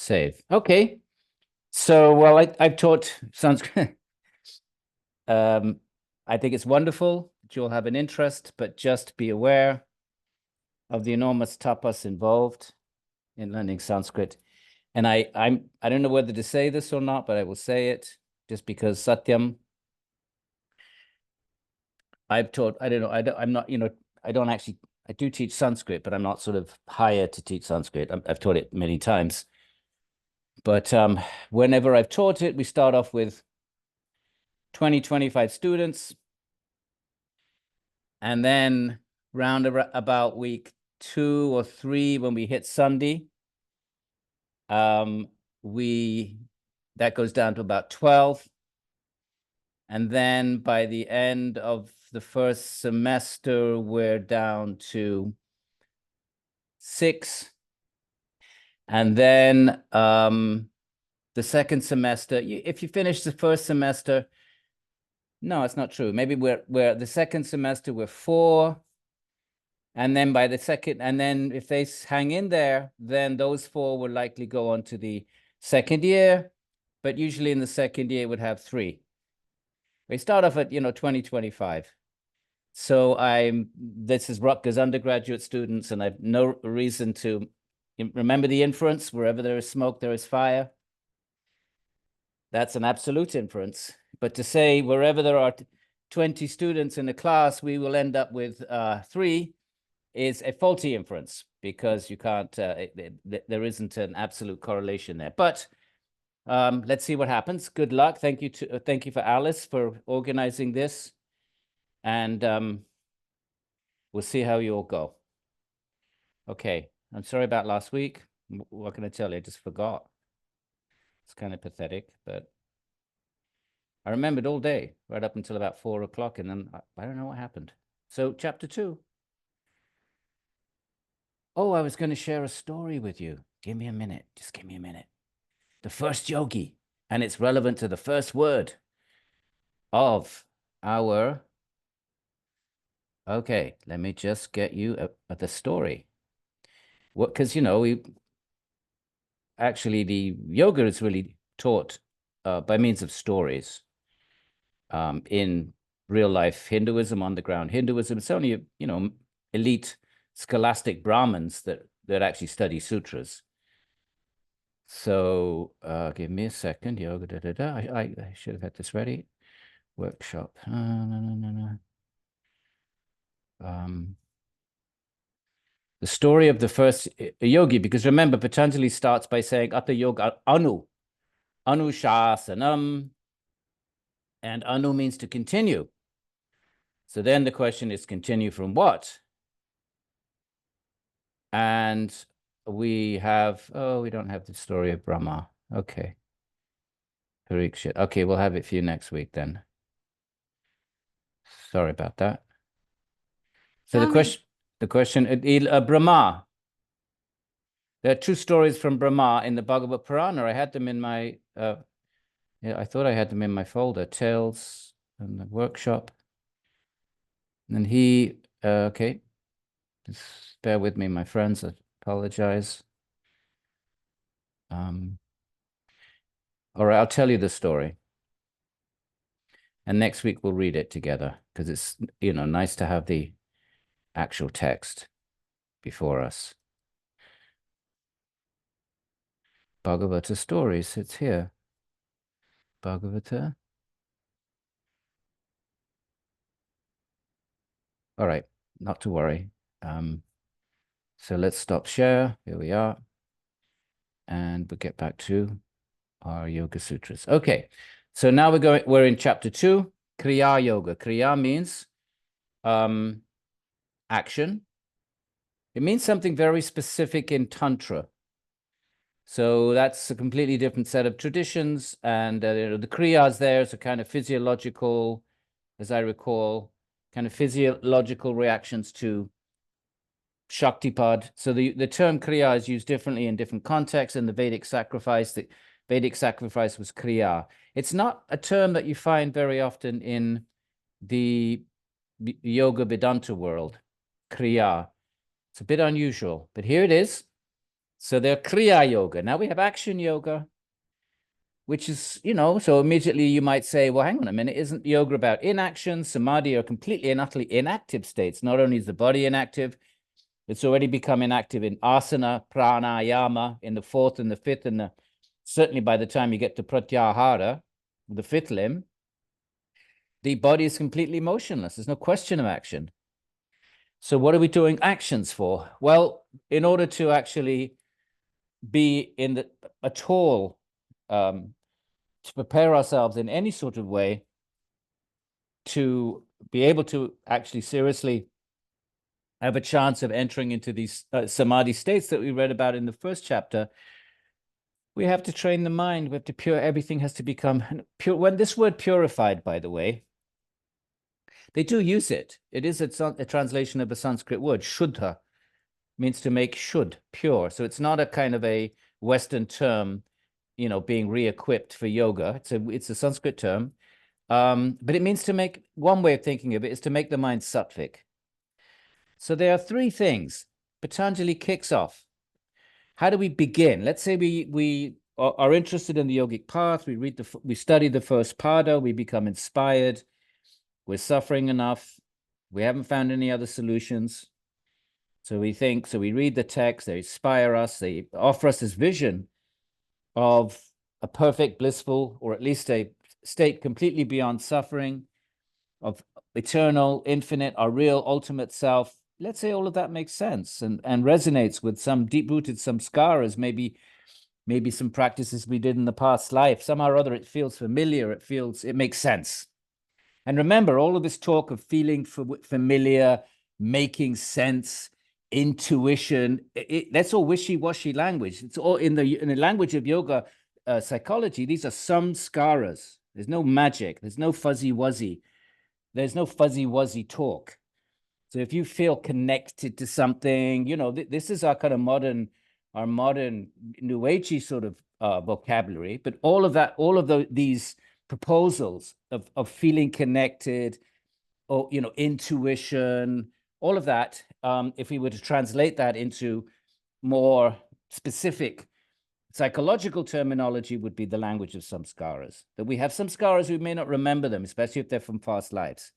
Save. Okay. So, well, I've taught Sanskrit. I think it's wonderful that you'll have an interest, but just be aware of the enormous tapas involved in learning Sanskrit. And I don't know whether to say this or not, but I will say it just because Satyam. I've taught. I don't know. I'm not. I don't actually. I do teach Sanskrit, but I'm not sort of hired to teach Sanskrit. I've taught it many times. But whenever I've taught it, we start off with 20, 25 students. And then round about week 2 or 3, when we hit Sunday, that goes down to about 12. And then by the end of the first semester, we're down to 6. And then the second semester, if you finish the first semester, no, it's not true. Maybe we're the second semester, we're 4. And then by the second, and then if they hang in there, then those 4 will likely go on to the second year. But usually in the second year, it would have 3. We start off at, 2025. So this is Rutgers undergraduate students, and I've no reason to remember the inference: wherever there is smoke, there is fire. That's an absolute inference. But to say wherever there are 20 students in a class, we will end up with 3 is a faulty inference, because you can't, there isn't an absolute correlation there. But let's see what happens. Good luck. Thank you for Alice for organizing this. And we'll see how you all go. Okay. I'm sorry about last week. What can I tell you? I just forgot. It's kind of pathetic, but I remembered all day, right up until about 4 o'clock, and then I don't know what happened. So chapter 2. Oh, I was going to share a story with you. Give me a minute. Just give me a minute. The first yogi, and it's relevant to the first word of our... Okay, let me just get you the story. Because, actually the yoga is really taught by means of stories in real life Hinduism, underground Hinduism. It's only, elite scholastic Brahmins that actually study sutras. So give me a second. Yoga, I should have had this ready. Workshop. No. The story of the first yogi, because remember, Patanjali starts by saying Atta Yoga Anushasanam, and Anu means to continue. So then the question is, continue from what? And we don't have the story of Brahma. Okay. Parikshit. Okay, we'll have it for you next week then. Sorry about that. So the question, Brahma. There are 2 stories from Brahma in the Bhagavad Purana. I had them in my, I thought I had them in my folder, Tales and the Workshop. And okay, just bear with me, my friends, I apologize. All right, I'll tell you the story. And next week we'll read it together, because it's, nice to have the actual text before us. Bhagavata stories, it's here. Bhagavata. All right, not to worry. So let's stop share. Here we are. And we'll get back to our Yoga Sutras. Okay, so now we're in chapter 2, Kriya Yoga. Kriya means action. It means something very specific in Tantra. So that's a completely different set of traditions. And the Kriyas there is a kind of physiological, as I recall, kind of physiological reactions to Shaktipad. So the term Kriya is used differently in different contexts. In the Vedic sacrifice was Kriya. It's not a term that you find very often in the Yoga Vedanta world, Kriya. It's a bit unusual, but here it is. So they're Kriya Yoga. Now we have action yoga, which is, so immediately you might say, well, hang on a minute, isn't yoga about inaction? Samadhi are completely and utterly inactive states. Not only is the body inactive, it's already become inactive in asana, pranayama, in the fourth and the fifth, and certainly by the time you get to pratyahara, the fifth limb, the body is completely motionless. There's no question of action. So what are we doing actions for? Well, in order to actually be at all, to prepare ourselves in any sort of way to be able to actually seriously have a chance of entering into these samadhi states that we read about in the first chapter, we have to train the mind. We have to everything has to become pure. When this word purified, by the way, they do use it. It is a translation of a Sanskrit word. Shuddha means to make pure. So it's not a kind of a Western term, being re-equipped for yoga. It's a Sanskrit term. But it means to make, one way of thinking of it is to make the mind sattvic. So there are three things Patanjali kicks off. How do we begin? Let's say we are interested in the yogic path. We study the first pada. We become inspired. We're suffering enough. We haven't found any other solutions. So we read the text. They inspire us. They offer us this vision of a perfect, blissful, or at least a state completely beyond suffering, of eternal, infinite, our real ultimate self. Let's say all of that makes sense and resonates with some deep-rooted samskaras, maybe some practices we did in the past life. Somehow or other, it feels familiar. It makes sense. And remember, all of this talk of feeling familiar, making sense, intuition, that's all wishy-washy language. It's all in the language of yoga psychology. These are samskaras. There's no magic. There's no fuzzy-wuzzy. There's no fuzzy-wuzzy talk. So if you feel connected to something, this is our kind of modern New Agey sort of vocabulary. But all of these proposals of feeling connected, or intuition, all of that, if we were to translate that into more specific psychological terminology, would be the language of samskaras. That we have samskaras, we may not remember them, especially if they're from past lives.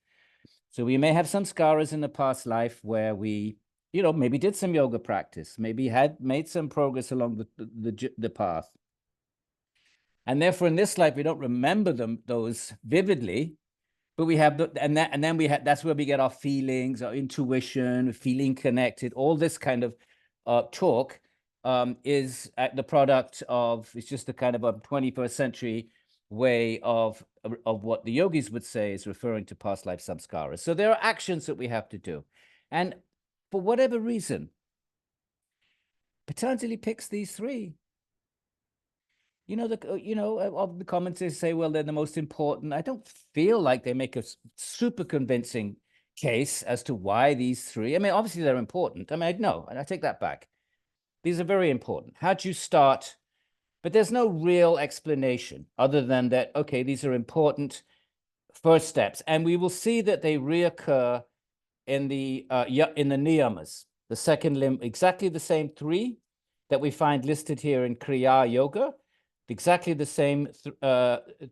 So we may have samskaras in the past life where we, maybe did some yoga practice, maybe had made some progress along the path. And therefore, in this life, we don't remember those vividly, but we have that's where we get our feelings, our intuition, feeling connected. All this kind of talk is the product of, it's just a kind of a 21st century way of what the yogis would say is referring to past life samskaras. So there are actions that we have to do. And for whatever reason, Patanjali picks these three. Of the commentators say, well, they're the most important. I don't feel like they make a super convincing case as to why these three. I mean, obviously they're important. I mean, no, and I take that back. These are very important. How do you start? But there's no real explanation other than that, okay, these are important first steps. And we will see that they reoccur in the niyamas, the second limb, exactly the same three that we find listed here in Kriya Yoga. Exactly the same.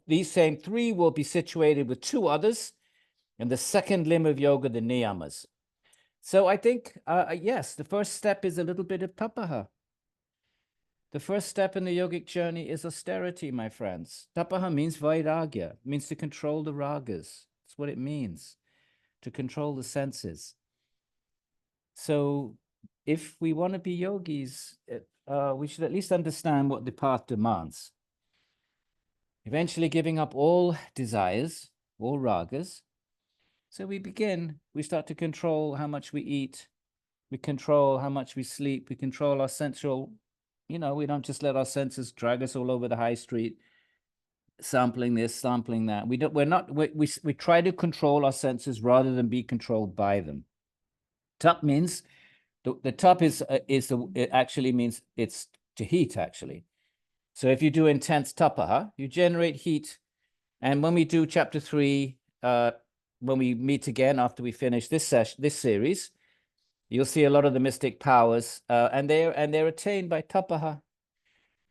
These same three will be situated with two others in the second limb of yoga, the niyamas. So I think, yes, the first step is a little bit of tapaha. The first step in the yogic journey is austerity, my friends. Tapaha means vairagya. It means to control the ragas. That's what it means, to control the senses. So if we want to be yogis, we should at least understand what the path demands. Eventually giving up all desires, all ragas. So we start to control how much we eat. We control how much we sleep. We control our sensual, we don't just let our senses drag us all over the high street, sampling this, sampling that. We try to control our senses rather than be controlled by them. Tup means, the tup it actually means it's to heat, actually. So if you do intense tapaha, you generate heat. And when we do chapter 3, when we meet again after we finish this series, You'll see a lot of the mystic powers, and they're attained by tapaha.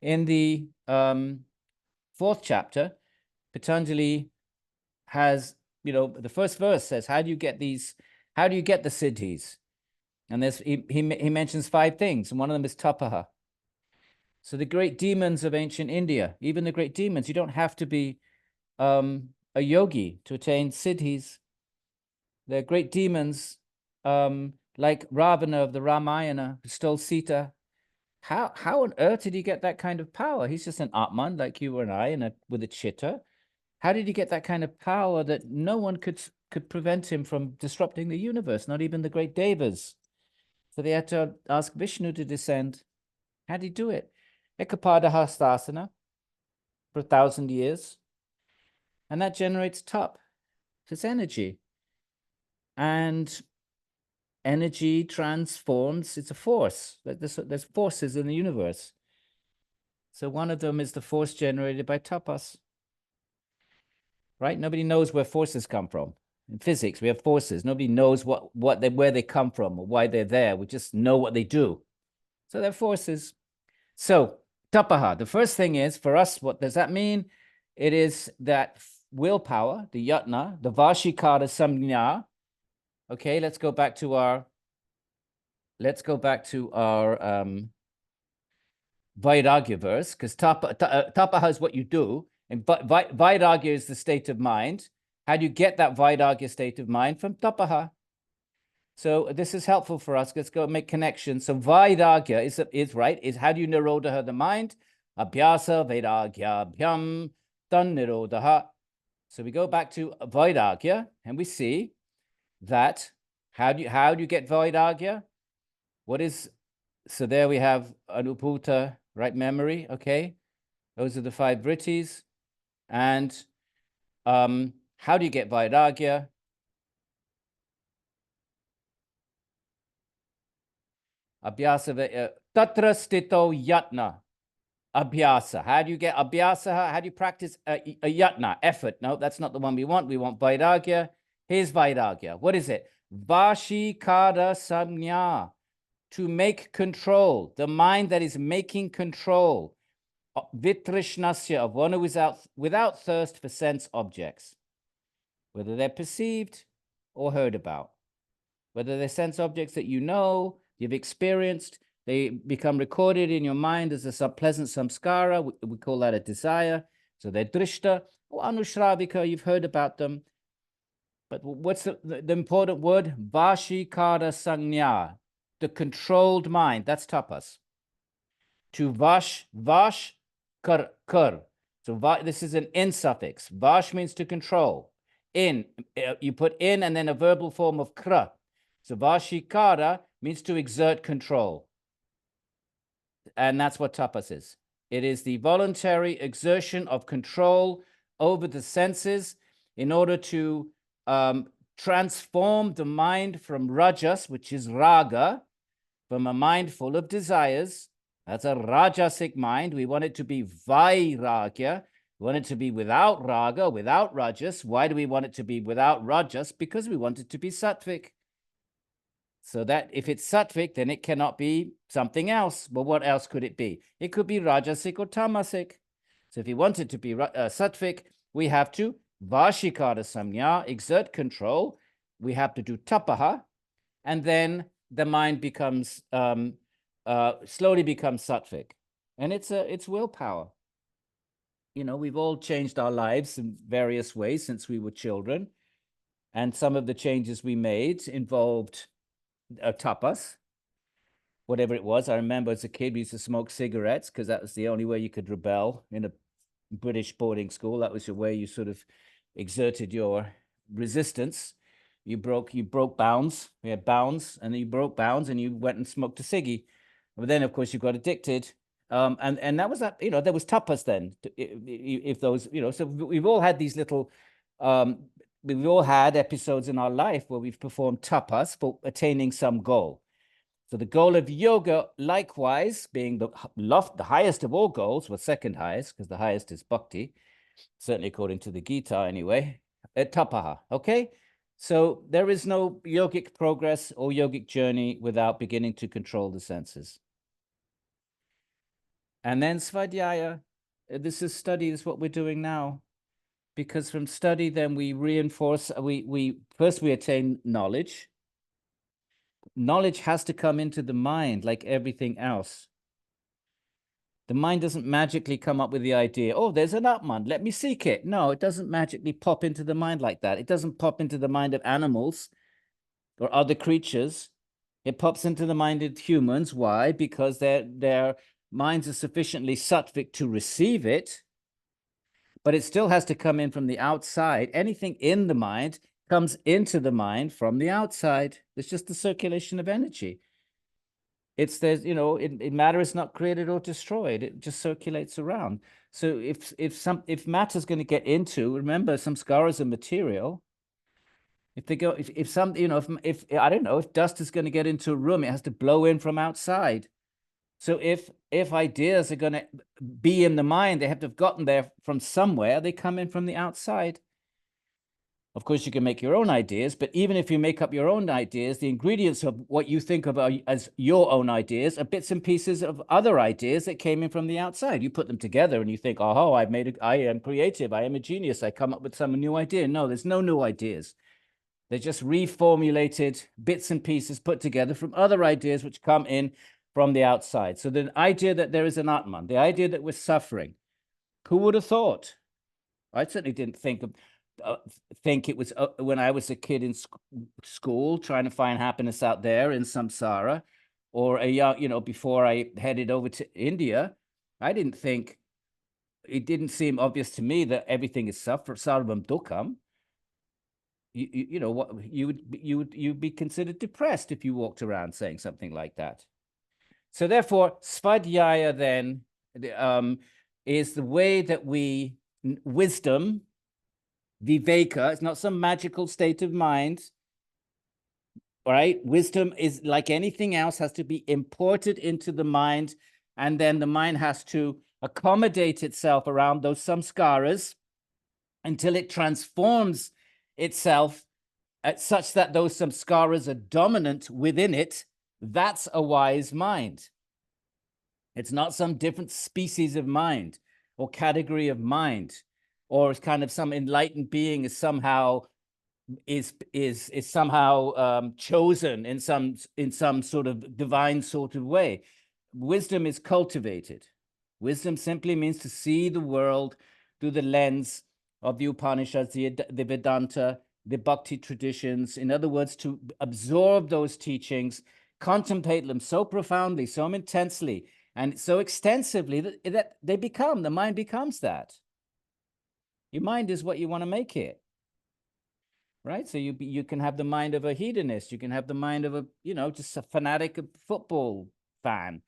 In the 4th chapter, Patanjali has, the first verse says, how do you get the siddhis? And he mentions 5 things, and one of them is tapaha. So the great demons of ancient India, even the great demons, you don't have to be a yogi to attain siddhis. They're great demons, like Ravana of the Ramayana, who stole Sita. How on earth did he get that kind of power? He's just an Atman like you and I, with a chitta. How did he get that kind of power that no one could prevent him from disrupting the universe, not even the great devas? So they had to ask Vishnu to descend. How did he do it? Ekapada Hastasana for 1,000 years. And that generates top. It's energy. And energy transforms. It's a force. There's forces in the universe. So one of them is the force generated by tapas. Right? Nobody knows where forces come from. In physics, we have forces. Nobody knows where they come from or why they're there. We just know what they do. So they're forces. So tapaha, the first thing is, for us, what does that mean? It is that willpower, the yatna, the vashikara samjna. Okay, let's go back to our Vairagya verse, because tapaha is what you do, and Vairagya is the state of mind. How do you get that Vairagya state of mind? From tapaha. So this is helpful for us. Let's go make connections. So Vairagya is how do you nirodha the mind? Abhyasa Vairagya Bhyam Tan Nirodha. So we go back to Vairagya and we see that how do you get Vairagya? So there we have Anuputa, right memory, okay? Those are the 5 vrittis. And how do you get Vairagya? Abhyasa, tatra stito yatna. Abhyasa. How do you get abhyasa? How do you practice a yatna, effort? No, that's not the one we want. We want Vairagya. Here's Vairagya. What is it? Vashikara samnya. To make control, the mind that is making control. Vitrishnasya, of one who is without thirst for sense objects, whether they're perceived or heard about, whether they're sense objects that you've experienced, they become recorded in your mind as a pleasant samskara. We call that a desire. So they're drishta or anushravika, you've heard about them. But what's the important word? Vashikara sanya, the controlled mind. That's tapas. To vash, kar. So this is an in suffix. Vash means to control. In, you put in and then a verbal form of kra. So vashikara means to exert control. And that's what tapas is. It is the voluntary exertion of control over the senses in order to transform the mind from rajas, which is raga, from a mind full of desires. That's a rajasic mind. We want it to be vairagya. We want it to be without raga, without rajas. Why do we want it to be without rajas? Because we want it to be sattvic. So that if it's sattvic, then it cannot be something else. But what else could it be? It could be rajasic or tamasic. So if you want it to be sattvic, we have to vashikara samnya, exert control. We have to do tapaha, and then the mind becomes slowly becomes sattvic, and it's willpower. We've all changed our lives in various ways since we were children, and some of the changes we made involved tapas, whatever it was. I remember as a kid we used to smoke cigarettes because that was the only way you could rebel in a British boarding school. That was your way you sort of exerted your resistance. You broke bounds. We had bounds, and then you broke bounds, and you went and smoked a ciggy. But then, of course, you got addicted, and that was that. There was tapas then. If those, so we've all had these little, we've all had episodes in our life where we've performed tapas for attaining some goal. So the goal of yoga, likewise, being the highest of all goals, well, second highest, because the highest is bhakti, certainly according to the Gita anyway, tapaha, okay? So there is no yogic progress or yogic journey without beginning to control the senses. And then svadhyaya, this is study, is what we're doing now. Because from study, then we reinforce, we first we attain knowledge. Knowledge has to come into the mind like everything else. The mind doesn't magically come up with the idea, oh, there's an Atman, let me seek it. No, it doesn't magically pop into the mind like that. It doesn't pop into the mind of animals or other creatures. It pops into the mind of humans. Why? Because their minds are sufficiently sattvic to receive it, but it still has to come in from the outside. Anything in the mind comes into the mind from the outside. It's just the circulation of energy. It's there's, matter is not created or destroyed. It just circulates around. So if matter is going to get into, remember, samskaras are material. If they go, if some, if I don't know, if dust is going to get into a room, it has to blow in from outside. So if ideas are going to be in the mind, they have to have gotten there from somewhere. They come in from the outside. Of course, you can make your own ideas, but even if you make up your own ideas, the ingredients of what you think of as your own ideas are bits and pieces of other ideas that came in from the outside. You put them together and you think, oh, I am creative. I am a genius. I come up with some new idea. No, there's no new ideas. They're just reformulated bits and pieces put together from other ideas which come in from the outside. So the idea that there is an Atman, the idea that we're suffering, who would have thought? I certainly didn't think it was when I was a kid in school trying to find happiness out there in samsara, or a young, before I headed over to India. I didn't think, it didn't seem obvious to me that everything is sarvam dukkam. What you'd be considered depressed if you walked around saying something like that. So therefore, svadhyaya then is the way that wisdom, viveka, it's not some magical state of mind. All right, wisdom is like anything else, has to be imported into the mind, and then the mind has to accommodate itself around those samskaras until it transforms itself such that those samskaras are dominant within it. That's a wise mind. It's not some different species of mind or category of mind, or kind of some enlightened being is somehow chosen in some sort of divine sort of way. Wisdom is cultivated. Wisdom simply means to see the world through the lens of the Upanishads, the Vedanta, the Bhakti traditions. In other words, to absorb those teachings, contemplate them so profoundly, so intensely, and so extensively that the mind becomes that. Your mind is what you want to make it. Right? So you can have the mind of a hedonist. You can have the mind of just a fanatic football fan.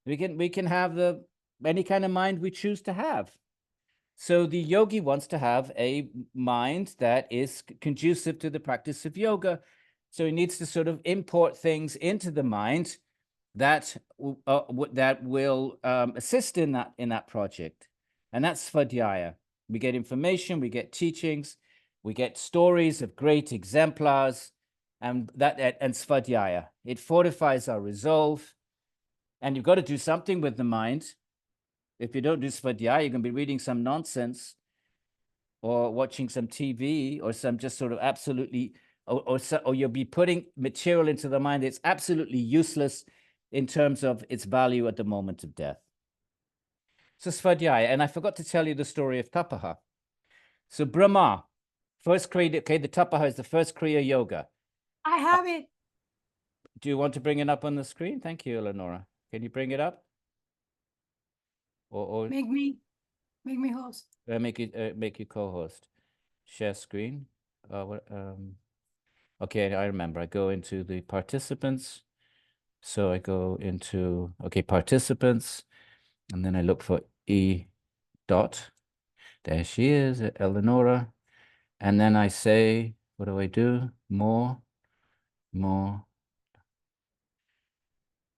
We can have any kind of mind we choose to have. So the yogi wants to have a mind that is conducive to the practice of yoga. So he needs to sort of import things into the mind that will assist in that project. And that's svadhyaya. We get information, we get teachings, we get stories of great exemplars, and svadhyaya. It fortifies our resolve. And you've got to do something with the mind. If you don't do svadhyaya, you're going to be reading some nonsense or watching some TV or some just sort of absolutely, or you'll be putting material into the mind that's absolutely useless in terms of its value at the moment of death. So svadhyaya, and I forgot to tell you the story of tapaha. So Brahma, first Kriya, okay, the tapaha is the first Kriya yoga. I have it. Do you want to bring it up on the screen? Thank you, Eleonora. Can you bring it up? Or make me host. Make you co-host. Share screen. Okay, I remember. I go into the participants. So I go into participants, and then I look for E dot. There she is, Eleonora. And then I say, what do I do? More.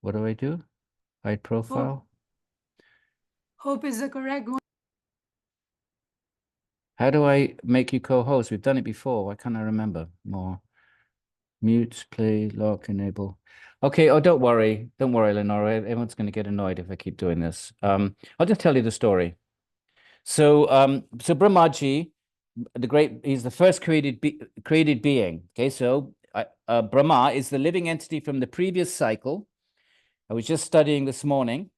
What do I do? Hide profile. Hope is the correct one. How do I make you co-host? We've done it before. Why can't I remember more? Mute, play, lock, enable. Okay. Oh, don't worry. Don't worry, Lenora. Everyone's going to get annoyed if I keep doing this. I'll just tell you the story. So Brahmaji, he's the first created being. Okay. So Brahma is the living entity from the previous cycle. I was just studying this morning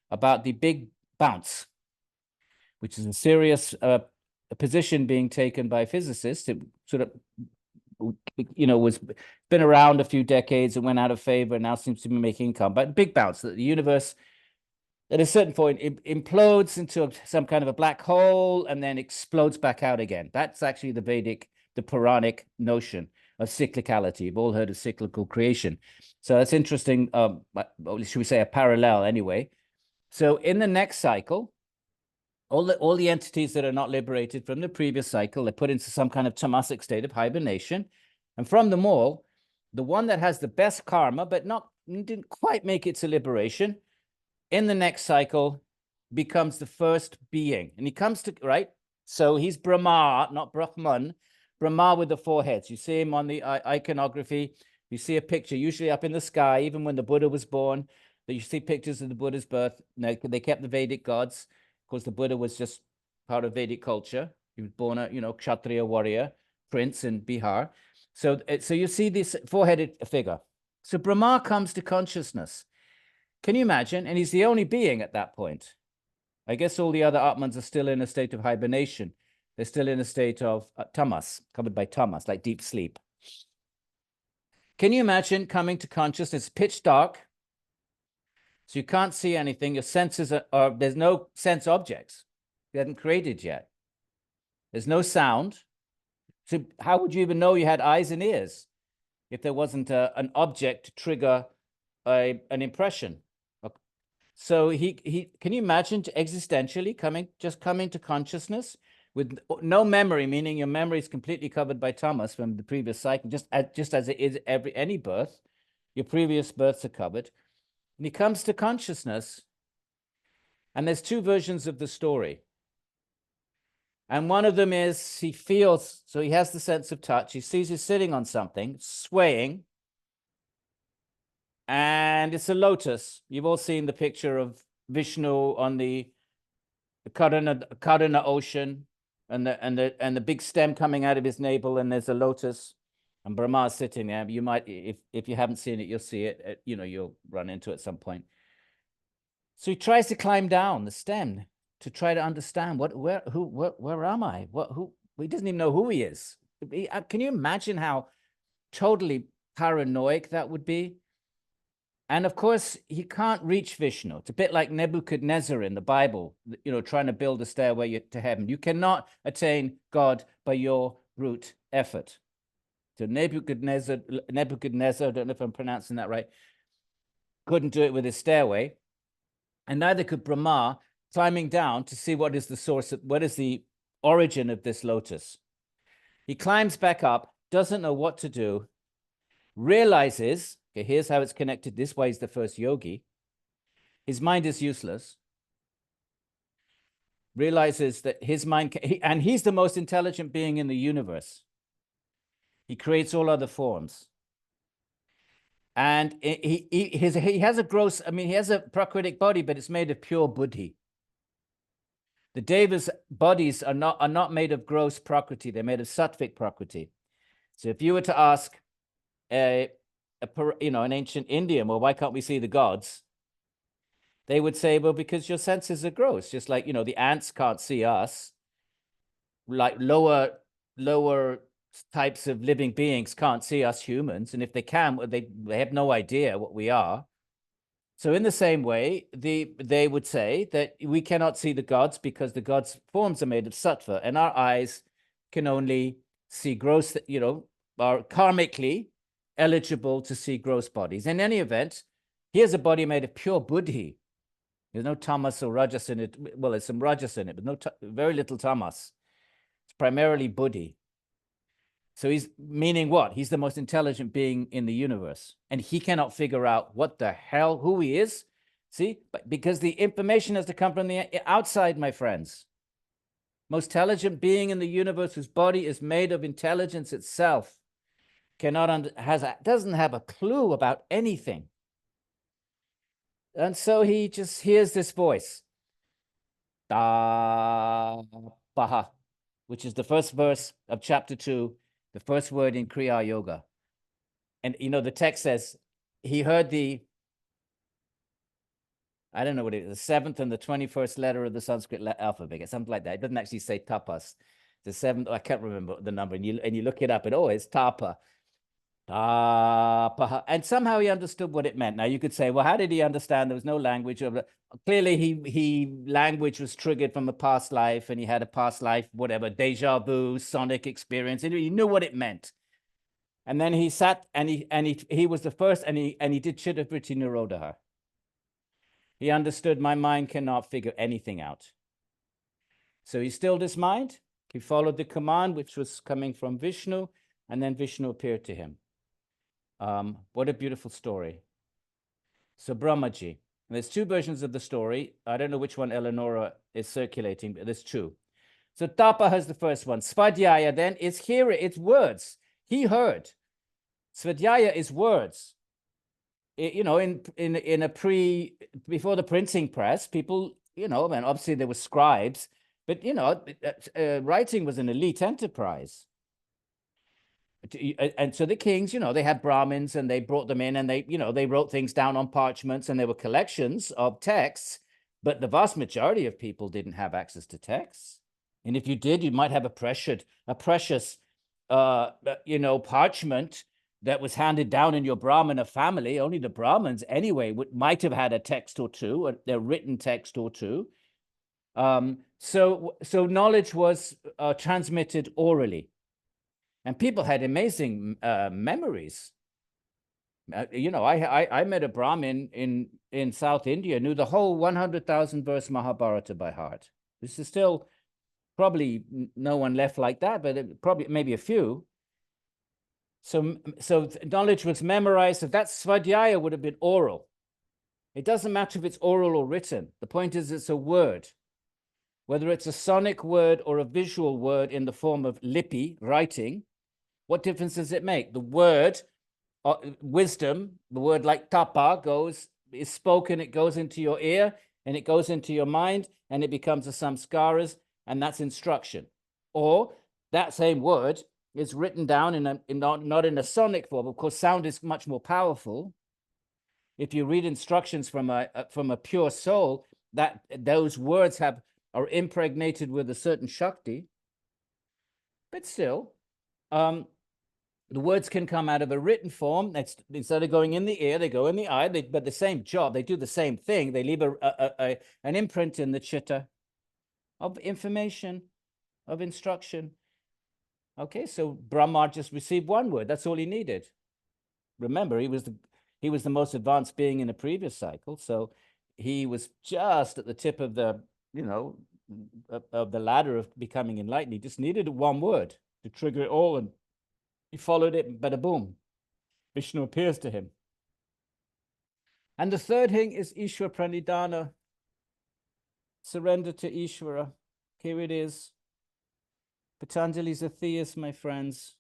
about the big bounce, which is a serious position being taken by physicists. It sort of, was been around a few decades and went out of favor and now seems to be making income. But big bounce, that the universe at a certain point it implodes into some kind of a black hole and then explodes back out again. That's actually the Puranic notion of cyclicality. You've all heard of cyclical creation. So that's interesting. Should we say a parallel anyway? So in the next cycle, all the entities that are not liberated from the previous cycle, they're put into some kind of tamasic state of hibernation. And from them all, the one that has the best karma, but didn't quite make it to liberation, in the next cycle becomes the first being. And he comes to, right? So he's Brahma, not Brahman, Brahma with the four heads. You see him on the iconography. You see a picture, usually up in the sky, even when the Buddha was born, that you see pictures of the Buddha's birth. They kept the Vedic gods. Of course, the Buddha was just part of Vedic culture. He was born a, Kshatriya warrior, prince in Bihar. So you see this four-headed figure. So Brahma comes to consciousness. Can you imagine? And he's the only being at that point. I guess all the other Atmans are still in a state of hibernation. They're still in a state of tamas, covered by tamas, like deep sleep. Can you imagine coming to consciousness? It's pitch dark, so you can't see anything. Your senses are there's no sense objects. You haven't created yet. There's no sound. So how would you even know you had eyes and ears if there wasn't an object to trigger an impression? So he can you imagine existentially coming to consciousness with no memory, meaning your memory is completely covered by tamas from the previous cycle, just as it is any birth, your previous births are covered. And he comes to consciousness, and there's two versions of the story. And one of them is he feels, so he has the sense of touch. He sees he's sitting on something, swaying, and it's a lotus. You've all seen the picture of Vishnu on the Karuna ocean, and the big stem coming out of his navel, and there's a lotus, and Brahma is sitting there. You might, if you haven't seen it, you'll see it. You'll run into it at some point. So he tries to climb down the stem to try to understand where am I? He doesn't even know who he is. Can you imagine how totally paranoid that would be? And of course, he can't reach Vishnu. It's a bit like Nebuchadnezzar in the Bible, trying to build a stairway to heaven. You cannot attain God by your brute effort. So Nebuchadnezzar, I don't know if I'm pronouncing that right, couldn't do it with his stairway. And neither could Brahma climbing down to see what is the origin of this lotus. He climbs back up, doesn't know what to do, realizes, okay, here's how it's connected. This way is the first yogi. His mind is useless. Realizes that his mind, and he's the most intelligent being in the universe. He creates all other forms. And he has he has a Prakritic body, but it's made of pure buddhi. The Devas' bodies are not made of gross Prakriti. They're made of sattvic Prakriti. So if you were to ask an ancient Indian, well, why can't we see the gods? They would say, well, because your senses are gross. Just like, the ants can't see us. Like lower types of living beings can't see us humans. And if they can, they have no idea what we are. So in the same way, they would say that we cannot see the gods because the gods' forms are made of sattva, and our eyes can only see gross, are karmically eligible to see gross bodies. In any event, here's a body made of pure buddhi. There's no tamas or rajas in it. Well, there's some rajas in it, but very little tamas. It's primarily buddhi. So he's meaning what? He's the most intelligent being in the universe. And he cannot figure out who he is. See, but because the information has to come from the outside, my friends. most intelligent being in the universe, whose body is made of intelligence itself, doesn't have a clue about anything. And so he just hears this voice, da paha, which is the first verse of chapter 2, the first word in Kriya Yoga. And the text says he heard I don't know what it is, the 7th and the 21st letter of the Sanskrit alphabet, something like that. It doesn't actually say tapas. The 7th, I can't remember the number, and you look it up, and it's tapa. Tapa. And somehow he understood what it meant. Now you could say, well, how did he understand? There was no language. Clearly language was triggered from a past life, and he had a past life, whatever, deja vu, sonic experience, and he knew what it meant. And then he sat and he was the first, and he did Chitta Vritti Nirodha. He understood my mind cannot figure anything out. So he stilled his mind. He followed the command, which was coming from Vishnu, and then Vishnu appeared to him. What a beautiful story. So Brahmaji, there's 2 versions of the story. I don't know which one Eleonora is circulating, but there's 2. So Tapa has the first one. Svadhyaya then is hearing, it's words. He heard. Svadhyaya is words. Before the printing press, people, obviously there were scribes, but writing was an elite enterprise. And so the kings, they had Brahmins, and they brought them in, and they wrote things down on parchments, and there were collections of texts, but the vast majority of people didn't have access to texts. And if you did, you might have a precious parchment that was handed down in your Brahmana family. Only the Brahmins anyway might have had a text or two, a written text or two. So knowledge was transmitted orally, and people had amazing memories. I met a Brahmin in South India, knew the whole 100,000 verse Mahabharata by heart. This is still probably no one left like that, but probably maybe a few. So knowledge was memorized. So that svadhyaya would have been oral. It doesn't matter if it's oral or written. The point is it's a word. Whether it's a sonic word or a visual word in the form of lipi, writing, what difference does it make? The word, wisdom, the word like tapa is spoken, it goes into your ear, and it goes into your mind, and it becomes a samskaras, and that's instruction. Or that same word is written down not in a sonic form. Of course, sound is much more powerful. If you read instructions from a pure soul, that those words are impregnated with a certain shakti. But still, the words can come out of a written form. Instead of going in the ear, they go in the eye. But the same job, they do the same thing. They leave an imprint in the chitta of information, of instruction. Okay, so Brahma just received one word. That's all he needed. Remember, he was the most advanced being in a previous cycle, so he was just at the tip of the of the ladder of becoming enlightened. He just needed one word to trigger it all, and he followed it. Bada boom, Vishnu appears to him. And the third thing is Ishwara Pranidhana, surrender to Ishvara. Here it is. Patanjali's a theist, my friends.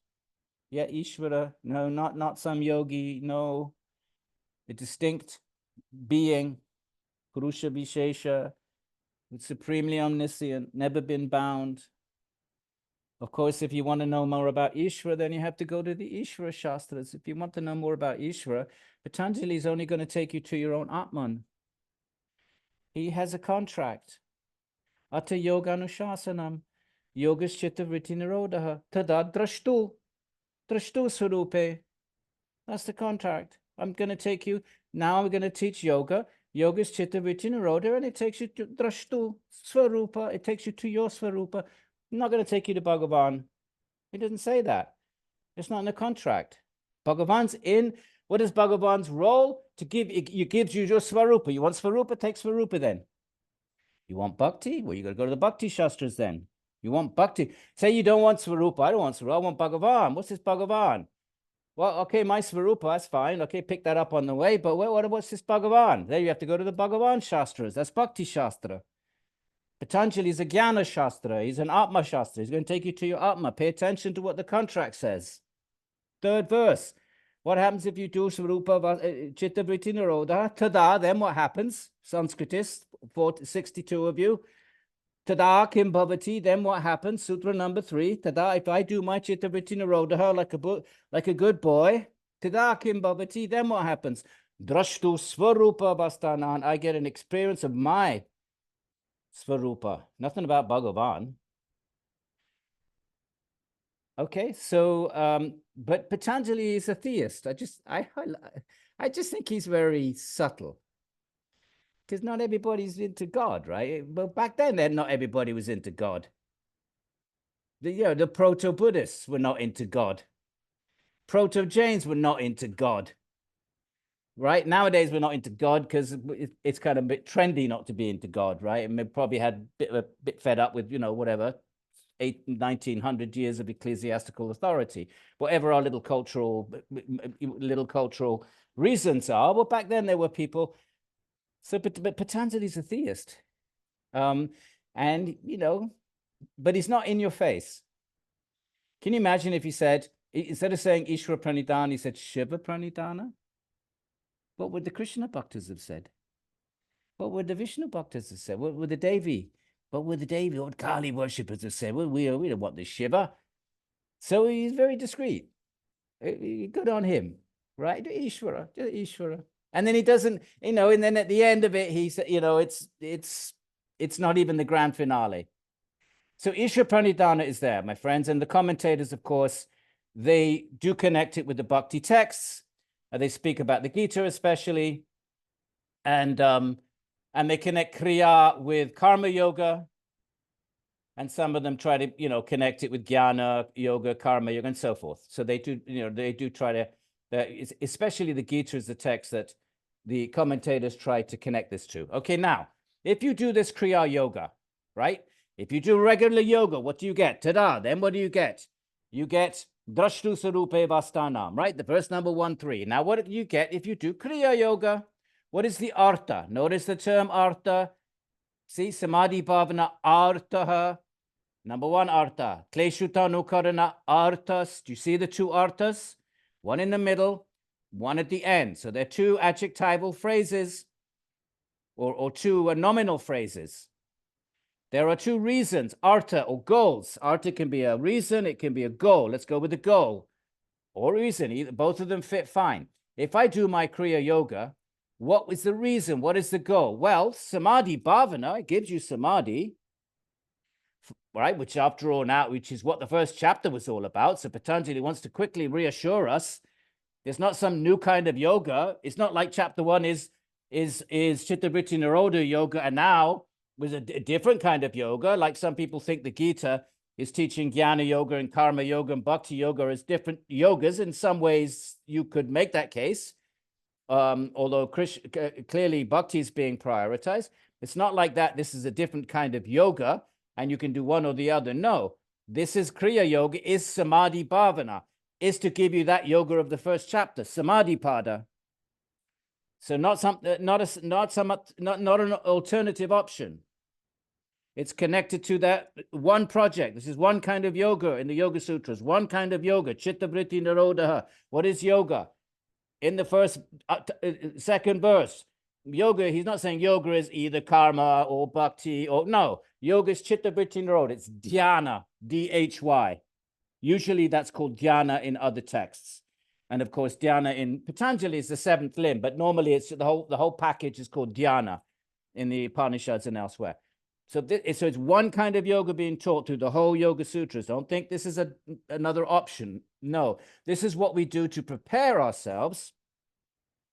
Yeah, Ishvara, no, not some yogi, no. A distinct being, Purusha Vishesha, supremely omniscient, never been bound. Of course, if you want to know more about Ishvara, then you have to go to the Ishvara Shastras. If you want to know more about Ishvara, Patanjali is only going to take you to your own Atman. He has a contract. Atta yoga anushasanam. Yogas chitta vritti nirodha. Tada drashtu swarupe. That's the contract. I'm going to take you, now we're going to teach yoga. Yogas chitta vritti nirodha, and it takes you to drashtu swarupa. It takes you to your swarupa. I'm not going to take you to Bhagavan. He doesn't say that. It's not in the contract. Bhagavan's in. What is Bhagavan's role? To give, he gives you your swarupa. You want swarupa? Take swarupa then. You want bhakti? Well, you got to go to the bhakti shastras then. You want bhakti. Say you don't want Svarupa. I don't want Svarupa. I want Bhagavan. What's this Bhagavan? Well, okay, my Svarupa, that's fine. Okay, pick that up on the way. But what's this Bhagavan? There you have to go to the Bhagavan Shastras. That's Bhakti Shastra. Patanjali is a Jnana Shastra. He's an Atma Shastra. He's going to take you to your Atma. Pay attention to what the contract says. Third verse. What happens if you do Swarupa Chitta Vritti Nirodha? Tada, then what happens? Sanskritists, 62 of you. Tada kim bhavati, then what happens? Sutra number 3. Tada, if I do my Chitta Vritti Nirodha like a good boy, tada kim bhavati, then what happens? Drashtu Swarupa Bastanan, I get an experience of my Svarupa. Nothing about Bhagavan. Okay, so but Patanjali is a theist. I just think he's very subtle, because not everybody's into God, right? But back then not everybody was into God. The proto-Buddhists were not into God. Proto-Jains were not into God. Right? Nowadays we're not into God because it's kind of a bit trendy not to be into God, right? And we probably had a bit fed up with, whatever, 1900 years of ecclesiastical authority, whatever our little cultural reasons are. Well, back then there were people. So, but Patanjali's a theist, and but he's not in your face. Can you imagine if he said, instead of saying Ishvara Pranidhana, he said Shiva Pranidhana? What would the Krishna Bhaktas have said? What would the Vishnu Bhaktas have said? What would the Devi? What would the Devi or Kali worshippers have said? Well, we don't want this Shiva. So he's very discreet. Good on him, right? Ishvara. And then he doesn't, and then at the end of it, he said, it's not even the grand finale. So Ishvara Pranidhana is there, my friends, and the commentators, of course, they do connect it with the Bhakti texts. They speak about the Gita especially, and they connect Kriya with Karma Yoga, and some of them try to connect it with Jnana Yoga, Karma Yoga, and so forth. So they do try to, especially the Gita is the text that the commentators try to connect this to. Okay, now if you do this Kriya Yoga, right? If you do regular yoga, what do you get? Tada! Then what do you get? You get Drashtu Sarupe Vastanam, right? The verse number 1-3. Now, what do you get if you do Kriya Yoga? What is the artha? Notice the term artha. See, Samadhi Bhavana artha. Number 1 artha. Kleshuta Nukarana arthas. Do you see the 2 arthas? One in the middle, one at the end. So they're 2 adjectival phrases or 2 nominal phrases. There are 2 reasons, artha or goals. Artha can be a reason, it can be a goal. Let's go with the goal or reason. Both of them fit fine. If I do my Kriya Yoga, what is the reason? What is the goal? Well, Samadhi Bhavana, it gives you Samadhi, right? Which after all now, which is what the first chapter was all about. So Patanjali wants to quickly reassure us. There's not some new kind of yoga. It's not like chapter 1 is Chitta Vritti Nirodha yoga, and now with a different kind of yoga. Like some people think the Gita is teaching Jnana Yoga and Karma Yoga and Bhakti Yoga as different yogas. In some ways, you could make that case. Although clearly Bhakti is being prioritized. It's not like that. This is a different kind of yoga, and you can do one or the other. No, this is Kriya Yoga, is Samadhi Bhavana, is to give you that yoga of the first chapter, Samadhi Pada. So not an alternative option. It's connected to that one project. This is one kind of yoga in the Yoga Sutras. One kind of yoga, Chitta Vritti Nirodha. What is yoga? In the first, second verse, yoga, he's not saying yoga is either karma or bhakti or no. Yoga is Chitta Vritti Nirodha. It's dhyana, D-H-Y. Usually that's called dhyana in other texts. And of course, dhyana in Patanjali is the 7th limb, but normally it's the whole package is called dhyana in the Upanishads and elsewhere. So it's one kind of yoga being taught through the whole Yoga Sutras. Don't think this is another option. No, this is what we do to prepare ourselves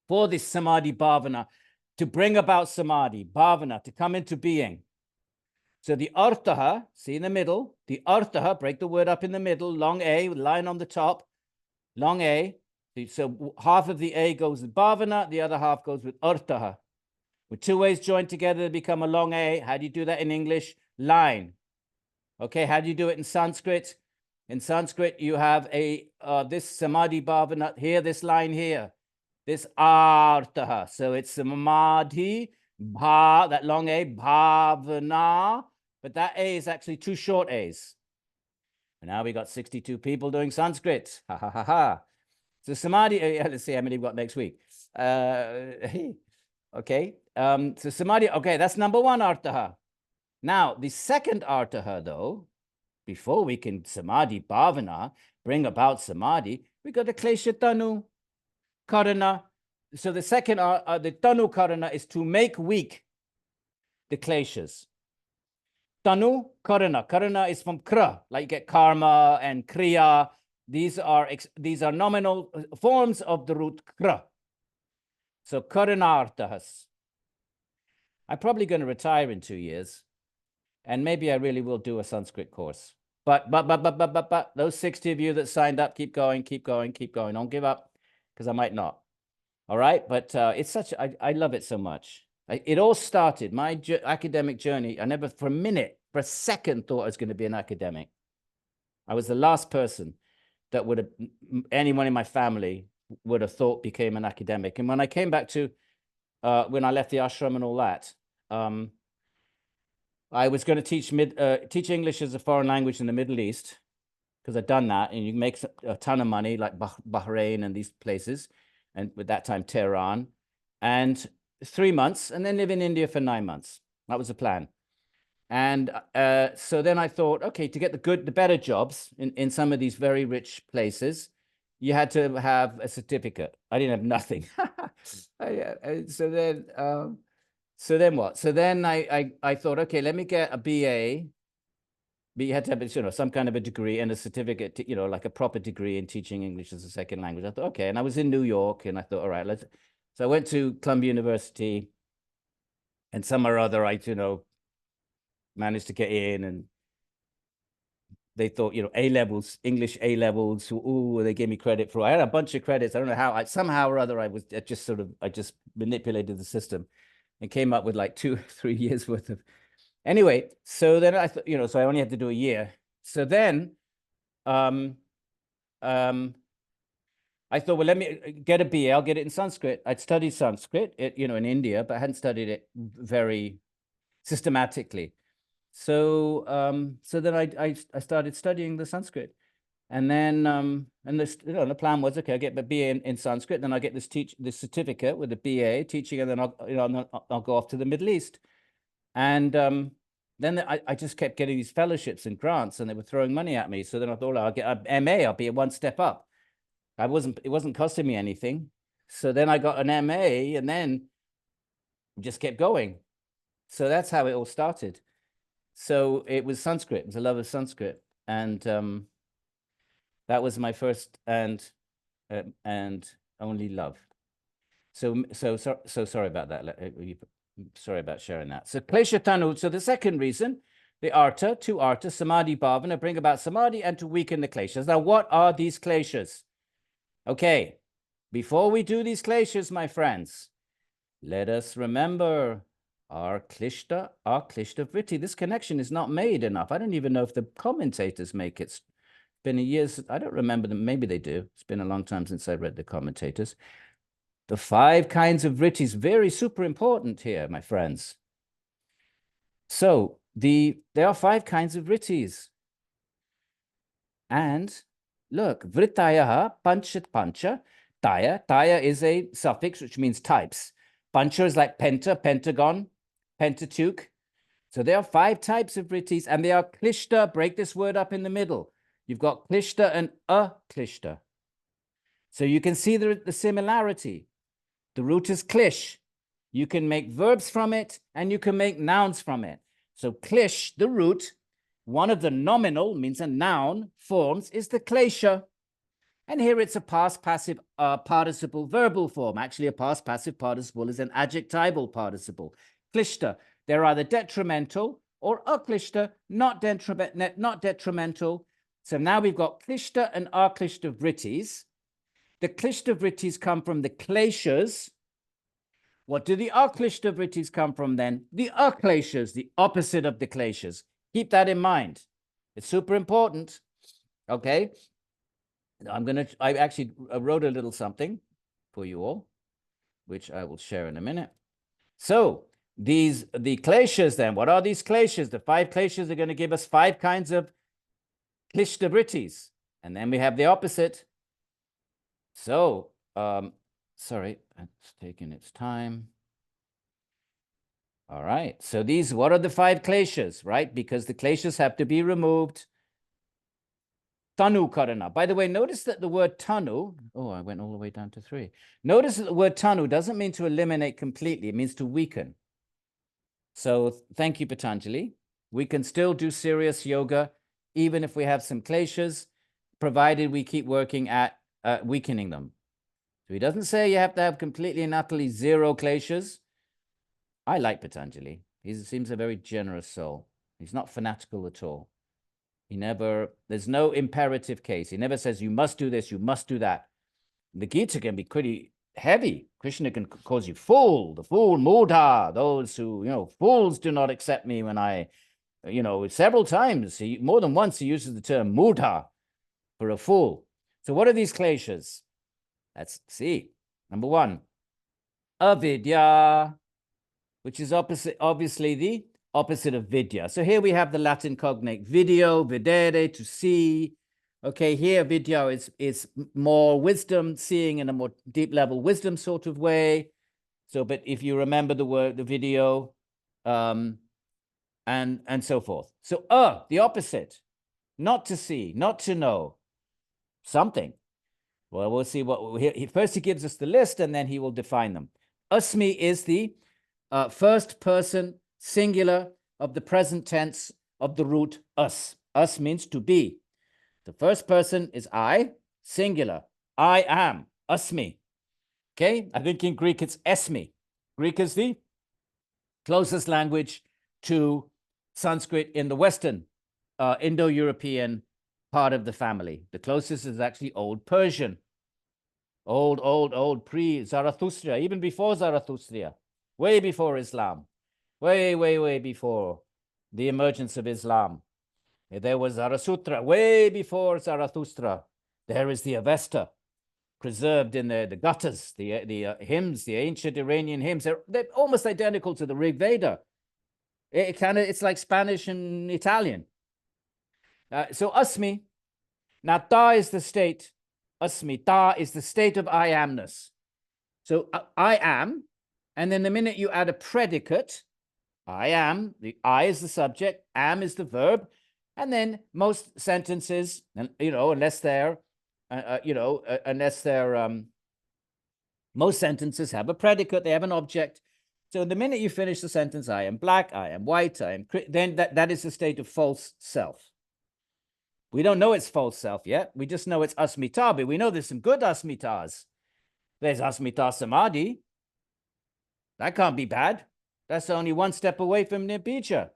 for this Samadhi Bhavana, to bring about Samadhi Bhavana, to come into being. So the artha, see in the middle, the artha, break the word up in the middle, long A, line on the top, long A. So half of the A goes with bhavana, the other half goes with artha. With 2 A's joined together to become a long A. How do you do that in English? Line. Okay, how do you do it in Sanskrit? In Sanskrit, you have this Samadhi Bhavana here, this line here, this artha. So it's Samadhi, that long A, Bhavana, but that A is actually two short A's. And now we got 62 people doing Sanskrit. Ha ha ha ha. So samadhi, let's see how many we've got next week. Okay. So samadhi, okay, that's number one artaha. Now, the second artaha, though, before we can samadhi bhavana, bring about samadhi, we got the klesha tanu karana. So the second, the tanu karana is to make weak the kleshas. Tanu karana. Karana is from kra, like you get karma and kriya. These are nominal forms of the root kra. So karanartahas. I'm probably going to retire in 2 years, and maybe I really will do a Sanskrit course. But those 60 of you that signed up, keep going, keep going, keep going. Don't give up, because I might not. All right, but it's such, I love it so much. It all started, my academic journey. I never for a minute, for a second, thought I was going to be an academic. I was the last person that would have, anyone in my family would have thought became an academic. And when I came back to, when I left the ashram and all that, I was going to teach English as a foreign language in the Middle East, because I'd done that, and you can make a ton of money, like Bahrain and these places, and with that time Tehran, and 3 months, and then live in India for 9 months. That was the plan. And so then I thought, okay, to get the better jobs in some of these very rich places, you had to have a certificate. I didn't have nothing. So then what? So then I thought, okay, let me get a BA. But you had to have, some kind of a degree and a certificate, like a proper degree in teaching English as a second language. I thought, okay. And I was in New York, and I thought, all right, so I went to Columbia University, and somehow or other, I, managed to get in, and they thought, A levels, English A levels. Ooh, they gave me credit for. I had a bunch of credits. I don't know how. Somehow or other, I just manipulated the system, and came up with like 2 or 3 years worth of. Anyway, so then I thought, so I only had to do a year. So then, I thought, well, let me get a BA. I'll get it in Sanskrit. I'd studied Sanskrit, in India, but I hadn't studied it very systematically. So, so then I started studying the Sanskrit, and then, and this, the plan was, okay, I get my BA in Sanskrit, then I get this certificate with the BA teaching, and then I'll go off to the Middle East. And then I just kept getting these fellowships and grants, and they were throwing money at me. So then I thought, I'll get an MA. I'll be one step up. It wasn't costing me anything. So then I got an MA, and then just kept going. So that's how it all started. So it was Sanskrit. It was a love of Sanskrit, and that was my first and only love. So sorry about that. Sorry about sharing that. So klesha tanu. So the second reason, the arta, two arta, samadhi bhavana, bring about samadhi and to weaken the kleshas. Now, what are these kleshas? Okay, before we do these kleshas, my friends, let us remember our klishta vritti. This connection is not made enough. I don't even know if the commentators make it. It's been years. I don't remember them. Maybe they do. It's been a long time since I read the commentators. The 5 kinds of vrittis, very super important here, my friends. So there are 5 kinds of vrittis. And look, vrittayaha panchat pancha. Taya is a suffix, which means types. Pancha is like penta, pentagon, Pentateuch. So there are 5 types of vrittis, and they are klishta. Break this word up in the middle. You've got klishta and aklishta. So you can see the similarity. The root is klish. You can make verbs from it, and you can make nouns from it. So klish, the root, one of the nominal, means a noun, forms is the klesha. And here it's a past passive participle verbal form. Actually, a past passive participle is an adjectival participle. Klishta, they're either detrimental or aklishta, not detrimental. So now we've got klishta and aklishta vrittis. The klishta vrittis come from the kleshas. What do the aklishta vrittis come from then? The akleshas, the opposite of the kleshas. Keep that in mind. It's super important. Okay. I actually wrote a little something for you all, which I will share in a minute. So the kleshas then, what are these kleshas? The 5 kleshas are going to give us 5 kinds of klishta vrittis. And then we have the opposite. So, sorry, it's taking its time. All right, so these, what are the 5 kleshas, right? Because the kleshas have to be removed. Tanu karana. By the way, notice that the word tanu, oh, I went all the way down to 3. Notice that the word tanu doesn't mean to eliminate completely. It means to weaken. So thank you, Patanjali. We can still do serious yoga, even if we have some kleshas, provided we keep working at weakening them. So he doesn't say you have to have completely and utterly 0 kleshas. I like Patanjali. He seems a very generous soul. He's not fanatical at all. There's no imperative case. He never says, you must do this, you must do that. The Gita can be pretty heavy. Krishna can cause you fool, the fool, mudha, those who, fools do not accept me when I, several times, more than once, he uses the term mudha for a fool. So what are these kleshas? Let's see. Number 1, avidya, which is obviously the opposite of vidya. So here we have the Latin cognate video, videre, to see. Okay, here vidya is more wisdom, seeing in a more deep level wisdom sort of way. So, but if you remember the video, and so forth. So, the opposite, not to see, not to know, something. Well, we'll see what first he gives us the list, and then he will define them. Asmi is the first person singular of the present tense of the root us. Us means to be. The first person is I, singular. I am, asmi. Okay, I think in Greek it's esmi. Greek is the closest language to Sanskrit in the Western Indo-European part of the family. The closest is actually Old Persian. Old pre-Zarathustra, even before Zarathustra, way before Islam, way before the emergence of Islam. There was Zarathustra, way before Zarathustra. There is the Avesta, preserved in the gutters, the hymns, the ancient Iranian hymns. They're almost identical to the Rig Veda. It's like Spanish and Italian. So asmi, now ta is the state. Asmita is the state of I amness. So I am, and then the minute you add a predicate, I am, the I is the subject, am is the verb, and then most sentences, unless they're, most sentences have a predicate, they have an object. So the minute you finish the sentence, I am black, I am white, I am, then that is the state of false self. We don't know it's false self yet. We just know it's asmita, but we know there's some good asmitas. There's asmita samadhi. That can't be bad. That's only one step away from nibbija.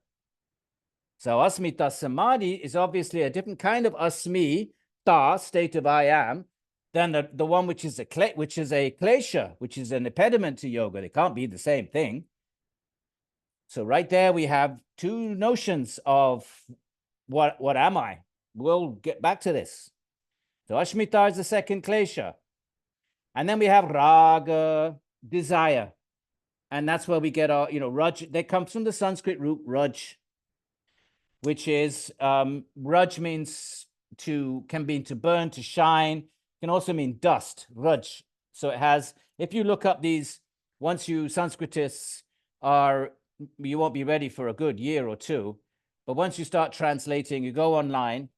So asmita samadhi is obviously a different kind of asmita, state of I am, than the one which is a klesha, which is an impediment to yoga. They can't be the same thing. So right there we have 2 notions of what am I? We'll get back to this. So Ashmita is the second klesha. And then we have raga, desire. And that's where we get our, raj. That comes from the Sanskrit root raj, which is, raj means can mean to burn, to shine, can also mean dust, raj. So it has, if you look up these, once you Sanskritists you won't be ready for a good year or 2. But once you start translating, you go online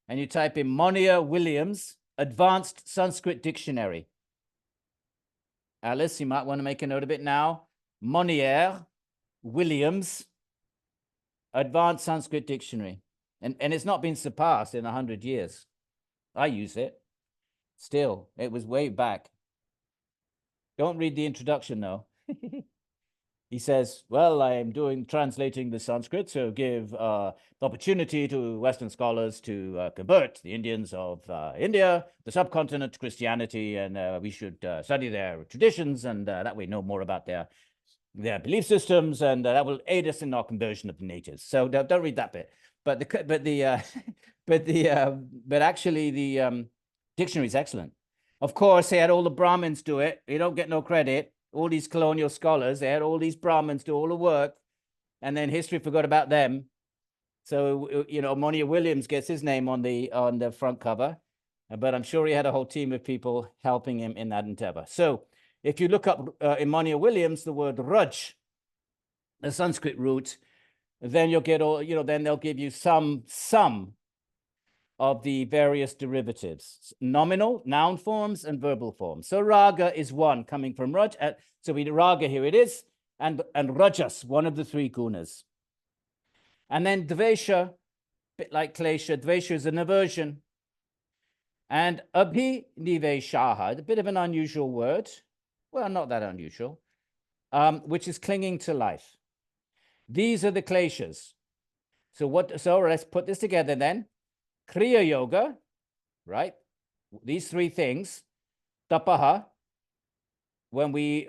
and you type in Monier Williams, Advanced Sanskrit Dictionary. Alice, you might want to make a note of it now. Monier Williams, Advanced Sanskrit Dictionary. And it's not been surpassed in 100 years. I use it. Still, it was way back. Don't read the introduction, though. He says, well, I am translating the Sanskrit, so give the opportunity to Western scholars to convert the Indians of India, the subcontinent, to Christianity, and we should study their traditions, and that we know more about their belief systems, and that will aid us in our conversion of the natives. So don't read that bit. But actually the dictionary is excellent. Of course, he had all the Brahmins do it. You don't get no credit. all these colonial scholars. They had all these Brahmins do all the work, and then history forgot about them. So, you know, Monia Williams gets his name on the front cover, but I'm sure he had a whole team of people helping him in that endeavor. So if you look up in Monia Williams, the word Raj, the Sanskrit root, then you'll get all, you know, then they'll give you some of the various derivatives, nominal, noun forms, and verbal forms. So raga is one coming from Raj. So we raga, here it is, and rajas, one of the three gunas. And then dvesha, a bit like klesha, dvesha is an aversion. And abhiniveshaha, a bit of an unusual word. Well, not that unusual, which is clinging to life. These are the kleshas. So let's put this together then. Kriya Yoga, right? These three things. Tapaha, when we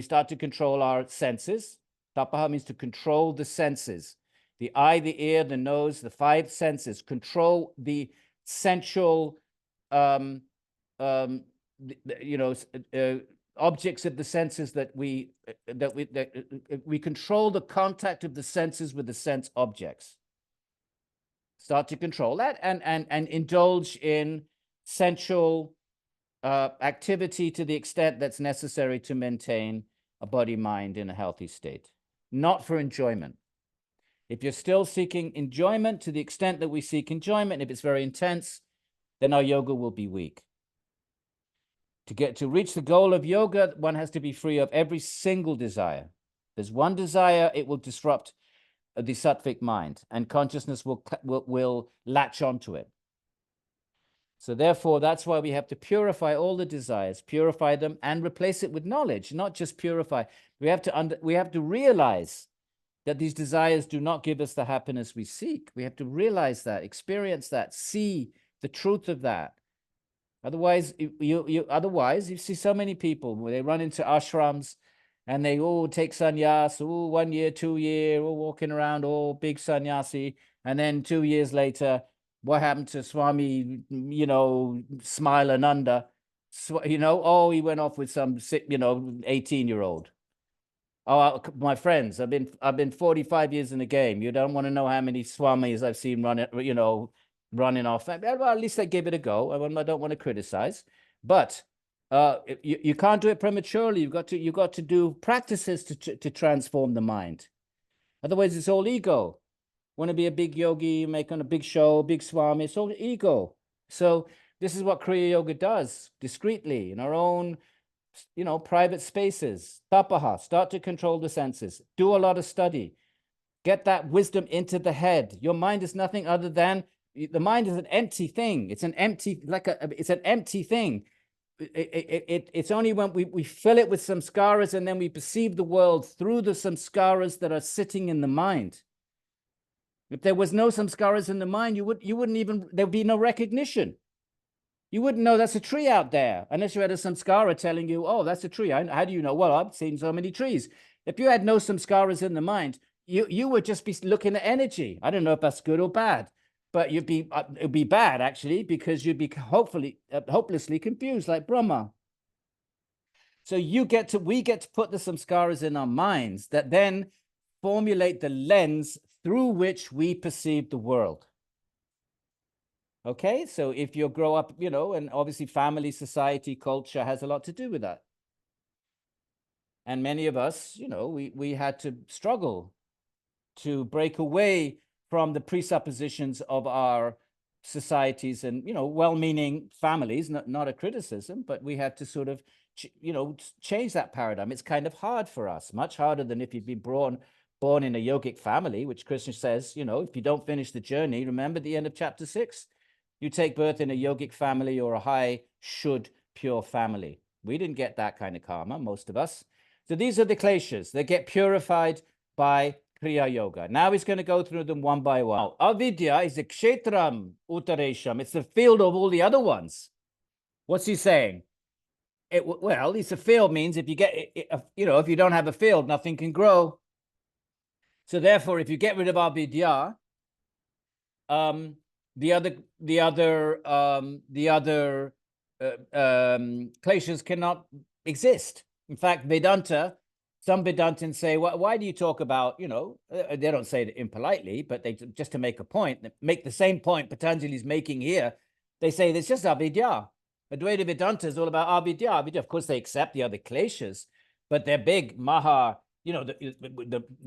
start to control our senses. Tapaha means to control the senses. The eye, the ear, the nose, the five senses. Control the sensual, objects of the senses that we control the contact of the senses with the sense objects. Start to control that and indulge in sensual activity to the extent that's necessary to maintain a body-mind in a healthy state, not for enjoyment. If you're still seeking enjoyment to the extent that we seek enjoyment, if it's very intense, then our yoga will be weak. To reach the goal of yoga, one has to be free of every single desire. There's one desire, it will disrupt the sattvic mind, and consciousness will latch onto it. So therefore, that's why we have to purify all the desires, purify them, and replace it with knowledge, not just purify. We have to realize that these desires do not give us the happiness we seek. We have to realize that, experience that, see the truth of that. Otherwise, you see so many people where they run into ashrams and they all take sannyas, 1 year, 2 year, all walking around, all big sannyasi. And then 2 years later, what happened to Swami, Smilananda? He went off with some 18-year-old. Oh, my friends, I've been 45 years in the game. You don't want to know how many swamis I've seen running off. Well, at least they gave it a go. I don't want to criticize, but you can't do it prematurely. You've got to do practices to transform the mind. Otherwise, it's all ego. Want to be a big yogi, making a big show, big swami. It's all ego. So this is what Kriya Yoga does discreetly in our own, private spaces. Tapaha, start to control the senses. Do a lot of study. Get that wisdom into the head. Your mind is nothing other than, the mind is an empty thing. It's an empty, it's an empty thing. It's only when we fill it with samskaras and then we perceive the world through the samskaras that are sitting in the mind. If there was no samskaras in the mind, you wouldn't even, there'd be no recognition. You wouldn't know that's a tree out there unless you had a samskara telling you, oh, that's a tree. How do you know? Well, I've seen so many trees. If you had no samskaras in the mind, you would just be looking at energy. I don't know if that's good or bad, but it'd be bad actually, because you'd be hopelessly confused like Brahma. So we get to put the samskaras in our minds that then formulate the lens through which we perceive the world. Okay, so if you grow up, and obviously family, society, culture has a lot to do with that. And many of us, we had to struggle to break away from the presuppositions of our societies and, well-meaning families, not a criticism, but we had to sort of, change that paradigm. It's kind of hard for us, much harder than if you've been born in a yogic family, which Krishna says, if you don't finish the journey, remember the end of chapter 6? You take birth in a yogic family or a high, pure family. We didn't get that kind of karma, most of us. So these are the kleshas. They get purified by Kriya Yoga. Now he's going to go through them one by one. Avidya is a kshetram uttaresham. It's the field of all the other ones. What's he saying? Well, it's a field means if you get, if you don't have a field, nothing can grow. So therefore, if you get rid of avidya, the other kleshas cannot exist. In fact, Vedanta, some Vedantins say, why do you talk about, they don't say it impolitely, but they just to make a point, make the same point Patanjali's making here. They say it's just avidya. Advaita Vedanta is all about avidya. Of course, they accept the other kleshas, but they're big, maha,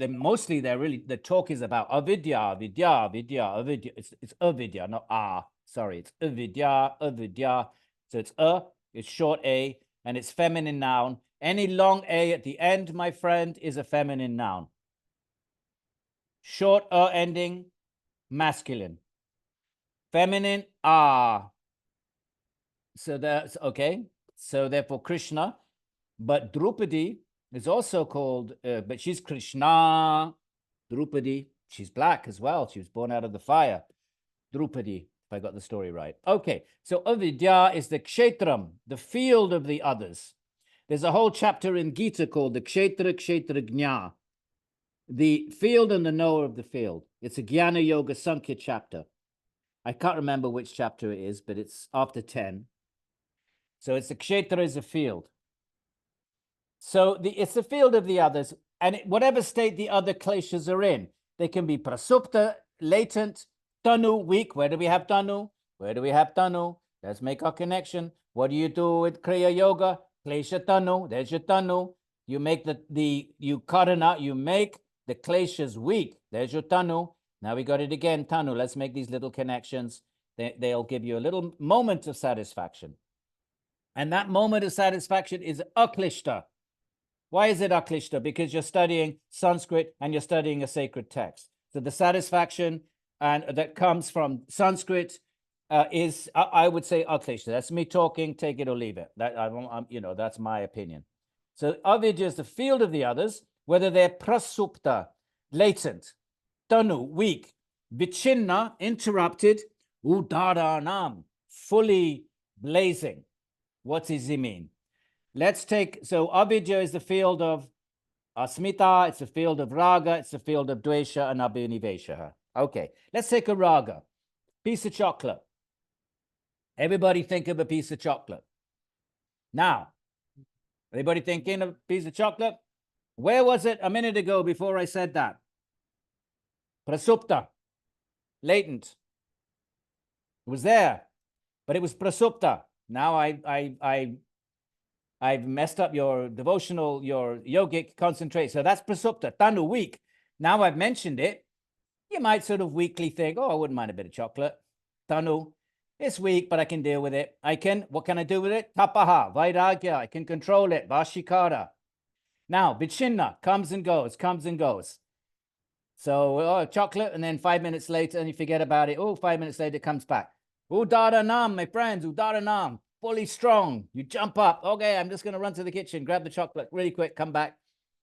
mostly they're really, the talk is about avidya, avidya. It's avidya, not sorry, it's avidya. So it's short a, and it's feminine noun. Any long a at the end, my friend, is a feminine noun. Short ending, masculine. Feminine, So that's okay. So therefore Krishna, but Draupadi is also called, but she's Krishna. Draupadi, she's black as well. She was born out of the fire. Draupadi, if I got the story right. Okay, so avidya is the kshetram, the field of the others. There's a whole chapter in Gita called the Kshetra Kshetrajna, the field and the knower of the field. It's a Jnana Yoga Sankhya chapter. I can't remember which chapter it is, but it's after 10. So it's the Kshetra is a field. So it's the field of the others, and whatever state the other kleshas are in, they can be prasupta, latent, tanu, weak. Where do we have tanu? Where do we have tanu? Let's make our connection. What do you do with Kriya Yoga? Klesha tanu, there's your tanu. You make you karana, you make the kleshas weak. There's your tanu. Now we got it again, tanu. Let's make these little connections. They'll give you a little moment of satisfaction. And that moment of satisfaction is aklishta. Why is it aklishta? Because you're studying Sanskrit and you're studying a sacred text. So the satisfaction that comes from Sanskrit is, I would say, aklishta. That's me talking, take it or leave it. That's my opinion. So avidya is the field of the others, whether they're prasupta, latent, tanu, weak, vichinna, interrupted, udaranam, fully blazing. What does he mean? Let's take, so avidya is the field of asmita, it's the field of raga, it's the field of dvesha and abhinivesha. Okay, let's take a raga, piece of chocolate. Everybody think of a piece of chocolate. Now, anybody thinking of a piece of chocolate? Where was it a minute ago before I said that? Prasupta, latent. It was there, but it was prasupta. Now I've messed up your devotional, your yogic concentrate. So that's prasupta, tanu, weak. Now I've mentioned it. You might sort of weakly think, oh, I wouldn't mind a bit of chocolate. Tanu, it's weak, but I can deal with it. What can I do with it? Tapaha, vairagya, I can control it. Vashikara. Now, vichinna comes and goes, comes and goes. So chocolate, and then 5 minutes later, and you forget about it. Oh, 5 minutes later, it comes back. Udaranam, my friends, udaranam, fully strong. You jump up. Okay, I'm just going to run to the kitchen, grab the chocolate really quick, come back,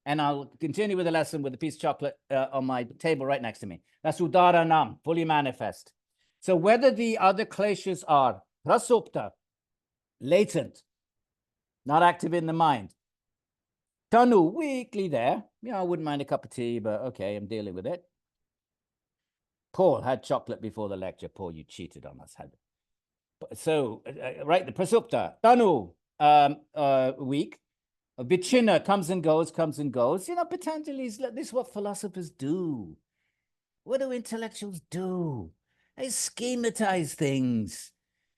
and I'll continue with the lesson with a piece of chocolate on my table right next to me. That's udaranam, fully manifest. So whether the other kleshas are prasupta, latent, not active in the mind, tanu, weakly there. I wouldn't mind a cup of tea, but okay, I'm dealing with it. Paul had chocolate before the lecture. Paul, you cheated on us. So, right, the prasupta, tanu, weak. Vichinna comes and goes, comes and goes. Patanjali's, this is what philosophers do. What do intellectuals do? They schematize things.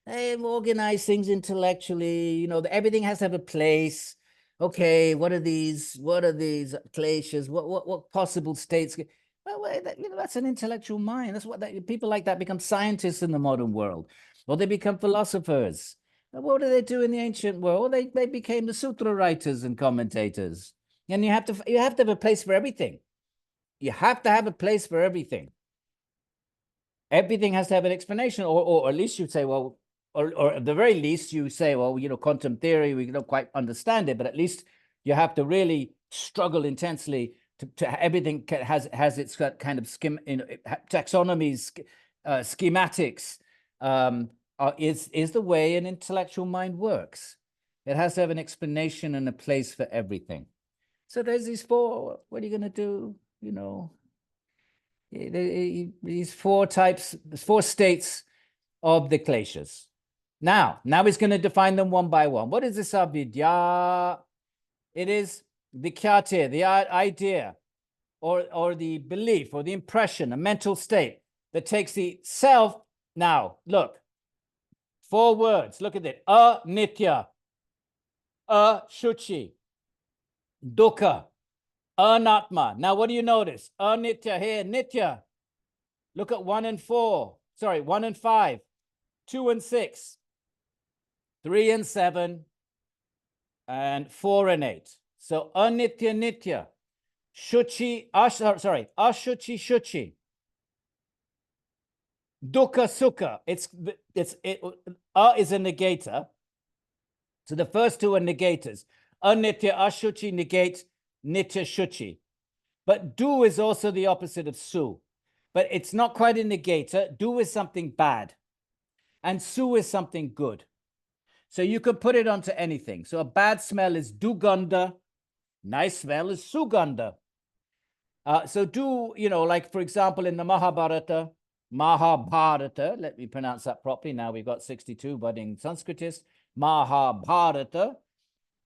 They organize things intellectually. Everything has to have a place. Okay, what are these kleshas? What possible states? Well, that's an intellectual mind. That's what people like that become scientists in the modern world, or they become philosophers. What do they do in the ancient world? They became the sutra writers and commentators. And you have to have a place for everything. You have to have a place for everything. Everything has to have an explanation, or at least you'd say, well, or at the very least you say, well, quantum theory, we don't quite understand it, but at least you have to really struggle intensely to everything has its kind of taxonomies, schematics, is the way an intellectual mind works. It has to have an explanation and a place for everything. So there's these four. What are you going to do? These four types, four states of the kleshas. Now he's going to define them one by one. What is this avidya? It is the khyate, the idea, or the belief, or the impression, a mental state that takes the self. Now, look, 4 words. Look at it. Anitya, ashuchi, dukkha, anatma. Now, what do you notice? Anitya here, nitya. Look at 1 and 4. Sorry, 1 and 5, 2 and 6, 3 and 7, and 4 and 8. So anitya, nitya, shuchi, ashuchi, shuchi, dukkha, sukha. It is a negator. So the first 2 are negators. Anitya, ashuchi negate nitya, shuchi. But du is also the opposite of su. But it's not quite a negator. Du is something bad. And su is something good. So you could put it onto anything. So a bad smell is duganda. Nice smell is suganda. So du, like for example, in the Mahabharata, let me pronounce that properly. Now we've got 62 budding Sanskritists. Mahabharata,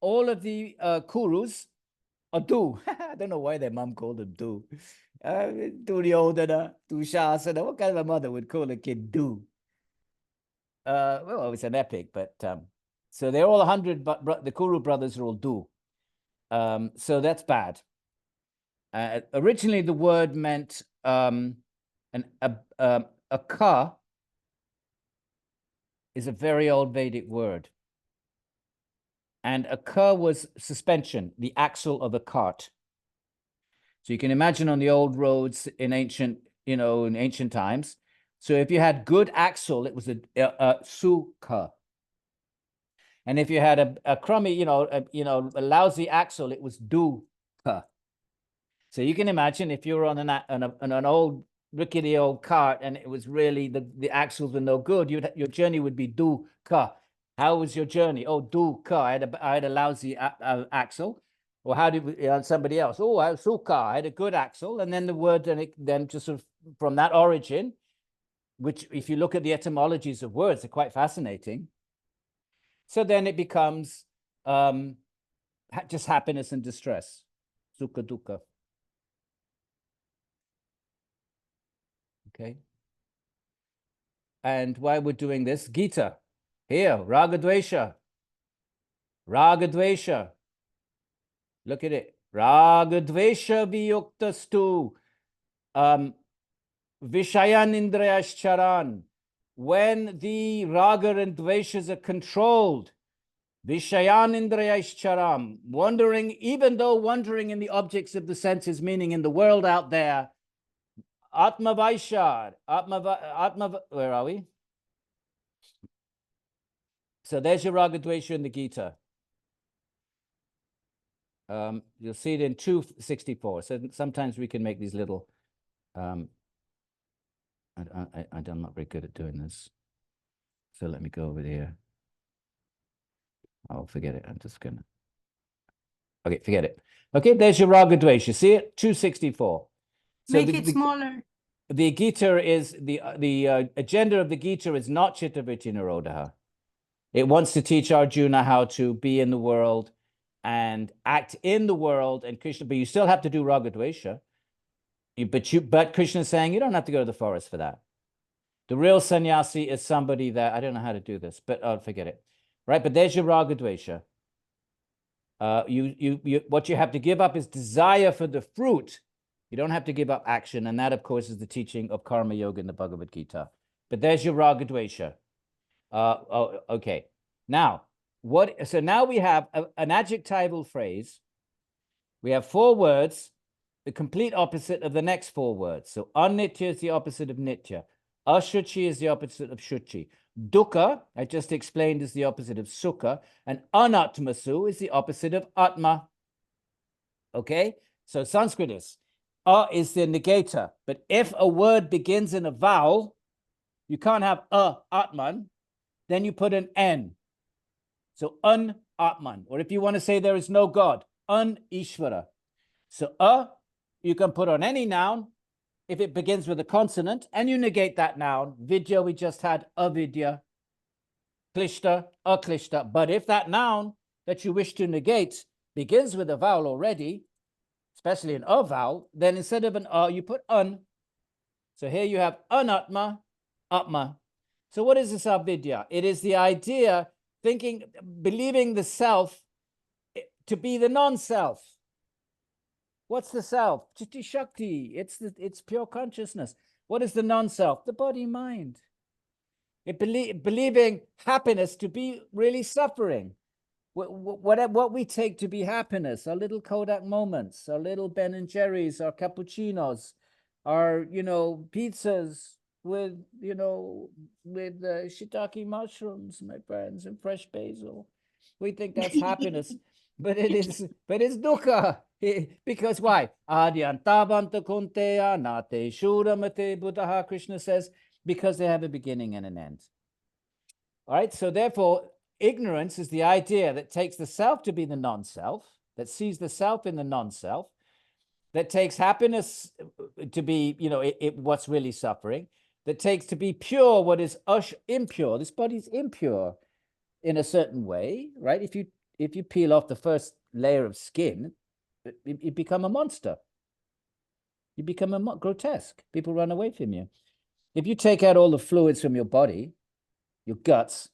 all of the Kurus are du. I don't know why their mom called them du. Duryodhana, Dushasana. What kind of a mother would call a kid du? Well, it's an epic, but so they're all 100, but the Kuru brothers are all du. So that's bad. Originally, the word meant a ka is a very old Vedic word. And a ka was suspension, the axle of a cart. So you can imagine on the old roads in ancient times. So if you had good axle, it was a sukha. And if you had a crummy, a lousy axle, it was dukkha. So you can imagine if you were on an old rickety old cart and it was really the axles were no good, your journey would be dukkha. How was your journey? Oh, dukkha. I had a lousy axle. Or how did somebody else? Oh, I sukha. I had a good axle, and then the word then just sort of from that origin, which if you look at the etymologies of words, they're quite fascinating. So then it becomes just happiness and distress, sukha dukkha. Okay. And why we're doing this, Gita, here, ragadvesha. Ragadvesha. Look at it. Ragadvesha viyuktastu. Vishayanindrayascharan. When the raga and dveshas are controlled, Vishayanindrayascharam, wandering, even though wandering in the objects of the senses, meaning in the world out there, Atma Vaishar, where are we? So there's your ragadvesha in the Gita. You'll see it in 264. So sometimes we can make these little. I'm not very good at doing this. So let me go over here. Oh, forget it. I'm just gonna. Okay, forget it. Okay, there's your ragadvesha. See it? 264. So Make it smaller. The Gita is the agenda of the Gita is not Chittavritti Nirodha. It wants to teach Arjuna how to be in the world and act in the world, and Krishna, but you still have to do ragadvesha. But Krishna is saying you don't have to go to the forest for that. The real sannyasi is somebody that I don't know how to do this, but I'll forget it. Right, but there's your ragadvesha. What you have to give up is desire for the fruit. You don't have to give up action, and that, of course, is the teaching of karma yoga in the Bhagavad Gita. But there's your ragadvesha. Okay. Now, so now we have an adjectival phrase. We have 4 words, the complete opposite of the next 4 words. So anitya is the opposite of nitya. Ashuchi is the opposite of shuchi. Dukkha, I just explained, is the opposite of sukha. And anatmasu is the opposite of atma. Okay? So Sanskrit is the negator. But if a word begins in a vowel, you can't have atman, then you put an n. So atman. Or if you want to say there is no God, ishvara. So you can put on any noun if it begins with a consonant, and you negate that noun. Vidya, we just had avidya. Klishta, aklishta. But if that noun that you wish to negate begins with a vowel already, especially an a vowel, then instead of an a, you put un. So here you have anatma, atma. So what is this avidya? It is the idea, thinking, believing the self to be the non-self. What's the self? Chitti Shakti. It's pure consciousness. What is the non-self? The body-mind. Believing happiness to be really suffering. What we take to be happiness, our little Kodak moments, our little Ben and Jerry's, our cappuccinos, our, pizzas with, with shiitake mushrooms, my friends, and fresh basil. We think that's happiness, but it's dukkha. Because why? Adyantabanta kunteya nate shuramate Buddha, Krishna says, because they have a beginning and an end. All right, so therefore, ignorance is the idea that takes the self to be the non-self, that sees the self in the non-self, that takes happiness to be, what's really suffering, that takes to be pure what is impure. This body is impure in a certain way, right? If you peel off the first layer of skin, you become a monster. You become grotesque. People run away from you. If you take out all the fluids from your body, your guts,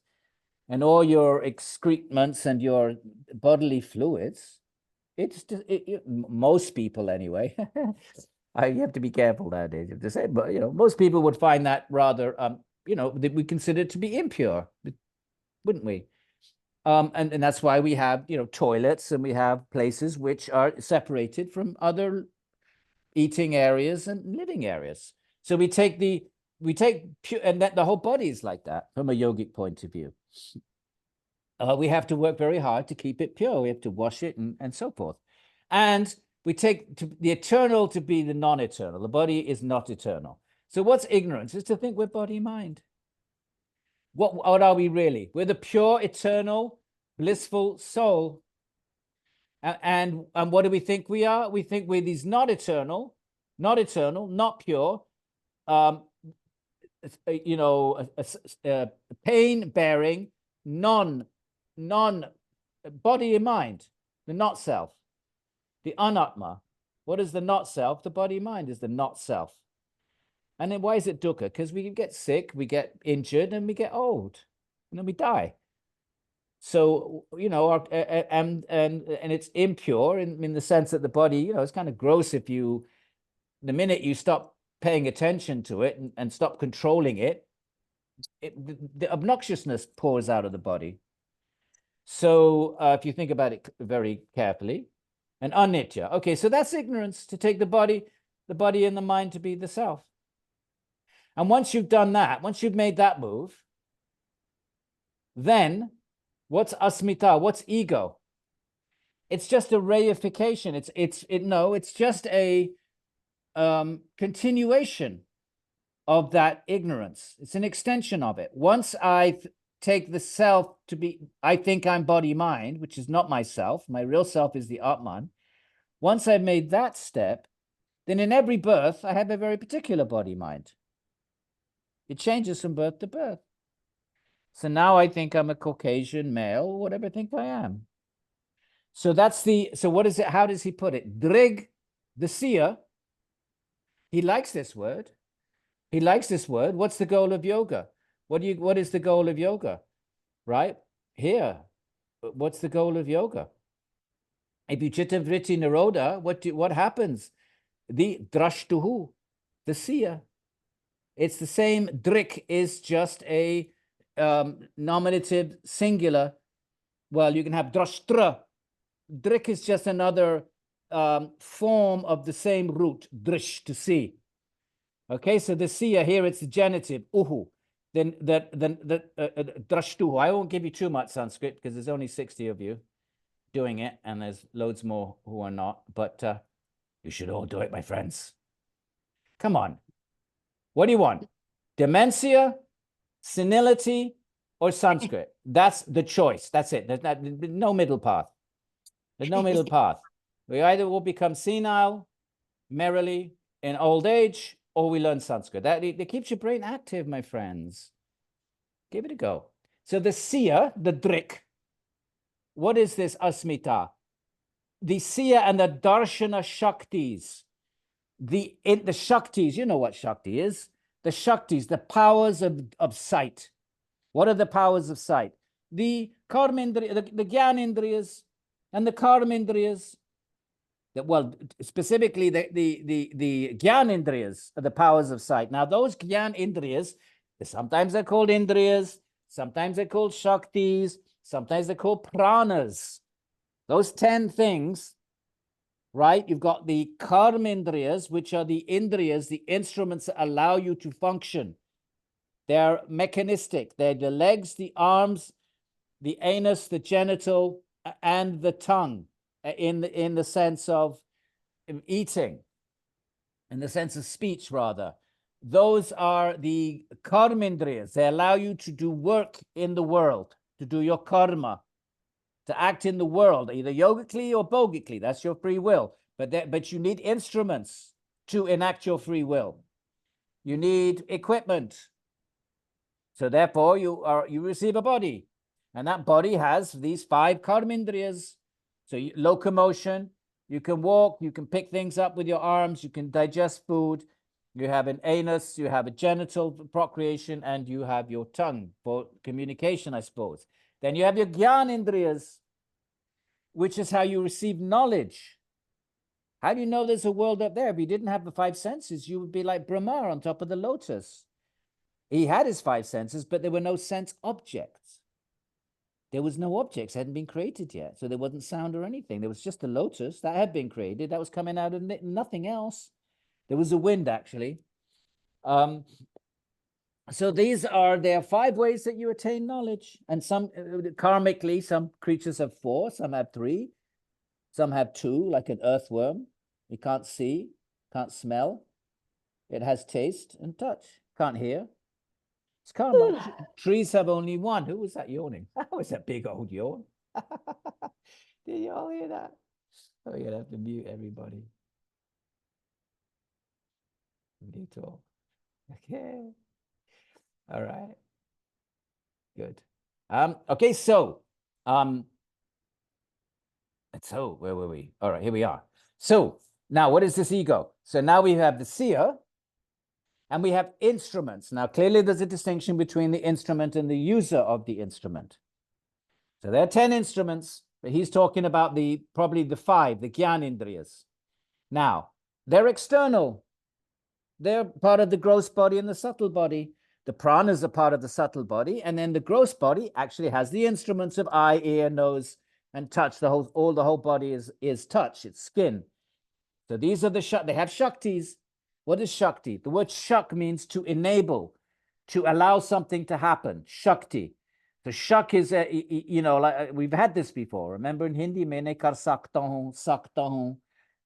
and all your excrements and your bodily fluids, it's just, most people anyway. You have to be careful nowadays. You have to say, but most people would find that rather, that we consider it to be impure, wouldn't we? And that's why we have, toilets, and we have places which are separated from other eating areas and living areas. So we take pure, and that the whole body is like that from a yogic point of view. We have to work very hard to keep it pure. We have to wash it and so forth. And we take the eternal to be the non-eternal. The body is not eternal. So what's ignorance? It's to think we're body-mind. What are we really? We're the pure, eternal, blissful soul. And what do we think we are? We think we're these not eternal, not pure, pain-bearing, non body and mind, the not self, the anatma. What is the not self? The body mind is the not self. And then why is it dukkha? Because we get sick, we get injured, and we get old, and then we die. So, and it's impure in the sense that the body, it's kind of gross if the minute you stop paying attention to it and stop controlling it, the obnoxiousness pours out of the body. So if you think about it very carefully, and anitya. Okay, so that's ignorance, to take the body and the mind to be the self. And once you've done that, once you've made that move, then what's asmita? What's ego? It's just a reification. It's just a continuation of that ignorance. It's an extension of it. Once I take the self to be, I think I'm body-mind, which is not myself. My real self is the Atman. Once I've made that step, then in every birth, I have a very particular body-mind. It changes from birth to birth. So now I think I'm a Caucasian male, whatever I think I am. So what is it? How does he put it? Drig, the seer, he likes this word. He likes this word. What's the goal of yoga? What is the goal of yoga? Right? Here. What's the goal of yoga? If you chitta vritti nirodha, what happens? The drashtuhu, the seer. It's the same. Drik is just a nominative singular. Well, you can have drashtra. Drik is just another form of the same root, drish, to see. Okay, so the seer here, it's the genitive, uhu. Then drashtuhu. I won't give you too much Sanskrit because there's only 60 of you doing it, and there's loads more who are not. But you should all do it, my friends. Come on. What do you want? Dementia, senility, or Sanskrit? That's the choice. That's it. There's no middle path. There's no middle path. We either will become senile, merrily, in old age, or we learn Sanskrit. That keeps your brain active, my friends. Give it a go. So the seer, the drik, what is this asmita? the Siya and the Darshana Shaktis. The Shaktis, you know what Shakti is. The Shaktis, the powers of sight. What are the powers of sight? The Karmendriya, the Gyanendriyas and the Karmendriyas. Well, specifically the Gyanendriyas are the powers of sight. Now, those Gyanendriyas, sometimes they're called Indriyas, sometimes they're called Shaktis, sometimes they're called Pranas. Those 10 things, right? You've got the Karmendriyas, which are the Indriyas, the instruments that allow you to function. They're mechanistic. They're the legs, the arms, the anus, the genital, and the tongue in the sense of eating, in the sense of speech, rather. Those are the karmendriyas. They allow you to do work in the world, to do your karma, to act in the world, either yogically or bogically. That's your free will. But you need instruments to enact your free will. You need equipment. So therefore, you receive a body, and that body has these 5 karmendriyas. So locomotion, you can walk, you can pick things up with your arms, you can digest food, you have an anus, you have a genital procreation, and you have your tongue for communication, I suppose. Then you have your gyanendriyas, which is how you receive knowledge. How do you know there's a world up there? If you didn't have the 5 senses, you would be like Brahma on top of the lotus. He had his 5 senses, but there were no sense objects. There was no objects, hadn't been created yet. So there wasn't sound or anything. There was just the lotus that had been created. That was coming out of nothing else. There was a wind, actually. So there are 5 ways that you attain knowledge. And some, karmically, some creatures have 4, some have 3, some have 2, like an earthworm. You can't see, can't smell. It has taste and touch. Can't hear. It's karma. Trees have only 1. Who was that yawning? That was a big old yawn. Did you all hear that? Oh, you're gonna have to mute everybody. You talk. Okay. All right. Good. Okay, so where were we? All right, here we are. So now what is this ego? So now we have the seer. And we have instruments. Now, clearly, there's a distinction between the instrument and the user of the instrument. So there are 10 instruments, but he's talking about probably the 5, the Gyanendriyas. Now, they're external. They're part of the gross body and the subtle body. The pranas are part of the subtle body, and then the gross body actually has the instruments of eye, ear, nose, and touch. The whole body is touch. It's skin. So these are they have shaktis. What is Shakti? The word Shak means to enable, to allow something to happen. Shakti. So Shak is, like we've had this before. Remember in Hindi, maine kar sakta hu.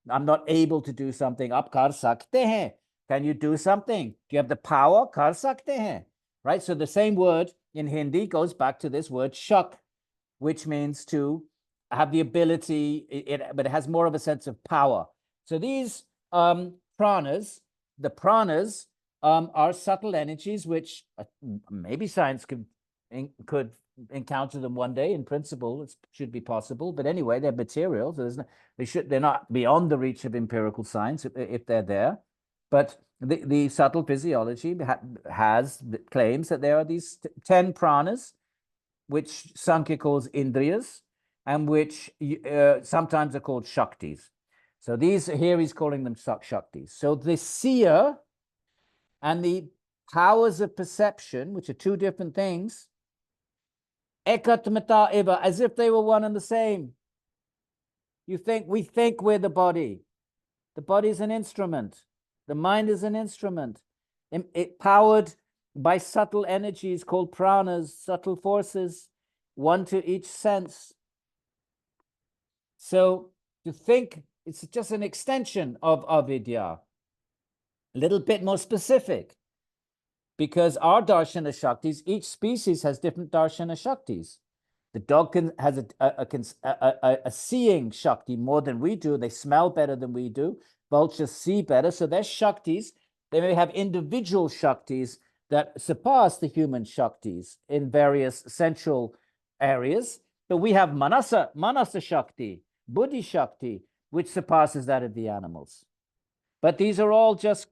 I'm not able to do something. Aap kar sakte hain. Can you do something? Do you have the power? Kar sakte hain. Right? So the same word in Hindi goes back to this word Shak, which means to have the ability, but it has more of a sense of power. So these pranas, the pranas are subtle energies, which maybe science could encounter them one day. In principle, it should be possible. But anyway, they're materials. They're not beyond the reach of empirical science if they're there. But the subtle physiology claims that there are these 10 pranas, which Sankhya calls indriyas, and which sometimes are called shaktis. So here he's calling them shaktis. So the seer and the powers of perception, which are 2 different things, ekatmata eva, as if they were one and the same. We think we're the body. The body is an instrument. The mind is an instrument. It powered by subtle energies called pranas, subtle forces, 1 to each sense. So to think, it's just an extension of avidya, a little bit more specific, because our darshana shaktis, each species has different darshana shaktis. The dog has a seeing shakti more than we do. They smell better than we do. Vultures see better. So their shaktis, they may have individual shaktis that surpass the human shaktis in various sensual areas. But we have manasa shakti, Buddhi Shakti, which surpasses that of the animals. But these are all just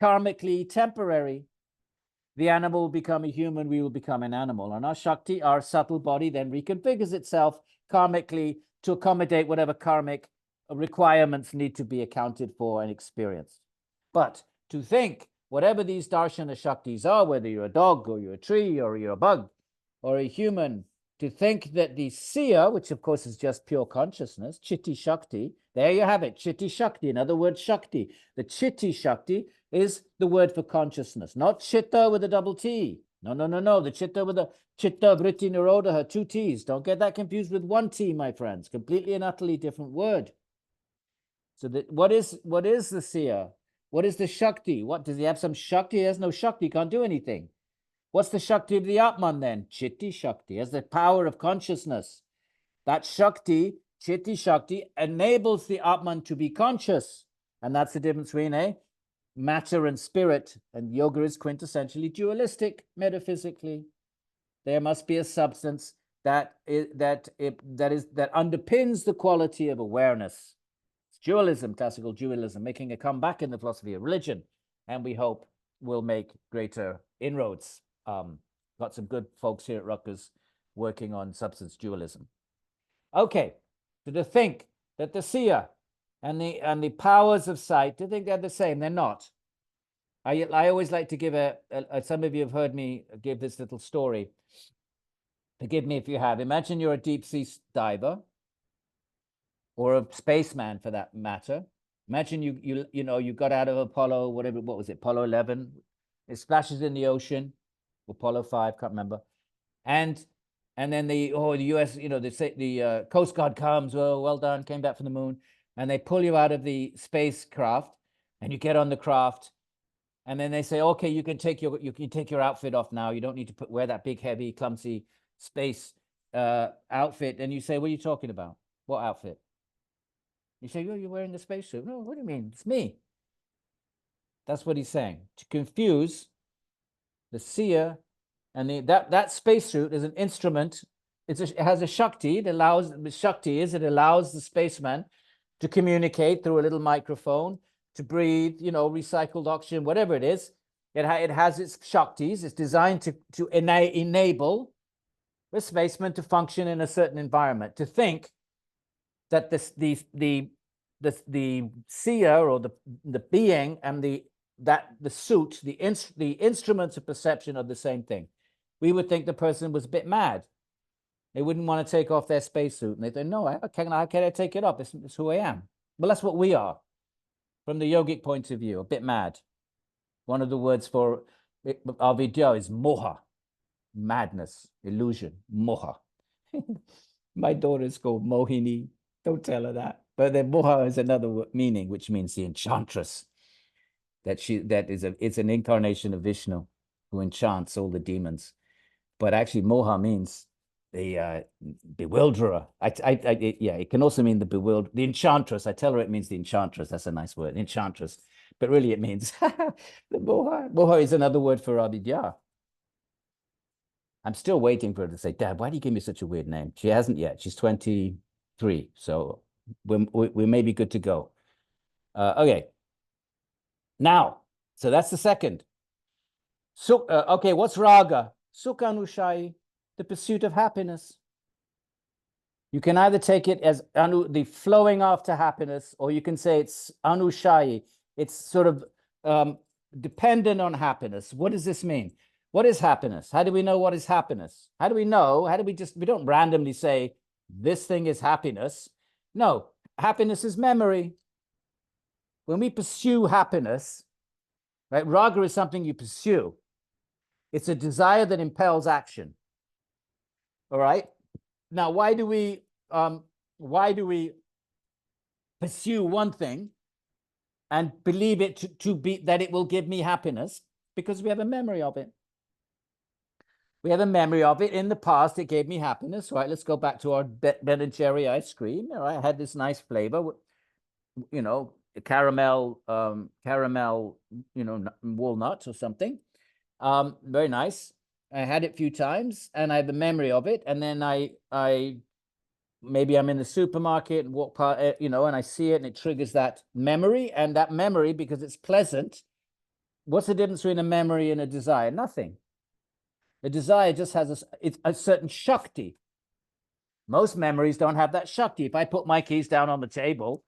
karmically temporary. The animal will become a human, we will become an animal. And our Shakti, our subtle body, then reconfigures itself karmically to accommodate whatever karmic requirements need to be accounted for and experienced. But to think, whatever these darshana Shaktis are, whether you're a dog or you're a tree or you're a bug or a human, to think that the Siya, which of course is just pure consciousness, Chitti Shakti, there you have it, Chitti Shakti, in other words, Shakti. The Chitti Shakti is the word for consciousness, not Chitta with a double T. No, no, no, no. The Chitta with a Chitta Vritti Nirodha, two T's. Don't get that confused with one T, my friends. Completely and utterly different word. So that what is the Siya? What is the Shakti? What does he have some Shakti? He has no Shakti, can't do anything. What's the Shakti of the Atman then? Chitti Shakti, as the power of consciousness. That Shakti, Chitti Shakti, enables the Atman to be conscious. And that's the difference between matter and spirit. And yoga is quintessentially dualistic, metaphysically. There must be a substance that underpins the quality of awareness. It's dualism, classical dualism, making a comeback in the philosophy of religion. And we hope will make greater inroads. Got some good folks here at Rutgers working on substance dualism. Okay, so to think that the Siya and the powers of sight, to think they're the same, they're not. I always like to give some of you have heard me give this little story. Forgive me if you have. Imagine you're a deep sea diver or a spaceman for that matter. Imagine you got out of Apollo, whatever, what was it, Apollo 11? It splashes in the ocean. Apollo 5, can't remember, and then the US, the Coast Guard comes, well done, came back from the moon, and they pull you out of the spacecraft, and you get on the craft, and then they say, okay, you can take your outfit off now. You don't need to wear that big, heavy, clumsy space outfit. And you say, what are you talking about? What outfit? You say, oh, you're wearing the spacesuit. No, what do you mean? It's me. That's what he's saying. To confuse the Siya and that spacesuit is an instrument. It has a Shakti. It allows the spaceman to communicate through a little microphone, to breathe, recycled oxygen, whatever it is. It has its Shaktis. It's designed to enable the spaceman to function in a certain environment. To think that the seer or the being and the suit, the instruments of perception are the same thing. We would think the person was a bit mad. They wouldn't want to take off their spacesuit, and they think, no, how can I take it off? It's who I am. Well, that's what we are, from the yogic point of view, a bit mad. One of the words for avidya is moha, madness, illusion, moha. My daughter is called Mohini. Don't tell her that. But then moha is another meaning, which means the enchantress. It's an incarnation of Vishnu who enchants all the demons. But actually, moha means the bewilderer. It can also mean the enchantress. I tell her it means the enchantress. That's a nice word, enchantress. But really, it means the moha. Moha is another word for avidya. I'm still waiting for her to say, Dad, why do you give me such a weird name? She hasn't yet. She's 23, so we may be good to go. Okay. Now, so that's the second. So, okay, what's raga? Sukha-anushayi, the pursuit of happiness. You can either take it as the flowing after happiness, or you can say it's anushayi. It's sort of dependent on happiness. What does this mean? What is happiness? How do we know what is happiness? How do we know? We don't randomly say this thing is happiness. No, happiness is memory. When we pursue happiness, right? Raga is something you pursue. It's a desire that impels action. All right. Now, why do we pursue one thing and believe it to be that it will give me happiness? Because we have a memory of it. We have a memory of it. In the past, it gave me happiness. Right. Let's go back to our Ben and Jerry ice cream. All right. I had this nice flavor, caramel, walnuts or something. Very nice. I had it a few times and I have a memory of it. And then I maybe I'm in the supermarket and walk past, you know, and I see it and it triggers that memory. And that memory, because it's pleasant, what's the difference between a memory and a desire? Nothing. The desire just has it's a certain shakti. Most memories don't have that shakti. If I put my keys down on the table,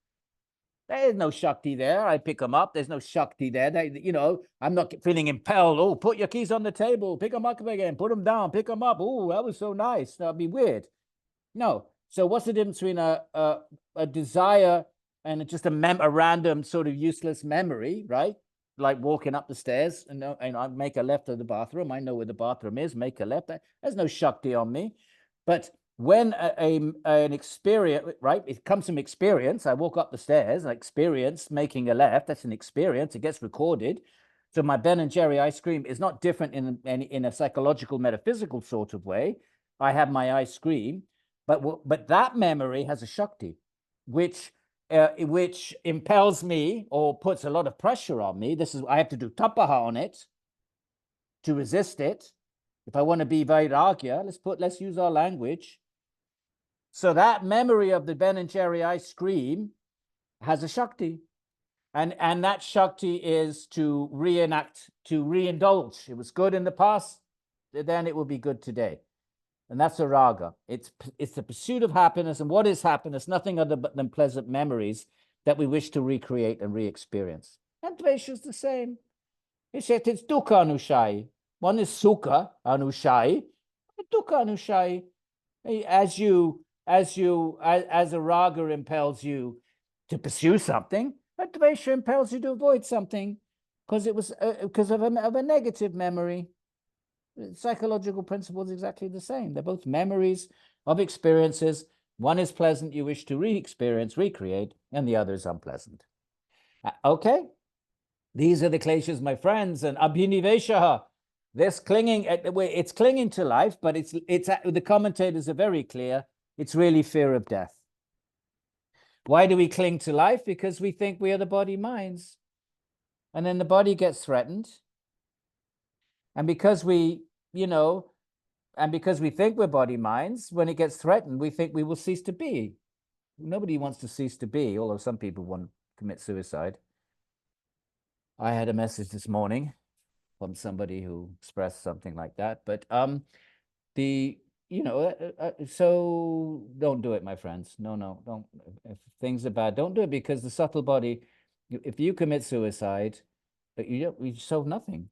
there's no shakti there. I pick them up. There's no shakti there. You know, I'm not feeling impelled. Oh, put your keys on the table. Pick them up again. Put them down. Pick them up. Oh, that was so nice. That'd be weird. No. So what's the difference between a desire and just a random sort of useless memory, right? Like walking up the stairs and I make a left of the bathroom. I know where the bathroom is. Make a left. There's no shakti on me. But when an experience, right? It comes from experience. I walk up the stairs, I experience making a left. That's an experience. It gets recorded. So my Ben and Jerry ice cream is not different in a psychological, metaphysical sort of way. I have my ice cream, but that memory has a shakti, which impels me or puts a lot of pressure on me. I have to do tapaha on it to resist it. If I want to be vairagya, let's use our language. So that memory of the Ben and Jerry ice cream has a shakti. And that shakti is to reenact, to reindulge. It was good in the past, then it will be good today. And that's a raga. It's the pursuit of happiness. And what is happiness? Nothing other than pleasant memories that we wish to recreate and re-experience. And Dvesha is the same. It's dukkha anushai. One is sukha anushai, dukkha anushai. As a raga impels you to pursue something, a dvesha impels you to avoid something because it was because of a negative memory. The psychological principle is exactly the same. They're both memories of experiences. One is pleasant, you wish to re-experience, recreate, and the other is unpleasant. Okay, these are the kleshas, my friends, and abhinivesha. This clinging, it's clinging to life, but it's the commentators are very clear. It's really fear of death. Why do we cling to life? Because we think we are the body minds. And then the body gets threatened. And because we think we're body minds, when it gets threatened, we think we will cease to be. Nobody wants to cease to be, although some people want to commit suicide. I had a message this morning from somebody who expressed something like that. But so don't do it, my friends. No, don't. If things are bad, don't do it, because the subtle body, if you commit suicide, you solve nothing.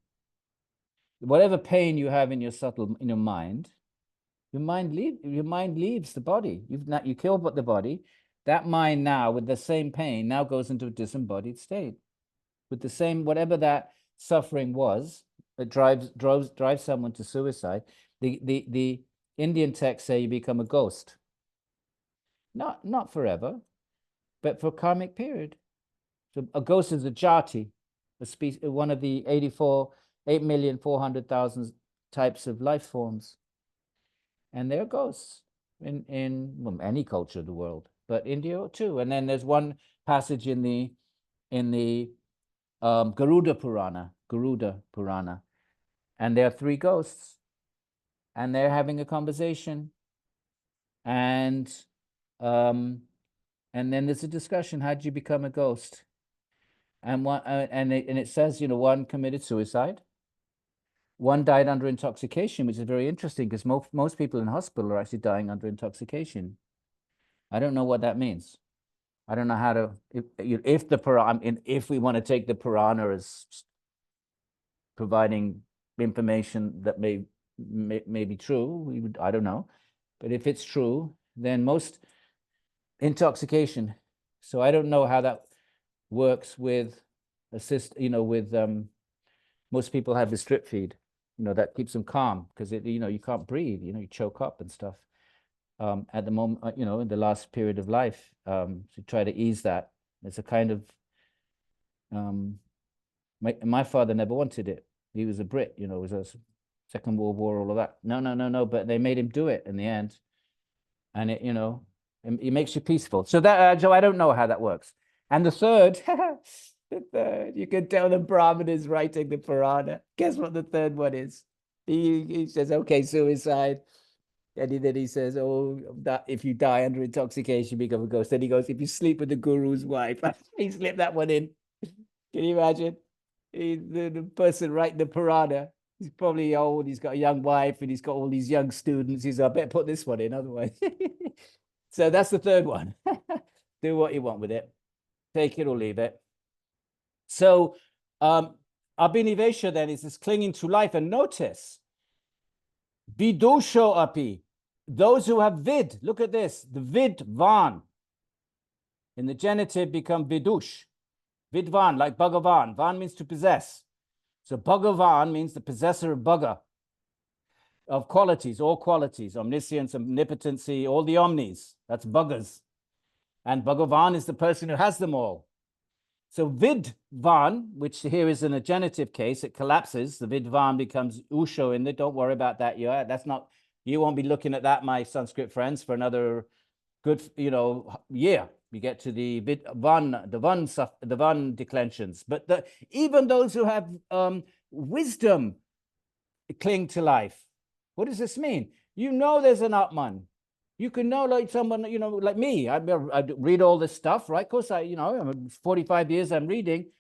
Whatever pain you have in your mind, your mind leaves the body. You kill the body. That mind now, with the same pain, now goes into a disembodied state. With the same, whatever that suffering was, that drives someone to suicide. The Indian texts say you become a ghost. Not forever, but for a karmic period. So a ghost is a jati, a species, one of the 8,400,000 types of life forms. And they're ghosts in any culture of the world, but India too. And then there's one passage in the Garuda Purana, and there are 3 ghosts, and they're having a conversation, and then there's a discussion: how did you become a ghost? And it says, one committed suicide, one died under intoxication, which is very interesting because most people in hospital are actually dying under intoxication. I don't know what that means. I don't know how to, if we want to take the Purana as providing information that may be true, I don't know. But if it's true, then most intoxication. So I don't know how that works with most people have the strip feed, that keeps them calm because you can't breathe, you choke up and stuff. At the moment, in the last period of life, to try to ease that. It's a kind of, my father never wanted it. He was a Brit, it was a Second World War, all of that. No, but they made him do it in the end. And it makes you peaceful. So that, Joe, I don't know how that works. And the third, you can tell the Brahmin is writing the Purana. Guess what the third one is? He says, okay, suicide. And then he says, oh, that if you die under intoxication, you become a ghost. Then he goes, if you sleep with the guru's wife, he slipped that one in. Can you imagine? The person writing the Purana, he's probably old, he's got a young wife, and he's got all these young students. He's, I better put this one in, otherwise. So that's the third one. Do what you want with it. Take it or leave it. So Abhinivesha then is this clinging to life. And notice, Vidusho api, those who have vid, look at this, the vidvan. In the genitive become vidush. Vidvan, like Bhagavan. Van means to possess. So Bhagavan means the possessor of Bhaga, of qualities, all qualities, omniscience, omnipotency, all the omnis. That's Bhagas. And Bhagavan is the person who has them all. So Vidvan, which here is in a genitive case, it collapses. The Vidvan becomes Usho in it. Don't worry about that yet. That's not, you won't be looking at that, my Sanskrit friends, for another good, year. We get to the Van declensions. But even those who have wisdom cling to life. What does this mean? There's an Atman. You can know, like someone, like me. I read all this stuff, right? Of course, I'm 45 years I'm reading.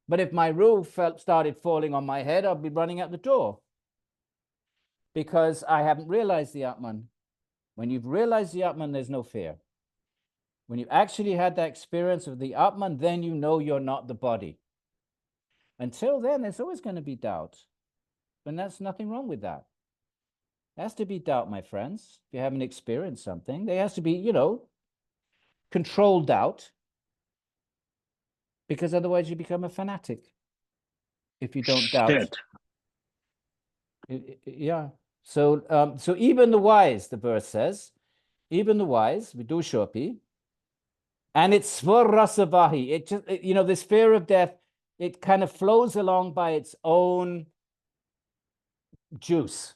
But if my roof started falling on my head, I'd be running out the door. Because I haven't realized the Atman. When you've realized the Atman, there's no fear. When you actually had that experience of the Atman, then you know you're not the body. Until then, there's always going to be doubt. And that's nothing wrong with that. There has to be doubt, my friends. If you haven't experienced something, there has to be, controlled doubt. Because otherwise you become a fanatic. If you don't doubt. Yeah. So even the wise, the verse says, even the wise, vidushopi, and it's svarasavahi. It just, this fear of death, it kind of flows along by its own juice.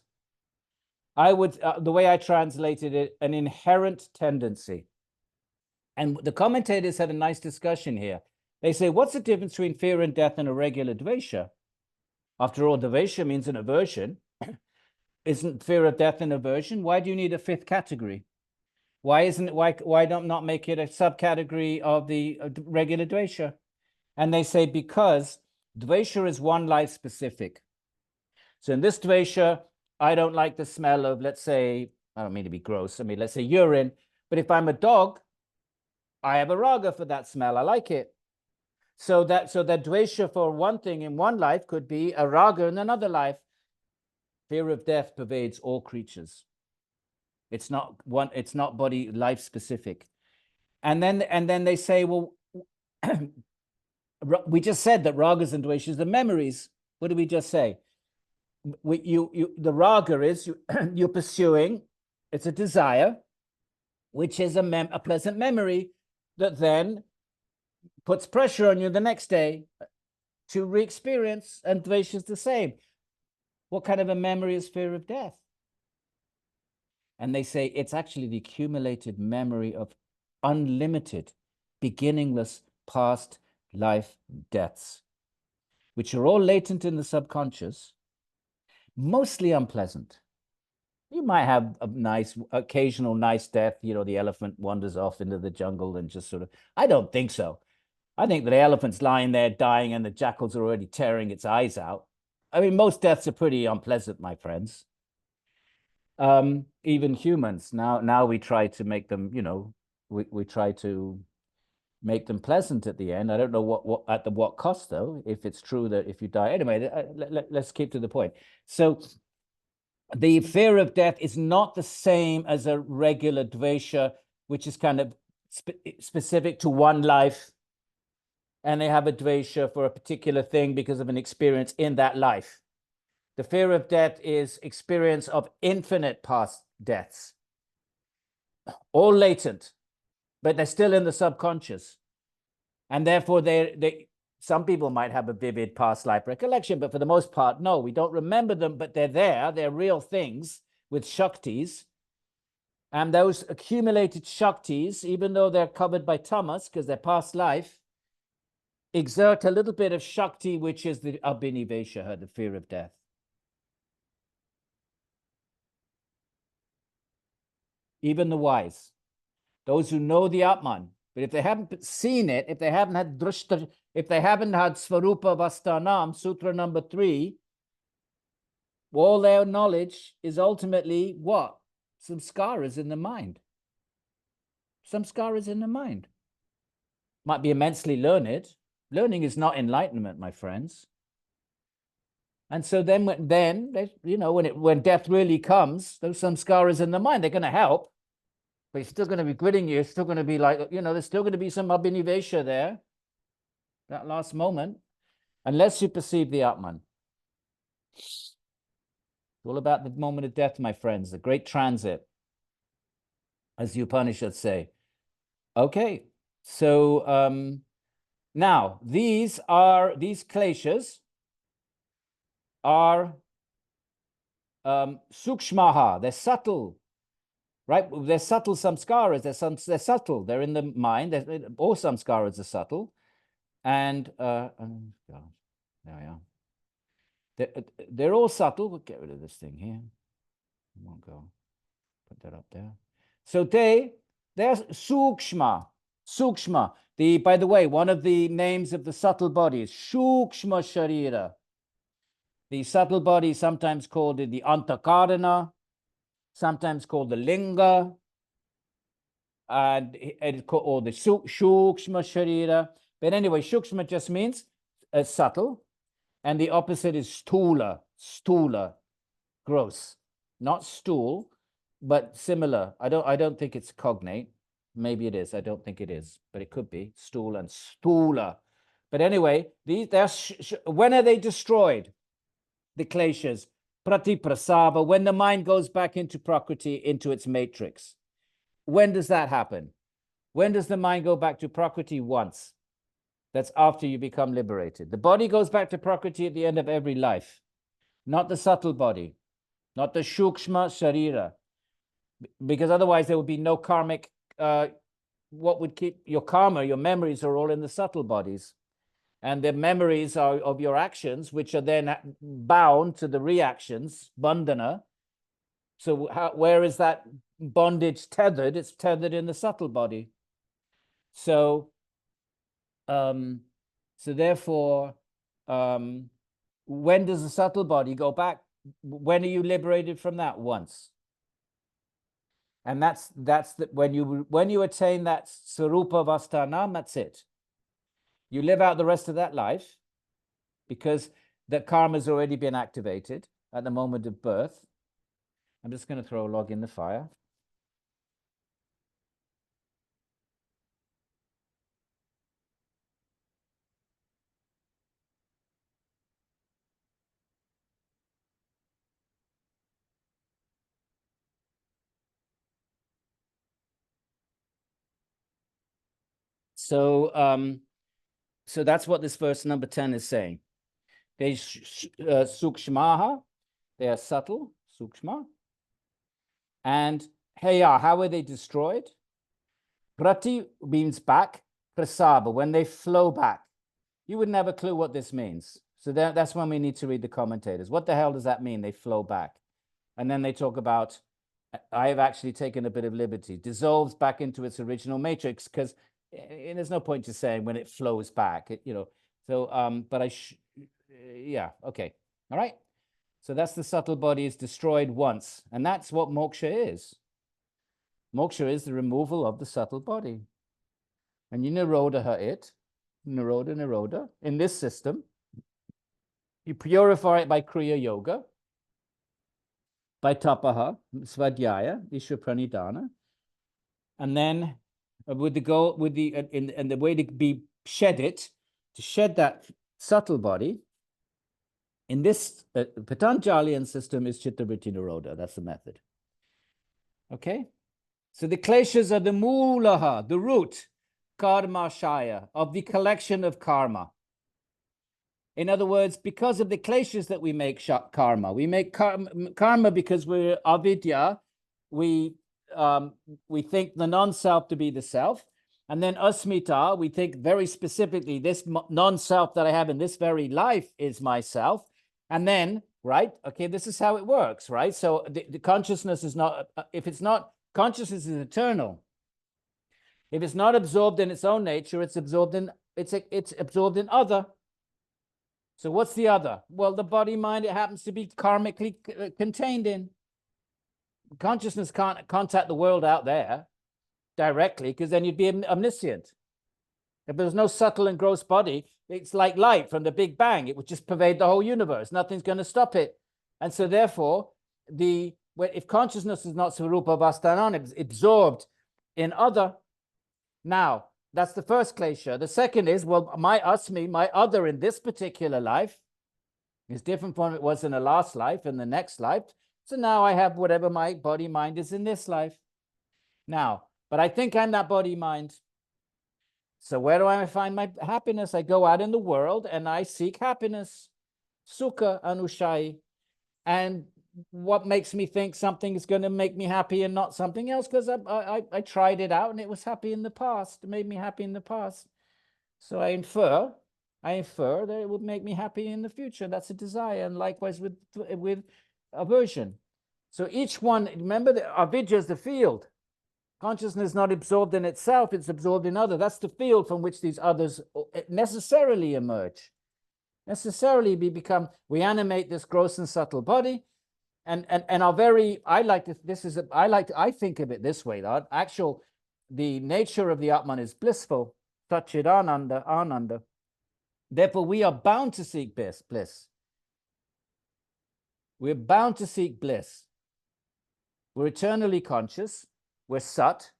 I would, the way I translated it, an inherent tendency. And the commentators had a nice discussion here. They say, what's the difference between fear and death and a regular dvesha? After all, dvesha means an aversion. Isn't fear of death an aversion? Why do you need a fifth category? Why not make it a subcategory of the regular dvesha? And they say because dvesha is one life specific. So in this dvesha, I don't like the smell of, let's say, I don't mean to be gross. I mean, let's say urine. But if I'm a dog, I have a raga for that smell. I like it. So that dvesha for one thing in one life could be a raga in another life. Fear of death pervades all creatures. It's not body life specific. And then they say, well, we just said that ragas and dveshas are memories. What did we just say? The raga is you're pursuing, it's a desire, which is a pleasant memory that then puts pressure on you the next day to re-experience, and dvesha is the same. What kind of a memory is fear of death? And they say it's actually the accumulated memory of unlimited, beginningless past life deaths, which are all latent in the subconscious, mostly unpleasant. You might have a occasional nice death. The elephant wanders off into the jungle and just sort of, I don't think so. I think the elephant's lying there dying and the jackals are already tearing its eyes out. I mean, most deaths are pretty unpleasant, my friends. Even humans. Now we try to make them, we try to make them pleasant at the end. I don't know what cost, though, if it's true that if you die. Anyway, let's keep to the point. So the fear of death is not the same as a regular dvesha, which is kind of specific to one life. And they have a dvesha for a particular thing because of an experience in that life. The fear of death is experience of infinite past deaths. All latent, but they're still in the subconscious. And therefore, some people might have a vivid past life recollection, but for the most part, no, we don't remember them, but they're there. They're real things with shaktis. And those accumulated shaktis, even though they're covered by tamas, because they're past life, exert a little bit of shakti, which is the abhinivesha, the fear of death. even the wise, those who know the Atman. But if they haven't seen it, if they haven't had drishta, if they haven't had Svarupa Vastanam, Sutra number 3, all their knowledge is ultimately what? Samskaras in the mind. Samskaras in the mind. Might be immensely learned. Learning is not enlightenment, my friends. And so then when death really comes, those samskaras in the mind, they're going to help. But it's still going to be gritting you. It's still going to be like, there's still going to be some abhinivesha there. That last moment. Unless you perceive the Atman. It's all about the moment of death, my friends. The great transit. As the Upanishads say. Okay. So now, these kleshas are sukshmaha. They're subtle. Right, they're subtle samskaras. They're subtle. They're in the mind. All samskaras are subtle, and there we are. They're all subtle. We'll get rid of this thing here. I won't go. Put that up there. So they're sukshma. Sukshma. By the way, one of the names of the subtle body is sukshma sharira. The subtle body is sometimes called the antakarana. Sometimes called the linga, and it's called, or the shukshma sharira. But anyway, shukshma just means subtle, and the opposite is stula, gross, not stool, but similar. I don't think it's cognate. Maybe it is. I don't think it is, but it could be stool and stula. But anyway, when are they destroyed? The kleshas. Pratiprasava, when the mind goes back into Prakriti, into its matrix. When does that happen? When does the mind go back to Prakriti? Once. That's after you become liberated. The body goes back to Prakriti at the end of every life. Not the subtle body. Not the Shukshma Sharira. Because otherwise there would be no karmic, what would keep your karma, your memories are all in the subtle bodies. And the memories are of your actions, which are then bound to the reactions, bandhana. So where is that bondage tethered? It's tethered in the subtle body. So, therefore, when does the subtle body go back? When are you liberated from that? Once. And that's when you attain that Sarupa Vastanam, that's it. You live out the rest of that life because the karma's already been activated at the moment of birth. I'm just going to throw a log in the fire. So that's what this verse number 10 is saying. They sukshmaha, they are subtle, sukshma. And heya, how are they destroyed? Prati means back, prasaba, when they flow back. You wouldn't have a clue what this means. So that's when we need to read the commentators. What the hell does that mean? They flow back. And then they talk about, I have actually taken a bit of liberty, dissolves back into its original matrix, because there's no point to saying when it flows back, So, but yeah, okay. All right. So that's the subtle body is destroyed once. And that's what moksha is. Moksha is the removal of the subtle body. And you nirodha it, nirodha, in this system. You purify it by Kriya Yoga, by Tapaha, Svadhyaya, Ishvara Pranidhana. And then with the goal, and the way to shed it, to shed that subtle body, in this Patanjalian system is Chittavritti Nirodha. That's the method. Okay? So the kleshas are the mulaha, the root, karma shaya, of the collection of karma. In other words, because of the kleshas that we make karma. We make karma because we're avidya. We think the non-self to be the self. And then asmita, we think very specifically this non-self that I have in this very life is myself. And then, right, okay, this is how it works, right? So the consciousness is not, if it's not consciousness is eternal. If it's not absorbed in its own nature, it's absorbed in other. So what's the other? Well, the body mind, it happens to be karmically contained in. Consciousness can't contact the world out there directly, because then you'd be omniscient. If there was no subtle and gross body, it's like light from the Big Bang. It would just pervade the whole universe. Nothing's going to stop it. And so therefore, if consciousness is not Swarupa Vastanan, it's absorbed in other. Now, that's the first klesha. The second is, well, my asmi, my other in this particular life is different from it was in the last life and the next life. So now I have whatever my body mind is in this life. Now, but I think I'm that body mind. So where do I find my happiness? I go out in the world and I seek happiness, sukha anushai. And what makes me think something is going to make me happy and not something else? Because I tried it out and it was happy in the past. It made me happy in the past. So I infer that it would make me happy in the future. That's a desire. And likewise with aversion. So each one, remember that avidya is the field. Consciousness is not absorbed in itself, it's absorbed in other. That's the field from which these others necessarily emerge. Necessarily we animate this gross and subtle body, and our very, I think of it this way, that the nature of the Atman is blissful, Satchidananda, Ananda. Therefore, we are bound to seek bliss. We're bound to seek bliss. We're eternally conscious. We're sat,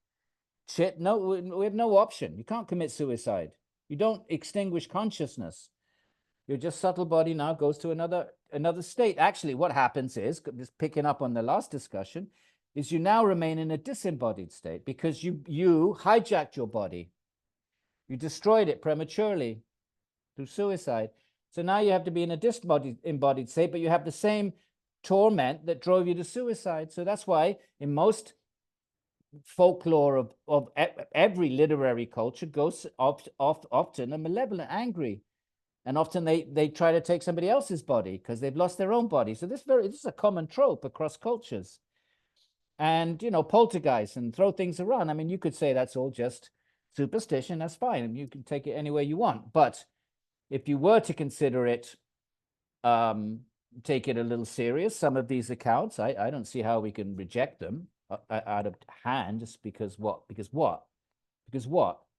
chit. No, we have no option. You can't commit suicide. You don't extinguish consciousness. Your just subtle body now goes to another state. Actually, what happens is, just picking up on the last discussion, is you now remain in a disembodied state because you hijacked your body. You destroyed it prematurely through suicide. So now you have to be in a disembodied state, but you have the same torment that drove you to suicide. So that's why in most folklore of every literary culture goes often a malevolent, angry, and often they try to take somebody else's body because they've lost their own body. So this is a common trope across cultures. And poltergeist and throw things around. I mean, you could say that's all just superstition. That's fine, and you can take it any way you want. But if you were to consider it, take it a little serious, some of these accounts, I don't see how we can reject them out of hand, just because what?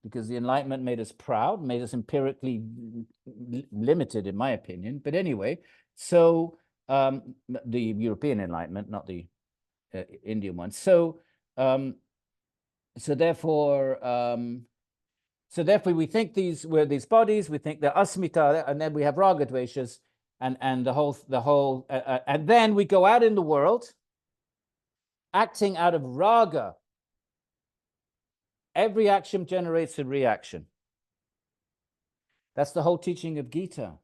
Because the Enlightenment made us proud, made us empirically limited, in my opinion. But anyway, so the European Enlightenment, not the Indian one. So therefore, we think we're these bodies. We think they're asmita, and then we have raga dveshas, and the whole, and then we go out in the world, acting out of raga. Every action generates a reaction. That's the whole teaching of Gita.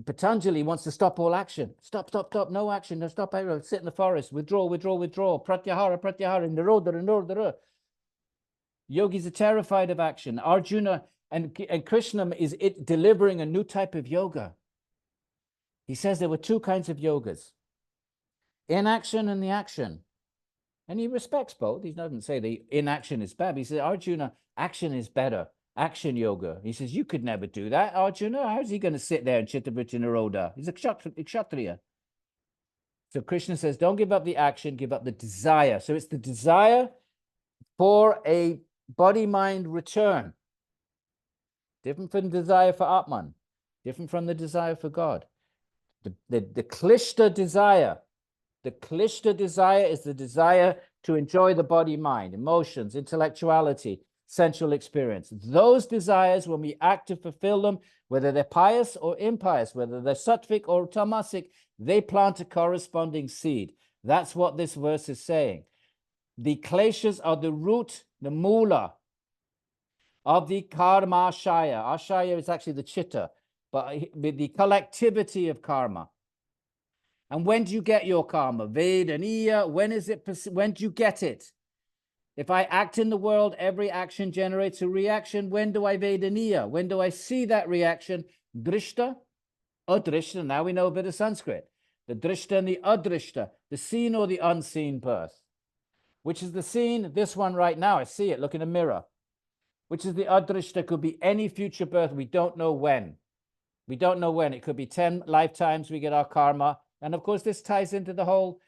Patanjali wants to stop all action. Stop, no action, no stop, sit in the forest, withdraw, pratyahara, nirodha. Yogis are terrified of action. Arjuna and Krishna is delivering a new type of yoga. He says there were two kinds of yogas, inaction and the action. And he respects both. He doesn't say the inaction is bad. He says, Arjuna, action is better. Action yoga. He says, you could never do that, Arjuna. How's he going to sit there and chitta-vritti nirodha? He's a kshatriya. So Krishna says, don't give up the action, give up the desire. So it's the desire for a body-mind return. Different from the desire for Atman. Different from the desire for God. The klishta desire. The klishta desire is the desire to enjoy the body-mind, emotions, intellectuality, sensual experience. Those desires, when we act to fulfill them, whether they're pious or impious, whether they're sattvic or tamasic, they plant a corresponding seed. That's what this verse is saying. The kleshas are the root, the mula of the karma ashaya. Ashaya is actually the chitta, but with the collectivity of karma. And when do you get your karma? Vedaniya. When do you get it? If I act in the world, every action generates a reaction. When do I vedaniya? When do I see that reaction? Drishta, adrishta. Now we know a bit of Sanskrit. The drishta and the adrishta, the seen or the unseen birth. which is the seen, this one right now. I see it, look in a mirror, which is the adrishta, could be any future birth. We don't know when. We don't know when. It could be 10 lifetimes we get our karma. And of course, this ties into the whole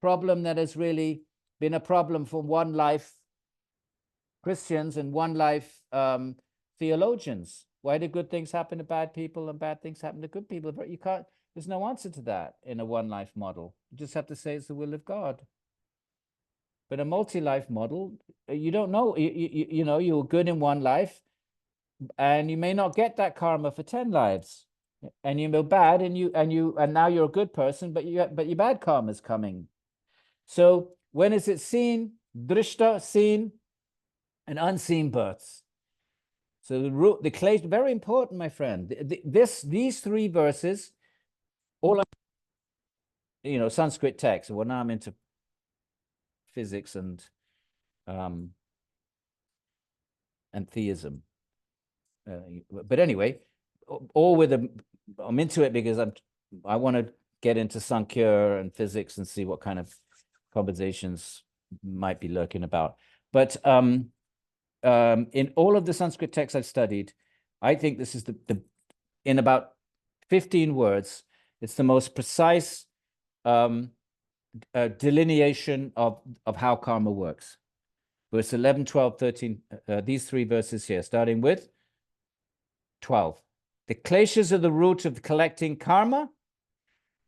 problem that has really been a problem for one life Christians and one life theologians. Why do good things happen to bad people and bad things happen to good people? But you can't, there's no answer to that in a one life model. You just have to say it's the will of God. But a multi-life model, you don't know. You know, you're good in one life, and you may not get that karma for 10 lives, and you're bad, and now you're a good person, but your bad karma is coming. So when is it seen? Drishta, seen, and unseen births. So the clay, very important, my friend. These three verses, all Sanskrit texts. Well, now I'm into physics and theism. But anyway, all with I'm into it because I want to get into Sankhya and physics and see what kind of conversations might be lurking about. But in all of the Sanskrit texts I've studied, I think this is in about 15 words, it's the most precise delineation of how karma works. Verse 11, 12, 13, these three verses here, starting with 12. The kleshas are the root of collecting karma.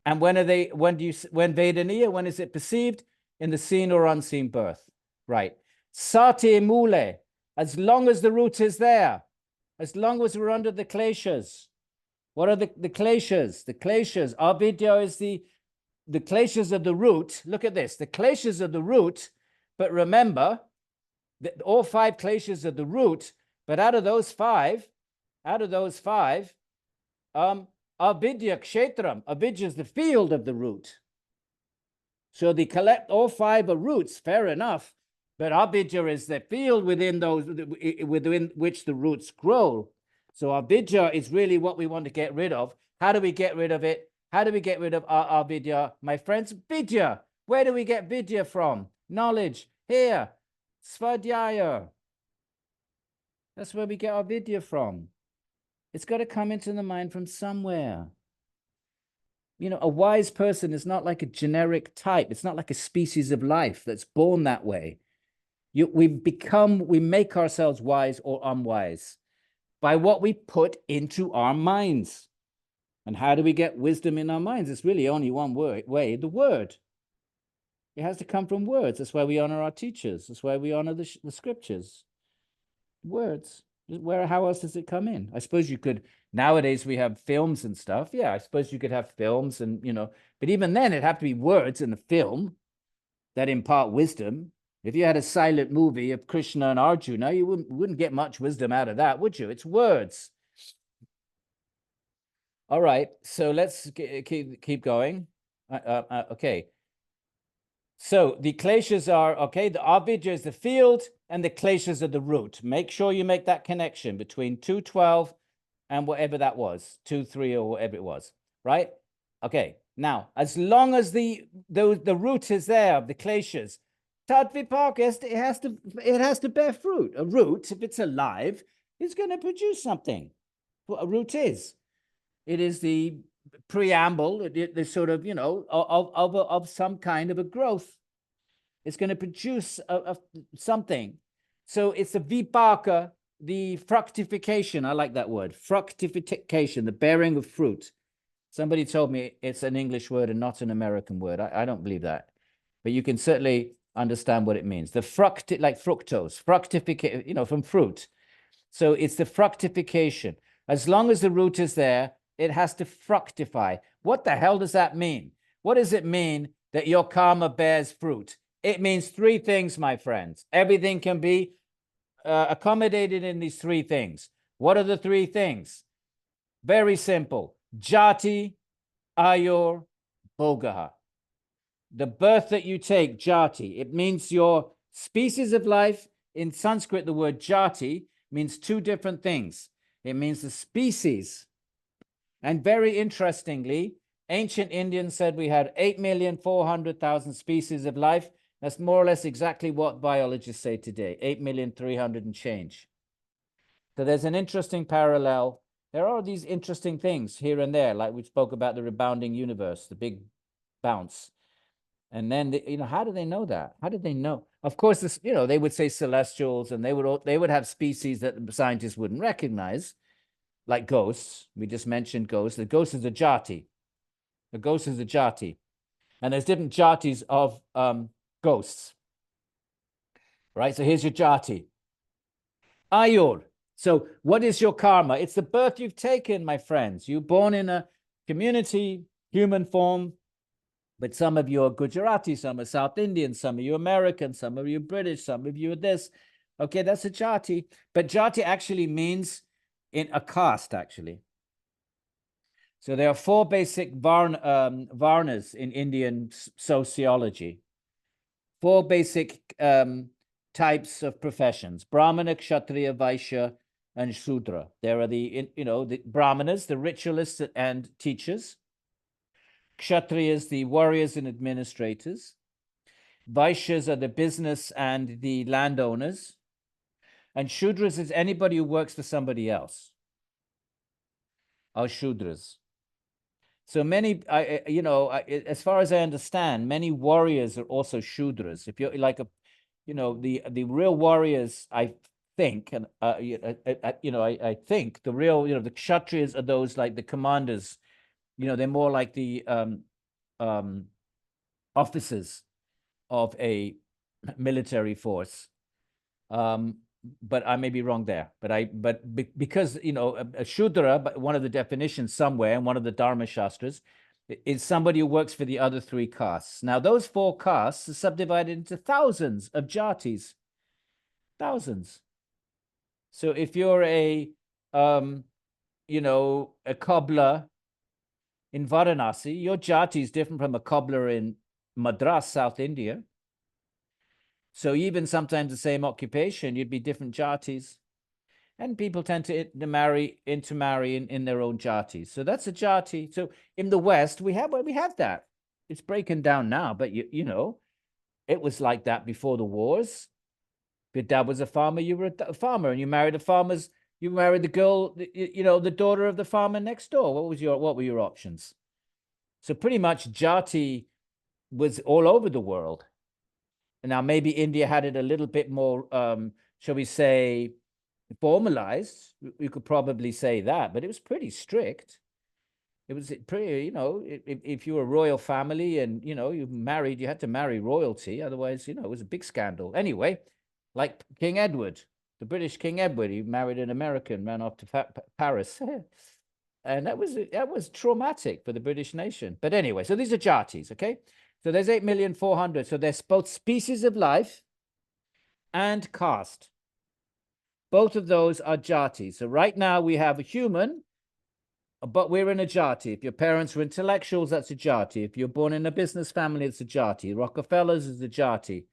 And when Vedaniya, when is it perceived? In the seen or unseen birth. Right. Sati mule, as long as the root is there, as long as we're under the kleshas. What are the kleshas? The kleshas, avidya is the kleshas of the root. Look at this, the kleshas of the root, but remember, that all five kleshas are the root, but out of those five, avidya kshetram, avidya is the field of the root. So they collect all five are roots, fair enough, but avidya is the field within which the roots grow. So avidya is really what we want to get rid of. How do we get rid of it? How do we get rid of our avidya? My friends, vidya. Where do we get vidya from? Knowledge. Here. Svadhyaya. That's where we get our vidya from. It's got to come into the mind from somewhere. You know, a wise person is not like a generic type. It's not like a species of life that's born that way. We make ourselves wise or unwise by what we put into our minds. And how do we get wisdom in our minds? It's really only one way, the word. It has to come from words. That's why we honor our teachers. That's why we honor the scriptures. Words. How else does it come in? I suppose you could, nowadays we have films and stuff. Yeah, I suppose you could have films and, but even then it'd have to be words in the film that impart wisdom. If you had a silent movie of Krishna and Arjuna, you wouldn't get much wisdom out of that, would you? It's words. All right, so let's keep going. Okay. So the kleshas are, the avidya is the field and the kleshas are the root. Make sure you make that connection between 2:12 and whatever that was, 2:3 or whatever it was, right? Okay, now, as long as the root is there of the kleshas, tadvipaka, it has to bear fruit. A root, if it's alive, is going to produce something. What a root is. It is the preamble, the sort of, of some kind of a growth. It's going to produce something. So it's the vipaka, the fructification. I like that word, fructification, the bearing of fruit. Somebody told me it's an English word and not an American word. I don't believe that. But you can certainly understand what it means. The like fructose, fructification, from fruit. So it's the fructification. As long as the root is there, it has to fructify. What the hell does that mean? What does it mean that your karma bears fruit? It means three things, my friends. Everything can be accommodated in these three things. What are the three things? Very simple. Jati, ayur, bhogaha. The birth that you take, jati, it means your species of life. In Sanskrit, the word jati means two different things. It means the species. And very interestingly, ancient Indians said we had 8,400,000 species of life. That's more or less exactly what biologists say today, 8,300,000 and change. So there's an interesting parallel. There are these interesting things here and there, like we spoke about the rebounding universe, the big bounce. And then, how do they know that? How did they know? Of course, this, they would say celestials, and they would have species that scientists wouldn't recognize, like ghosts. We just mentioned ghosts. The ghost is a jati. The ghost is a jati. And there's different jatis of ghosts. Right? So here's your jati. Ayur. So what is your karma? It's the birth you've taken, my friends. You're born in a community, human form, but some of you are Gujarati, some are South Indian, some of you American, some of you British, some of you are this. Okay, that's a jati. But jati actually means in a caste, actually. So there are 4 basic varnas in Indian sociology. 4 basic types of professions: Brahmana, Kshatriya, Vaishya, and Shudra. There are the Brahmanas, the ritualists and teachers. Kshatriyas, the warriors and administrators. Vaishyas are the business and the landowners. And Shudras is anybody who works for somebody else. Are Shudras. So many, as far as I understand, many warriors are also Shudras. If you're like the real warriors, I think, and I think the real, the Kshatriyas are those like the commanders. They're more like the officers of a military force. But I may be wrong there. Because a Shudra, but one of the definitions somewhere in one of the Dharma Shastras, is somebody who works for the other 3 castes. Now, those 4 castes are subdivided into thousands of jatis. Thousands. So if you're a cobbler in Varanasi, your jati is different from a cobbler in Madras, South India. So even sometimes the same occupation, you'd be different jatis. And people tend to intermarry in their own jatis. So that's a jati. So in the West, we have that. It's breaking down now, but it was like that before the wars. If your dad was a farmer, you were a farmer, and you married the girl, the daughter of the farmer next door. What were your options? So pretty much jati was all over the world. Now, maybe India had it a little bit more, shall we say, formalized. We could probably say that, but it was pretty strict. It was pretty, if you were a royal family and, you married, you had to marry royalty. Otherwise, it was a big scandal. Anyway, like King Edward, the British King Edward, he married an American, ran off to Paris. And that was traumatic for the British nation. But anyway, so these are jatis, okay? So there's 8,400,000. So there's both species of life and caste. Both of those are jatis. So right now we have a human, but we're in a jati. If your parents were intellectuals, that's a jati. If you're born in a business family, it's a jati. Rockefellers is a jati.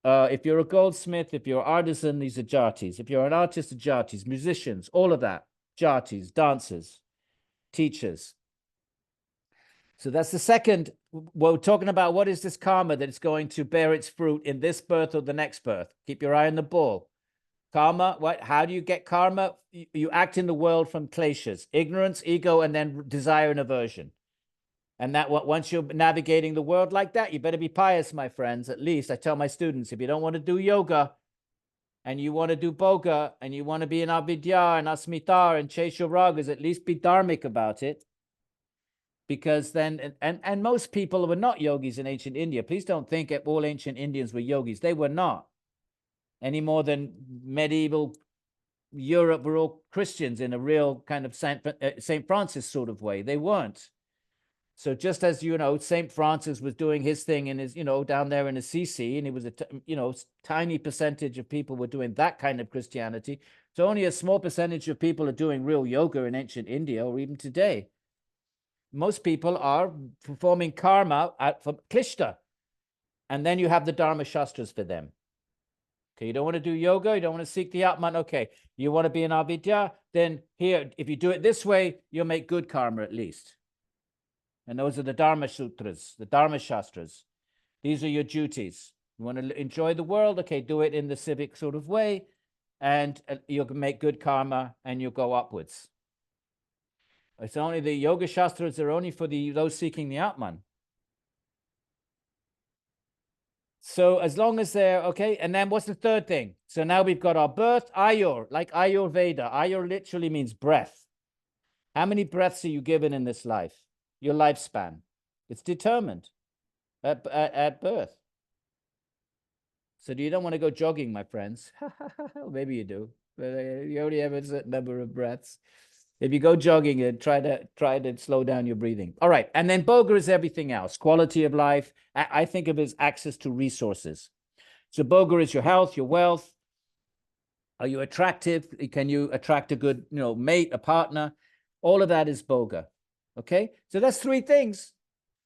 If you're a goldsmith, if you're an artisan, these are jatis. If you're an artist, jatis. Musicians, all of that, jatis. Dancers, teachers. So that's the second. We're talking about what is this karma that is going to bear its fruit in this birth or the next birth. Keep your eye on the ball. Karma, what? How do you get karma? You act in the world from kleshas, ignorance, ego, and then desire and aversion. And that once you're navigating the world like that, you better be pious, my friends. At least I tell my students, if you don't want to do yoga and you want to do boga and you want to be an avidya and asmitar and chase your ragas, at least be dharmic about it. Because then, and most people were not yogis in ancient India. Please don't think that all ancient Indians were yogis. They were not. Any more than medieval Europe were all Christians in a real kind of St. Francis sort of way. They weren't. So just as, St. Francis was doing his thing in his, down there in Assisi, and it was a, tiny percentage of people were doing that kind of Christianity. So only a small percentage of people are doing real yoga in ancient India or even today. Most people are performing karma for klishta. And then you have the Dharma Shastras for them. Okay, you don't want to do yoga, you don't want to seek the Atman. Okay, you want to be an avidya, then here, if you do it this way, you'll make good karma at least. And those are the Dharma Sutras, the Dharma Shastras. These are your duties. You want to enjoy the world? Okay, do it in the civic sort of way, and you'll make good karma and you'll go upwards. It's only the yoga shastras are only for those seeking the Atman. So as long as they're okay, and then what's the third thing? So now we've got our birth, Ayur, like Ayurveda. Ayur literally means breath. How many breaths are you given in this life? Your lifespan. It's determined at birth. So you don't want to go jogging, my friends. Maybe you do, but you only have a certain number of breaths. If you go jogging, try to slow down your breathing. All right, and then Bhoga is everything else. Quality of life. I think of it as access to resources. So Bhoga is your health, your wealth. Are you attractive? Can you attract a good, mate, a partner? All of that is Bhoga. Okay, so that's three things.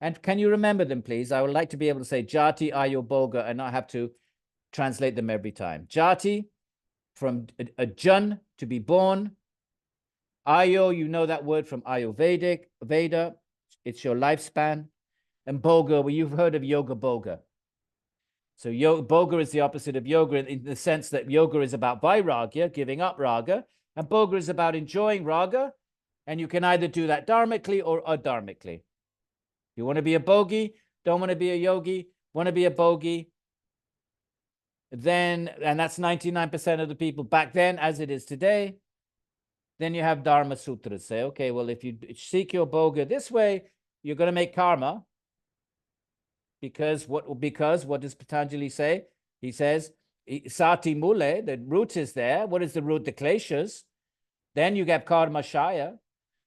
And can you remember them, please? I would like to be able to say Jati, Ayo, Bhoga, and not have to translate them every time. Jati, from a Jun, to be born. Ayo, you know that word from Ayurvedic, Veda. It's your lifespan. And Bhoga, well, you've heard of Yoga Bhoga. So Bhoga is the opposite of yoga in the sense that yoga is about vairagya, giving up raga, and Bhoga is about enjoying raga, and you can either do that dharmically or adharmically. You want to be a bhogi, don't want to be a yogi, want to be a bhogi, then, and that's 99% of the people back then as it is today, then you have Dharma Sutras. Say, okay, well, if you seek your Bhoga this way, you're going to make karma. Because what does Patanjali say? He says, Sati Mule, the root is there. What is the root? The kleshas. Then you get karma shaya.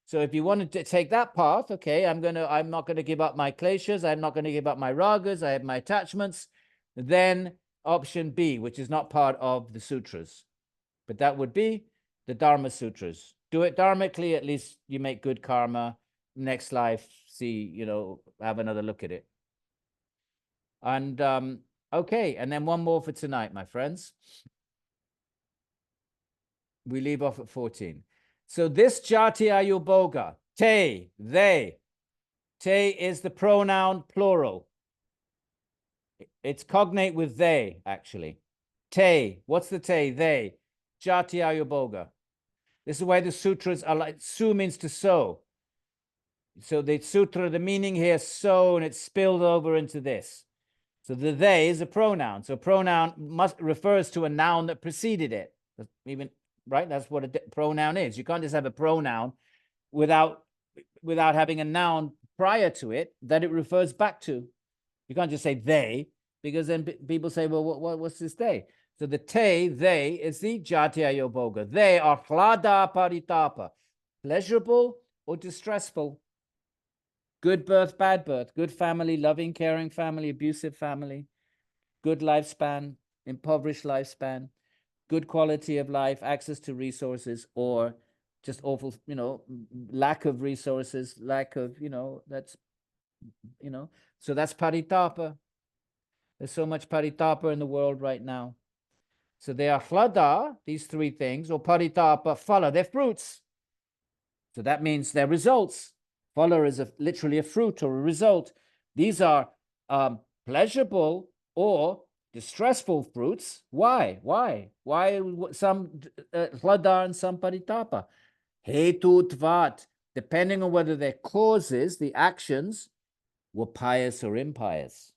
So if you wanted to take that path, okay, I'm not going to give up my kleshas. I'm not going to give up my ragas. I have my attachments. Then option B, which is not part of the sutras, but that would be the Dharma Sutras. Do it dharmically, at least you make good karma. Next life, see, have another look at it. And okay, and then one more for tonight, my friends. We leave off at 14. So this Jati Ayu Bhoga, te, they. Te is the pronoun plural. It's cognate with they, actually. Te, what's the te? They. Jati Ayu Bhoga. This is why the sutras are like, su means to sow. So the sutra, the meaning here, sow, and it's spilled over into this. So the they is a pronoun. So pronoun refers to a noun that preceded it. Even right, that's what a pronoun is. You can't just have a pronoun without having a noun prior to it that it refers back to. You can't just say they, because then people say, well, what's this they? So the te, they, is the Jati Ayu Bhoga. They are hlada paritapa, pleasurable or distressful. Good birth, bad birth, good family, loving, caring family, abusive family, good lifespan, impoverished lifespan, good quality of life, access to resources, or just awful, lack of resources, lack of, that's, so that's paritapa. There's so much paritapa in the world right now. So they are hlada, these three things, or paritapa, phala, they're fruits. So that means they're results. Phala is literally a fruit or a result. These are pleasurable or distressful fruits. Why? Why some hlada and some paritapa? Hetutvat, depending on whether their causes, the actions, were pious or impious.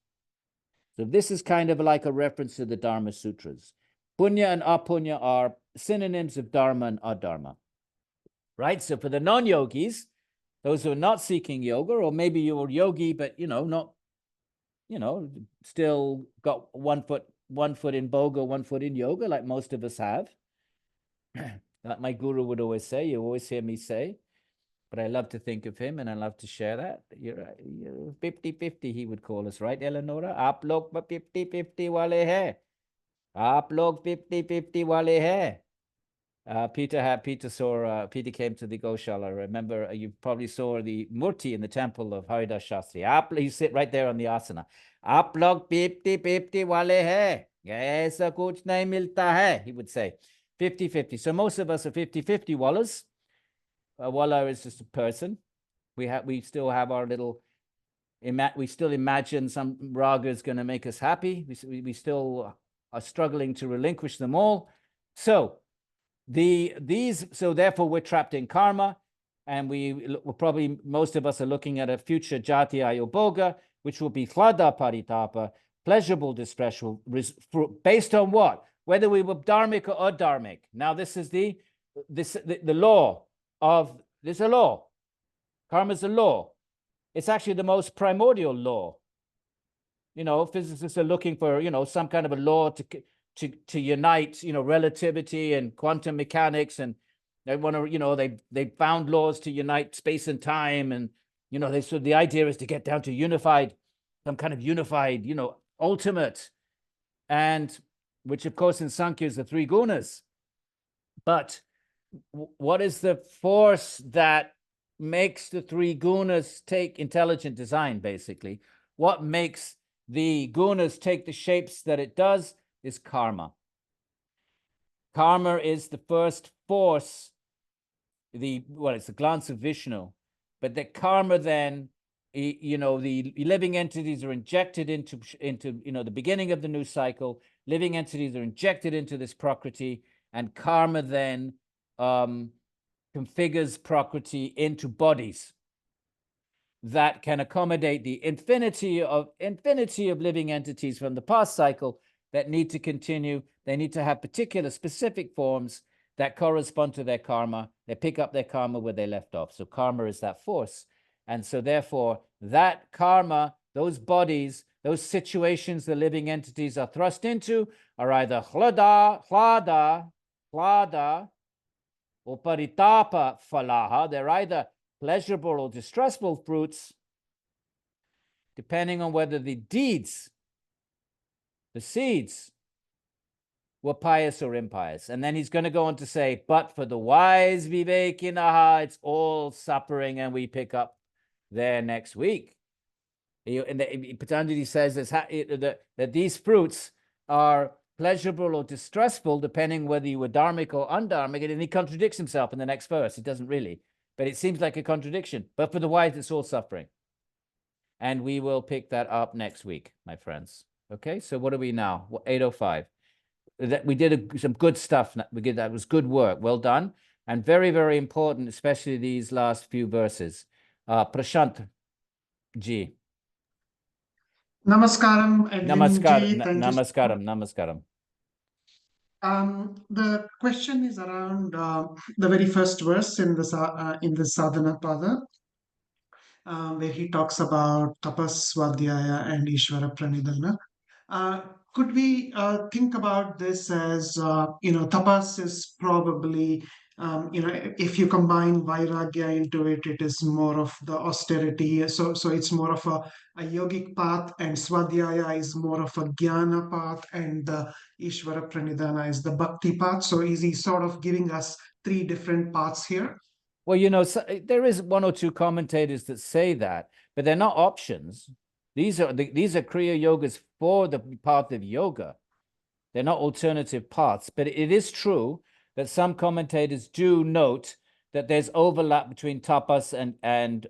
So this is kind of like a reference to the Dharma Sutras. Punya and apunya are synonyms of dharma and adharma. Right? So for the non-yogis, those who are not seeking yoga, or maybe you're yogi, but not, still got one foot in Bhoga, one foot in yoga, like most of us have. Like my guru would always say, you always hear me say, but I love to think of him and I love to share that. You're 50-50, he would call us, right, Eleonora? Aap log 50-50 wale hai. Aap log 50-50 wale hai. Peter came to the Goshala. Remember, you probably saw the Murti in the temple of Haridas Shastri. You sit right there on the asana. Aap log 50-50 wale hai. Aisa kuch nahi milta hai, he would say. 50-50. So most of us are 50-50 wallahs. A wallah is just a person. We still have our little we still imagine some raga is going to make us happy. We still are struggling to relinquish them all. So therefore we're trapped in karma, and we're probably, most of us are looking at a future jati ayoboga, which will be hlada paritapa, pleasurable distress, based on what? Whether we were dharmic or adharmic. Now this is the law of, there's a law. Karma is a law. It's actually the most primordial law. You know, physicists are looking for, you know, some kind of a law to unite, you know, relativity and quantum mechanics, and they want to, you know, they found laws to unite space and time, and you know, so the idea is to get down to some kind of unified, you know, ultimate, and which of course in Sankhya is the three gunas. But what is the force that makes the three gunas take intelligent design, basically? What makes the gunas take the shapes that it does is karma. Karma is the first force, it's the glance of Vishnu, but the karma then, you know, the living entities are injected into, you know, the beginning of the new cycle. Living entities are injected into this prakriti, and karma then configures prakriti into bodies that can accommodate the infinity of living entities from the past cycle that need to continue. They need to have particular specific forms that correspond to their karma. They pick up their karma where they left off. So karma is that force. And so therefore that karma, those bodies, those situations the living entities are thrust into are either hlada, or paritapa phalaha. They're either pleasurable or distressful fruits, depending on whether the deeds, the seeds, were pious or impious. And then he's going to go on to say, but for the wise vivekinaha, it's all suffering, and we pick up there next week. And Patanjali says that these fruits are pleasurable or distressful, depending whether you were dharmic or undharmic. And he contradicts himself in the next verse. He doesn't really, but it seems like a contradiction. But for the wise, it's all suffering. And we will pick that up next week, my friends. Okay, so what are we now? 8:05. We did some good stuff. That was good work. Well done. And very, very important, especially these last few verses. Prashant ji. Namaskaram, Edwin ji. Thank you. Namaskaram. The question is around the very first verse in the Sadhana Pada, where he talks about tapas, svadhyaya, and Ishvara pranidhana. Could we think about this as, tapas is probably, if you combine vairagya into it, it is more of the austerity. So it's more of a yogic path, and svadhyaya is more of a jnana path, and the Ishvara pranidhana is the bhakti path. So is he sort of giving us three different paths here? Well, you know, there is one or two commentators that say that, but they're not options. These are Kriya Yogas for the path of yoga. They're not alternative paths, but it is true that some commentators do note that there's overlap between tapas and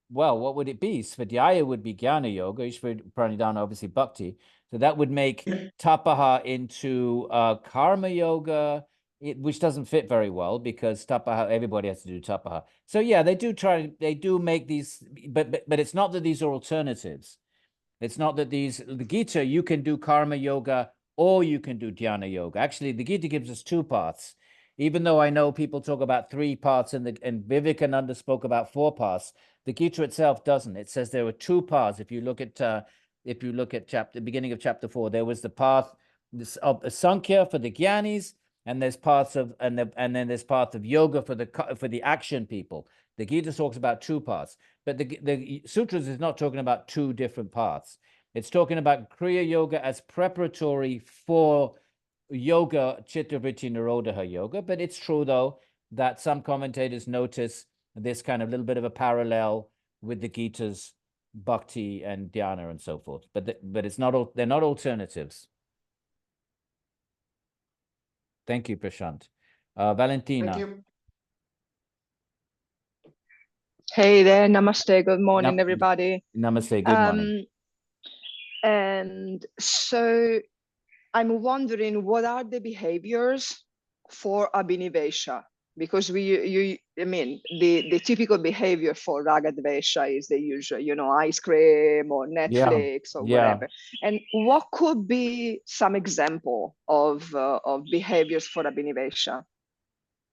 well, what would it be? Svadhyaya would be jnana yoga, Ishvara pranidhana obviously bhakti. So that would make tapaha into karma yoga, which doesn't fit very well, because tapaha, everybody has to do tapaha. So yeah, they do make these, but it's not that these are alternatives. It's not that the Gita, you can do karma yoga or you can do dhyana yoga. Actually, the Gita gives us two paths. Even though I know people talk about three paths, and Vivekananda spoke about four paths, the Gita itself doesn't. It says there were two paths. If you look at the beginning of chapter 4, there was the path of Sankhya for the Gyanis, and there's paths of and then there's path of yoga for the action people. The Gita talks about two paths, but the Sutras is not talking about two different paths. It's talking about Kriya Yoga as preparatory for yoga, Chittavritti Nirodha yoga. But it's true, though, that some commentators notice this kind of little bit of a parallel with the Gita's bhakti and dhyana and so forth. But it's not, they're not alternatives. Thank you, Prashant. Valentina. Thank you. Hey there, namaste, good morning, Nam- everybody. Namaste, good morning. And so I'm wondering, what are the behaviors for abhinivesha? Because I mean, the typical behavior for ragadvesha is the usual, you know, ice cream or Yeah, Netflix or yeah. whatever. And what could be some example of behaviors for abhinivesha?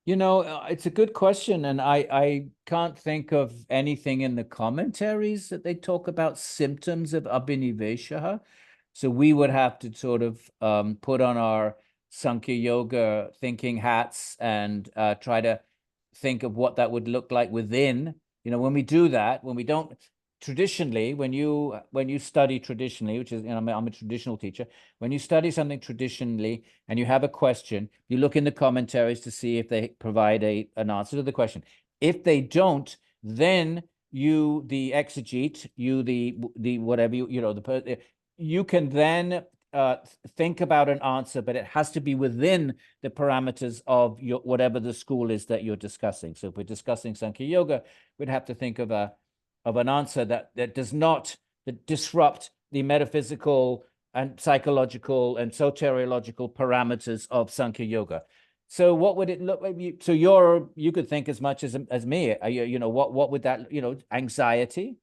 You know, it's a good question, and I can't think of anything in the commentaries that they talk about symptoms of abhinivesha. So we would have to sort of put on our Sankhya Yoga thinking hats and try to think of what that would look like within. You know, when we do that, when we don't traditionally, when you study traditionally, which is, you know, I'm a traditional teacher, when you study something traditionally and you have a question, you look in the commentaries to see if they provide an answer to the question. If they don't, then you, the exegete, you, the whatever, you know, you can then think about an answer, but it has to be within the parameters of your whatever the school is that you're discussing. So if we're discussing Sankhya Yoga, we'd have to think of an answer that does not disrupt the metaphysical and psychological and soteriological parameters of Sankhya Yoga. So what would it look like? So you could think as much as me. You know, what would that, you know, anxiety?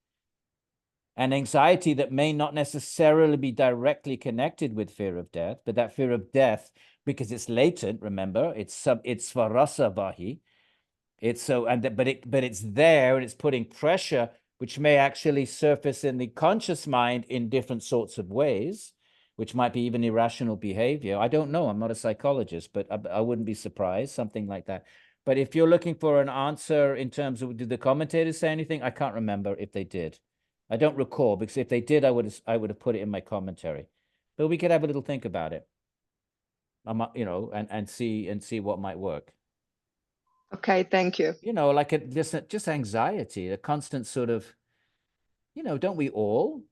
And anxiety that may not necessarily be directly connected with fear of death, but that fear of death, because it's latent, remember, it's svarasavahi. It's so, but it's there and it's putting pressure, which may actually surface in the conscious mind in different sorts of ways, which might be even irrational behavior. I don't know. I'm not a psychologist, but I wouldn't be surprised, something like that. But if you're looking for an answer in terms of, did the commentators say anything? I can't remember if they did. I don't recall, because if they did, I would have put it in my commentary. But we could have a little think about it. You know, and see what might work. Okay, thank you. You know, like just anxiety, a constant sort of, you know, don't we all?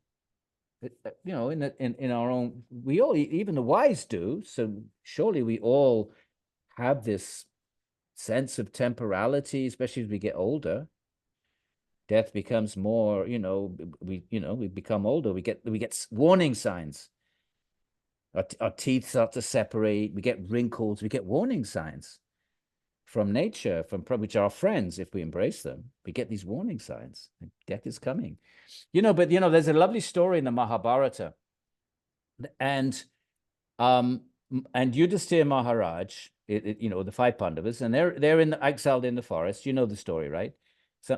You know, in our own, we all, even the wise do. So surely we all have this sense of temporality, especially as we get older. Death becomes more, you know, we become older. We get warning signs. Our teeth start to separate. We get wrinkles. We get warning signs from nature, which are our friends if we embrace them. We get these warning signs. Death is coming. You know, but you know, there's a lovely story in the Mahabharata, and Yudhisthira Maharaj, you know, the five Pandavas, and they're exiled in the forest. You know the story, right?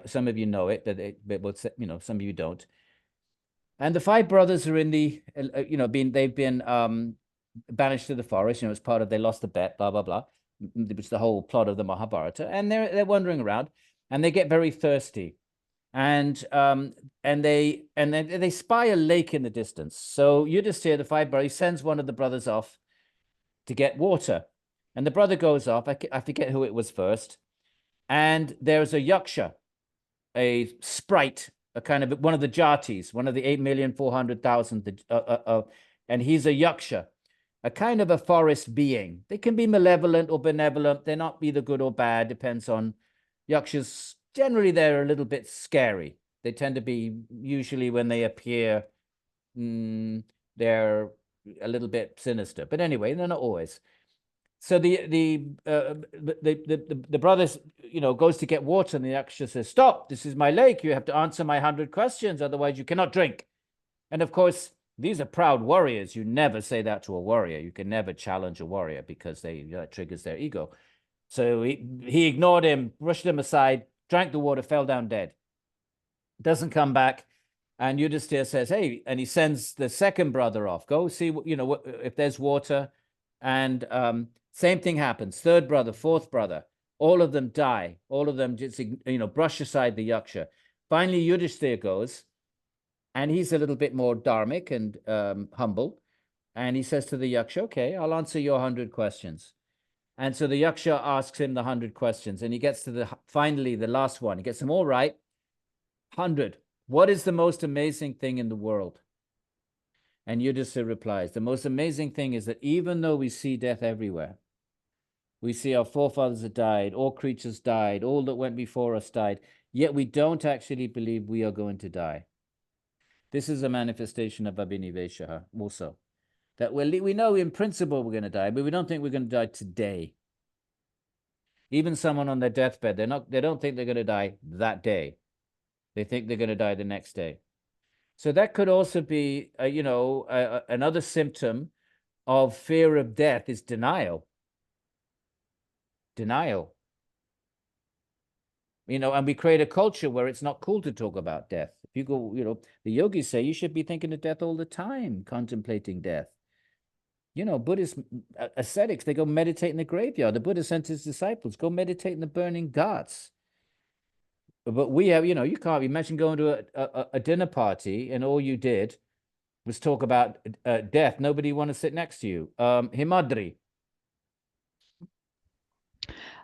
Some of you know it, but you know, some of you don't. And the five brothers are in the, you know, they've been banished to the forest. You know, as part of, they lost the bet, blah blah blah, which is the whole plot of the Mahabharata. And they're wandering around, and they get very thirsty, and they spy a lake in the distance. So Yudhisthira, the five brothers, sends one of the brothers off to get water, and the brother goes off. I forget who it was first, and there's a yaksha, a sprite, a kind of one of the jatis, one of the 8,400,000, and he's a yaksha, a kind of a forest being. They can be malevolent or benevolent. They're not either good or bad. Depends on yakshas. Generally, they're a little bit scary. They tend to be, usually when they appear, they're a little bit sinister. But anyway, they're not always. So the brothers, you know, goes to get water, and the yaksha says, "Stop! This is my lake. You have to answer my 100 questions, otherwise you cannot drink." And of course, these are proud warriors. You never say that to a warrior. You can never challenge a warrior, because that triggers their ego. So he ignored him, brushed him aside, drank the water, fell down dead. Doesn't come back. And Yudhisthira says, "Hey," and he sends the second brother off. Go see, you know, if there's water. And same thing happens. Third brother, fourth brother, all of them die. All of them just, you know, brush aside the yaksha. Finally, Yudhisthira goes, and he's a little bit more dharmic and humble. And he says to the yaksha, "Okay, I'll answer your 100 questions." And so the yaksha asks him the 100 questions, and he gets to finally the last one. He gets them all right. 100. What is the most amazing thing in the world? And Yudhisthira replies, the most amazing thing is that even though we see death everywhere, we see our forefathers have died, all creatures died, all that went before us died, yet we don't actually believe we are going to die. This is a manifestation of Abhinivesha also. That we know in principle we're going to die, but we don't think we're going to die today. Even someone on their deathbed, they don't think they're going to die that day. They think they're going to die the next day. So that could also be, another symptom of fear of death is denial. Denial. And we create a culture where it's not cool to talk about death. If you go, the yogis say you should be thinking of death all the time, contemplating death. Buddhist ascetics, they go meditate in the graveyard. The Buddha sent his disciples, go meditate in the burning ghats. But we have, you can't imagine going to a dinner party and all you did was talk about death. Nobody want to sit next to you. Himadri.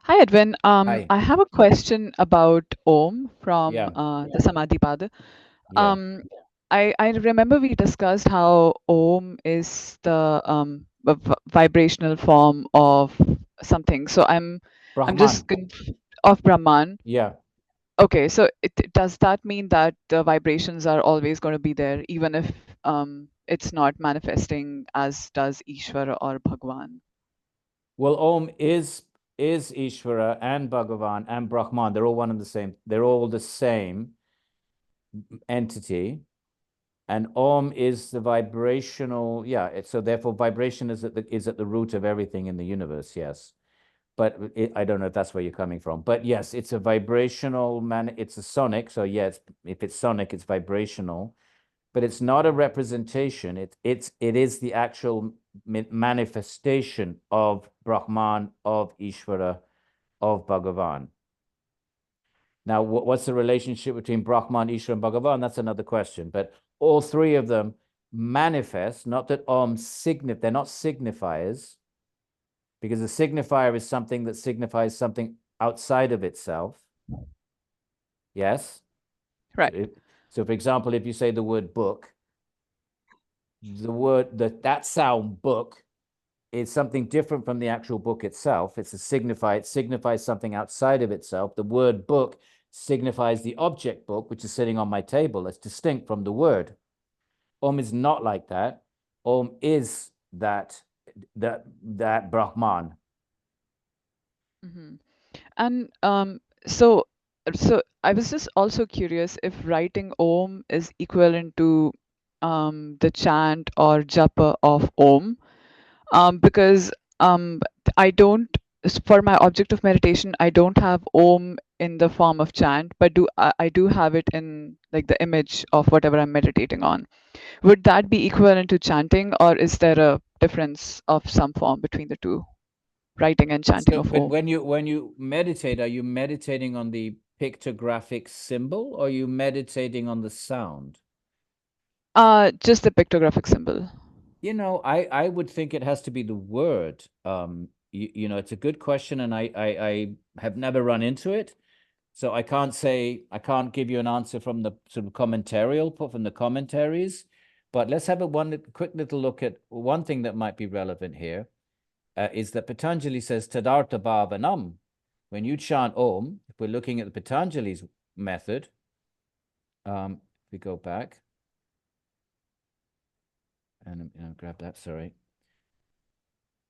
Hi, Edwin. Hi. I have a question about Om from Yeah. the Samadhipada. Yeah. I remember we discussed how Om is the vibrational form of something. So I'm just Brahman. of Brahman. Yeah. Okay, so does that mean that the vibrations are always going to be there, even if it's not manifesting as does Ishvara or Bhagwan? Well, Om is Ishvara and Bhagavan and Brahman. They're all one and the same. They're all the same entity. And Om is the vibrational, so therefore vibration is at the root of everything in the universe, yes. But I don't know if that's where you're coming from. But yes, it's a vibrational it's a sonic. So yes, if it's sonic, it's vibrational. But it's not a representation. It is the actual manifestation of Brahman, of Ishvara, of Bhagavan. Now, what's the relationship between Brahman, Ishvara, and Bhagavan? That's another question. But all three of them manifest, not that Om they're not signifiers, because a signifier is something that signifies something outside of itself. Yes? Right. So for example, if you say the word book, that sound book is something different from the actual book itself. It signifies something outside of itself. The word book signifies the object book, which is sitting on my table. It's distinct from the word. Om is not like that. Om is that Brahman. Mm-hmm. And so I was just also curious if writing Om is equivalent to the chant or japa of Om, because I don't, for my object of meditation, I don't have Om in the form of chant, but I do have it in like the image of whatever I'm meditating on. Would that be equivalent to chanting, or is there a difference of some form between the two? Writing and chanting So, of but Om. when you meditate, are you meditating on the pictographic symbol, or are you meditating on the sound? Just the pictographic symbol. I would think it has to be the word. It's a good question, and I have never run into it, so I can't give you an answer from the sort of from the commentaries. But let's have a quick little look at one thing that might be relevant here. Is that Patanjali says Tadartha Bhavanam. When you chant Om, if we're looking at the Patanjali's method, if we go back, and grab that, sorry.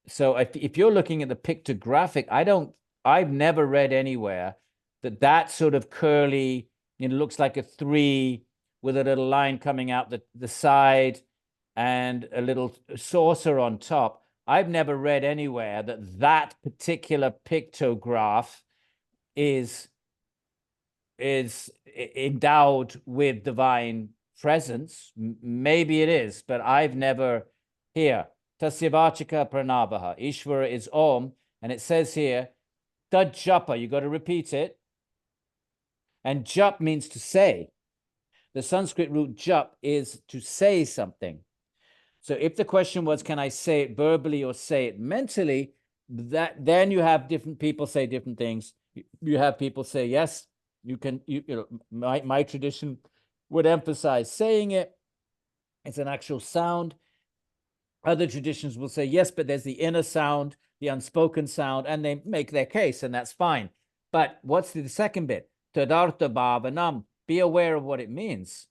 So if you're looking at the pictographic, I've never read anywhere that sort of curly, looks like a 3 with a little line coming out the side and a little saucer on top. I've never read anywhere that particular pictograph is endowed with divine presence. Maybe it is, but I've never here. Tasyavachika pranavaha. Ishvara is Om, and it says here, tad japa. You got to repeat it. And jap means to say. The Sanskrit root jap is to say something. So if the question was, can I say it verbally or say it mentally, then you have different people say different things. You have people say, yes, you can, my tradition would emphasize saying it. It's an actual sound. Other traditions will say, yes, but there's the inner sound, the unspoken sound, and they make their case, and that's fine. But what's the second bit? tadartha bhavanam. Be aware of what it means.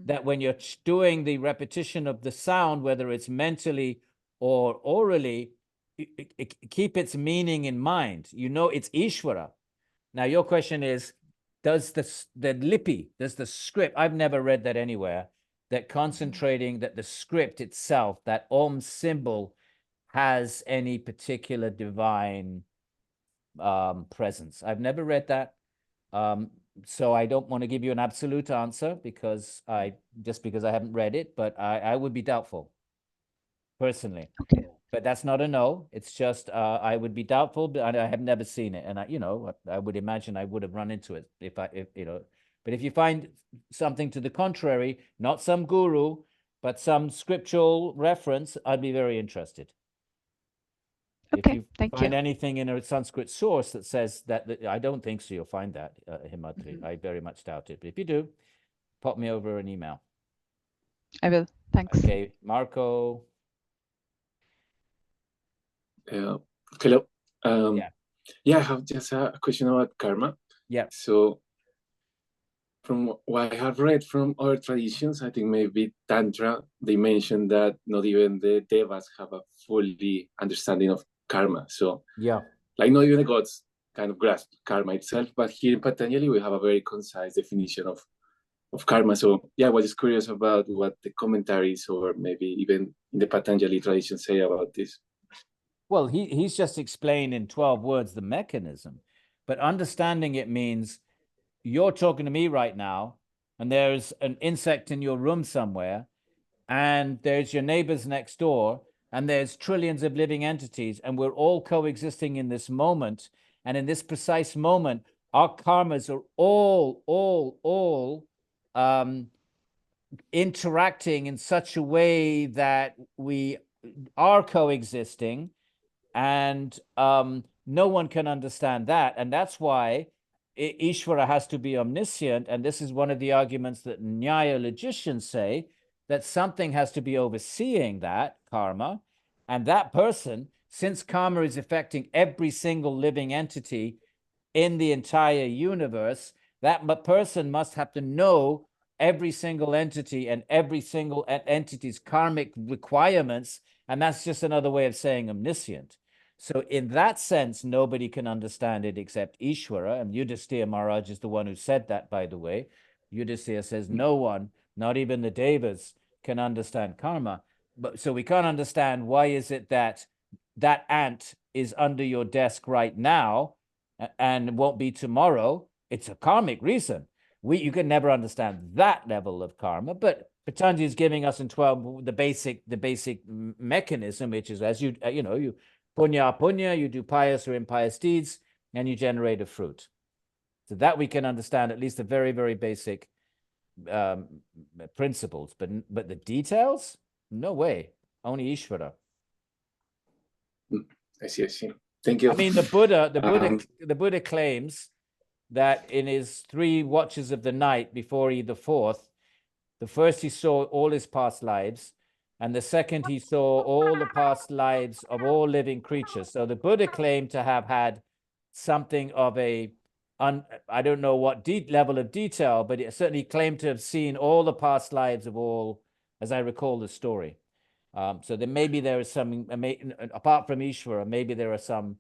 That when you're doing the repetition of the sound, whether it's mentally or orally, keep its meaning in mind. You know it's Ishvara. Now your question is, does the lipi, does the script, I've never read that anywhere, that concentrating that the script itself, that Om symbol, has any particular divine presence. I've never read that. So I don't want to give you an absolute answer because I haven't read it, but I would be doubtful personally. Okay. But that's not a no. It's just I would be doubtful, but I have never seen it, and I would imagine I would have run into it if But if you find something to the contrary, not some guru, but some scriptural reference, I'd be very interested. If Okay, you thank find you. anything in a Sanskrit source that says that, I don't think so, you'll find that, Himatri. I very much doubt it. But if you do, pop me over an email. I will. Thanks. Okay, Marco. Hello. Yeah. Yeah, I have just a question about karma. Yeah. So, from what I have read from other traditions, I think maybe Tantra, they mentioned that not even the devas have a fully understanding of karma. So, Yeah. like not even the gods kind of grasp karma itself. But here in Patanjali, we have a very concise definition of karma. So, yeah, I was just curious about what the commentaries or maybe even in the Patanjali tradition say about this. Well, he's just explained in 12 words the mechanism, but understanding it means you're talking to me right now, and there's an insect in your room somewhere, and there's your neighbors next door, and there's trillions of living entities, and we're all coexisting in this moment. And in this precise moment, our karmas are all interacting in such a way that we are coexisting. And no one can understand that. And that's why Ishvara has to be omniscient. And this is one of the arguments that Nyaya logicians say, that something has to be overseeing that karma. And that person, since karma is affecting every single living entity in the entire universe, that person must have to know every single entity and every single entity's karmic requirements. And that's just another way of saying omniscient. So in that sense, nobody can understand it except Ishvara. And Yudhisthira Maharaj is the one who said that, by the way. Yudhisthira says no one, not even the devas, can understand karma. But so we can't understand why is it that that ant is under your desk right now and won't be tomorrow. It's a karmic reason. You can never understand that level of karma, but Patanjali is giving us in 12 the basic mechanism, which is as you punya, you do pious or impious deeds, and you generate a fruit. So that we can understand at least the very, very basic principles, but the details, no way. Only Ishvara. I see. Thank you. I mean, the Buddha claims that in his 3 watches of the night before the 4th, the first he saw all his past lives, and the second he saw all the past lives of all living creatures. So the Buddha claimed to have had something of I don't know what level of detail, but it certainly claimed to have seen all the past lives of all, as I recall the story. So then maybe there is some, apart from Ishvara, maybe there are some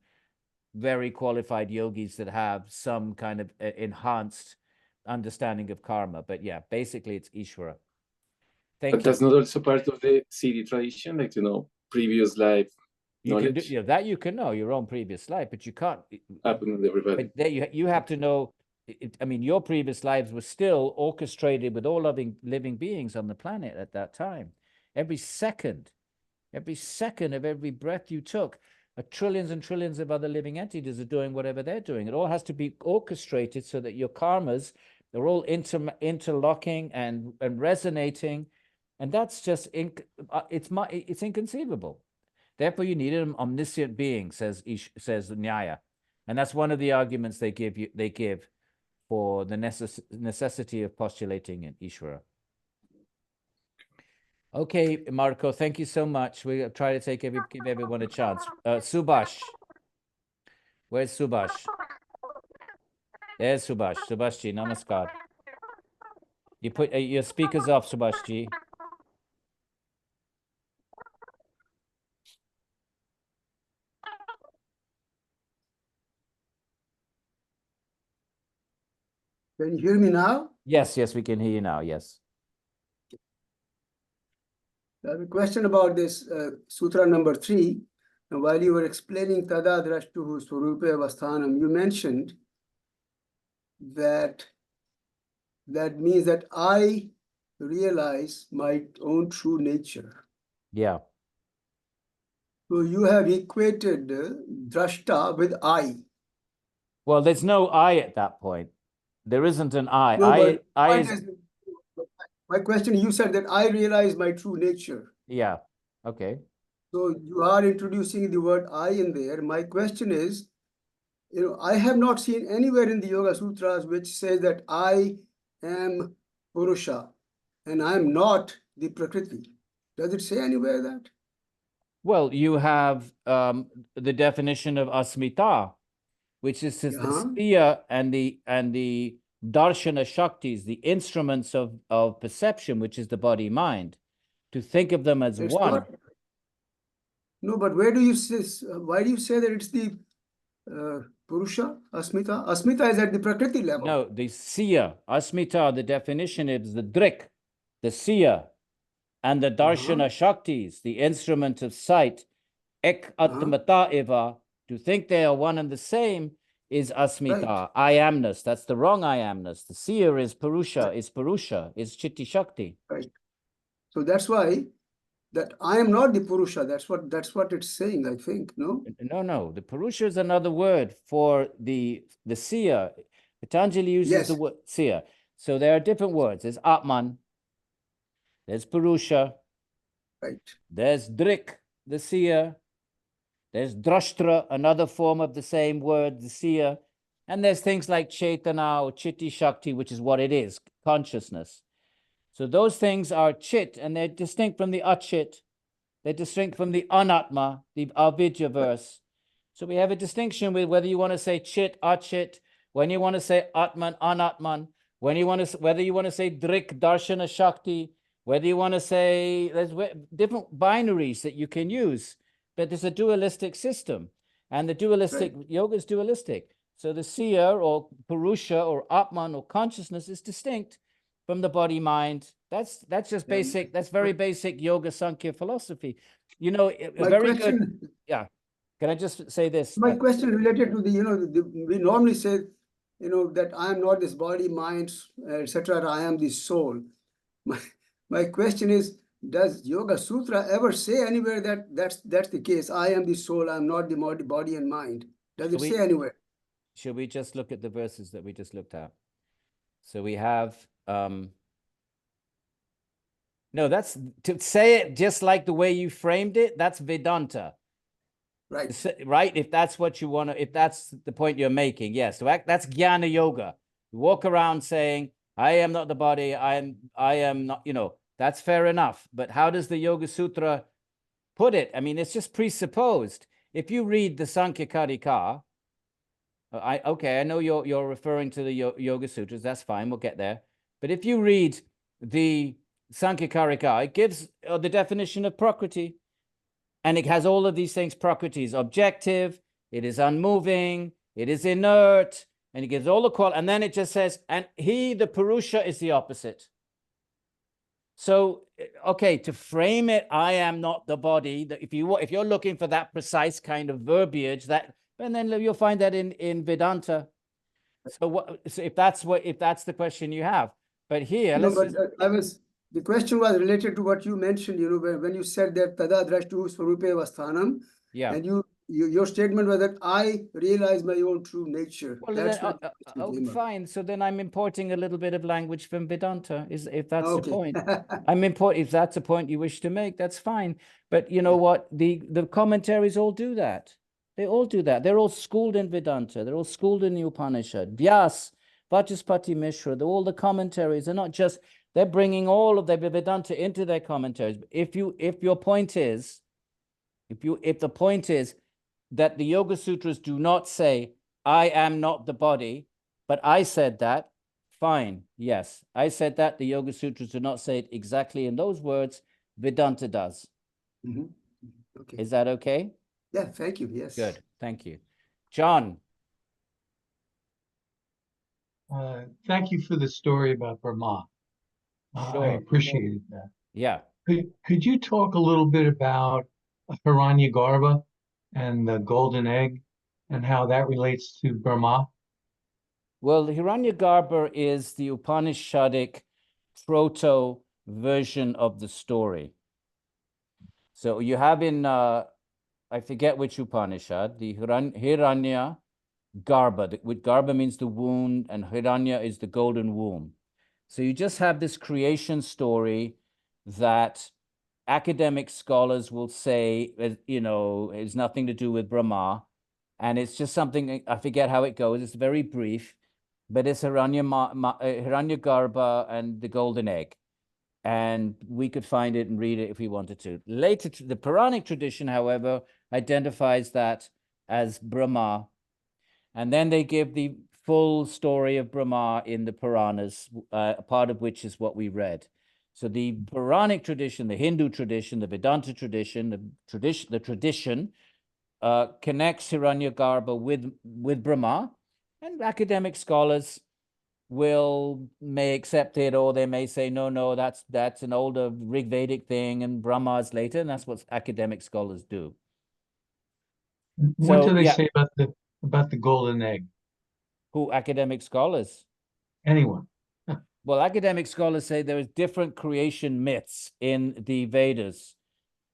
very qualified yogis that have some kind of enhanced understanding of karma. But yeah, basically it's Ishvara. But that's not also part of the Siddhi tradition, like, previous life knowledge? That you can know, your own previous life, but you can't. Happen with everybody. But you have to know, I mean, your previous lives were still orchestrated with all living beings on the planet at that time. Every second of every breath you took, trillions and trillions of other living entities are doing whatever they're doing. It all has to be orchestrated so that your karmas, they're all interlocking and resonating. And that's just, it's inconceivable. Therefore, you need an omniscient being, says Nyaya. And that's one of the arguments they give for the necessity of postulating an Ishvara. Okay, Marco, thank you so much. We'll try to give everyone a chance. Subhash. Where's Subhash? There's Subhash. Subhashji, namaskar. You put your speakers off, Subhashji. Can you hear me now? Yes, yes, we can hear you now. Yes. I have a question about this Sutra number 3. And while you were explaining Tada Drashtuhu Swarupe Avasthanam, you mentioned that that means that I realize my own true nature. Yeah. So you have equated Drashta with I. Well, there's no I at that point. There isn't an I. No, but I point is, my question, you said that I realize my true nature. yeah. Okay. So you are introducing the word I in there. My question is, I have not seen anywhere in the Yoga Sutras which says that I am Purusha and I am not the Prakriti. Does it say anywhere that? Well, you have the definition of asmita, which is the spiya and the darshana shaktis, the instruments of perception, which is the body mind, to think of them as one. No, but where do you say? Why do you say that it's the Purusha, Asmita? Asmita is at the Prakriti level. No, the siya, asmita, the definition is the drik, the siya, and the darshana shaktis, the instrument of sight, ek atmata eva, to think they are one and the same is asmita, I amness. That's the wrong I amness. The seer is Purusha, is Chitti Shakti. Right. So that's why that I am not the Purusha. That's what it's saying, I think, no? No. The Purusha is another word for the seer. Patanjali uses the word seer. So there are different words. There's Atman, there's Purusha, right. There's Drik, the seer. There's Drashtra, another form of the same word, the seer. And there's things like Chaitana or Chitti Shakti, which is what it is, consciousness. So those things are chit, and they're distinct from the achit. They're distinct from the anatma, the avidya verse. So we have a distinction with whether you want to say chit, achit, when you want to say atman, anatman, whether you want to say drik, darshana, shakti, whether you want to say, there's different binaries that you can use. But there's a dualistic system, and the dualistic yoga is dualistic. So the seer or Purusha or Atman or consciousness is distinct from the body mind. That's just basic. That's very basic yoga Sankhya philosophy. Good. Yeah. Can I just say this? My question related to we normally say, that I am not this body, mind, etc. I am the soul. My question is, does Yoga Sutra ever say anywhere that that's the case? I am the soul, I am not the body and mind. Does it say anywhere? Should we just look at the verses that we just looked at? So we have, no, that's to say it just like the way you framed it, that's Vedanta. Right. Right? If that's what you want to, if that's the point you're making, yes. So that's Jnana Yoga. You walk around saying, I am not the body, I am not, that's fair enough. But how does the Yoga Sutra put it? I mean, it's just presupposed. If you read the Sankhya Karika, I know you're referring to the Yoga Sutras. That's fine. We'll get there. But if you read the Sankhya Karika, it gives the definition of Prakriti. And it has all of these things. Prakriti is objective. It is unmoving. It is inert. And it gives all the qualities. And then it just says, and he, the Purusha, is the opposite. So, okay, to frame it, I am not the body. That if you're looking for that precise kind of verbiage, and then you'll find that in Vedanta. So if that's the question you have, but here, the question was related to what you mentioned. When you said that Tada Drashtu Swarupe Vasthanam, and your statement was that I realize my own true nature. Well, then, fine. So then I'm importing a little bit of language from Vedanta. If that's the point, if that's a point you wish to make, that's fine. But you know what? The commentaries all do that. They all do that. They're all schooled in Vedanta. They're all schooled in the Upanishad. Vyas, Vachaspati Mishra, all the commentaries are not just, they're bringing all of their Vedanta into their commentaries. If the point is that the Yoga Sutras do not say, I am not the body, But I said that. Fine. Yes, I said that. The Yoga Sutras do not say it exactly in those words. Vedanta does. Mhm. Okay. Is that okay? Yeah, thank you. Yes. Good. Thank you. John. Thank you for the story about Brahma. I Sure. appreciated that. Yeah. Could you talk a little bit about Hiranyagarbha and the golden egg and how that relates to Brahma? Well, the Hiranyagarbha is the Upanishadic proto version of the story. So you have in, I forget which Upanishad, the Hiranya Garbha, which Garbha means the wound, and Hiranya is the golden womb. So you just have this creation story that academic scholars will say, you know, has nothing to do with Brahma. And it's just something, I forget how it goes. It's very brief, but it's Hiranyagarbha and the golden egg. And we could find it and read it if we wanted to. Later, the Puranic tradition, however, identifies that as Brahma. And then they give the full story of Brahma in the Puranas, part of which is what we read. So the Puranic tradition, the Hindu tradition, the Vedanta tradition, the tradition connects Hiranyagarbha with Brahma, and academic scholars may accept it, or they may say, no, that's an older Rig Vedic thing, and Brahma is later, and that's what academic scholars do. What So, do they yeah. say about the golden egg? Who, academic scholars? Anyone? Well, academic scholars say there is different creation myths in the Vedas.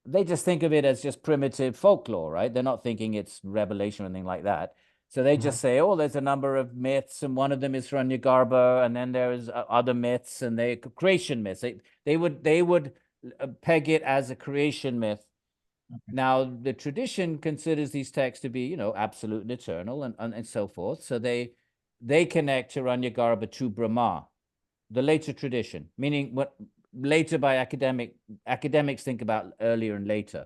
They just think of it as just primitive folklore, right? They're not thinking it's revelation or anything like that. So they just say, oh, there's a number of myths, and one of them is Hiranyagarbha, and then there's other myths, and they creation myths. They would peg it as a creation myth. Now, the tradition considers these texts to be, you know, absolute and eternal, and so forth. So they connect Hiranyagarbha to Brahma, the later tradition, meaning what later by academics think about earlier and later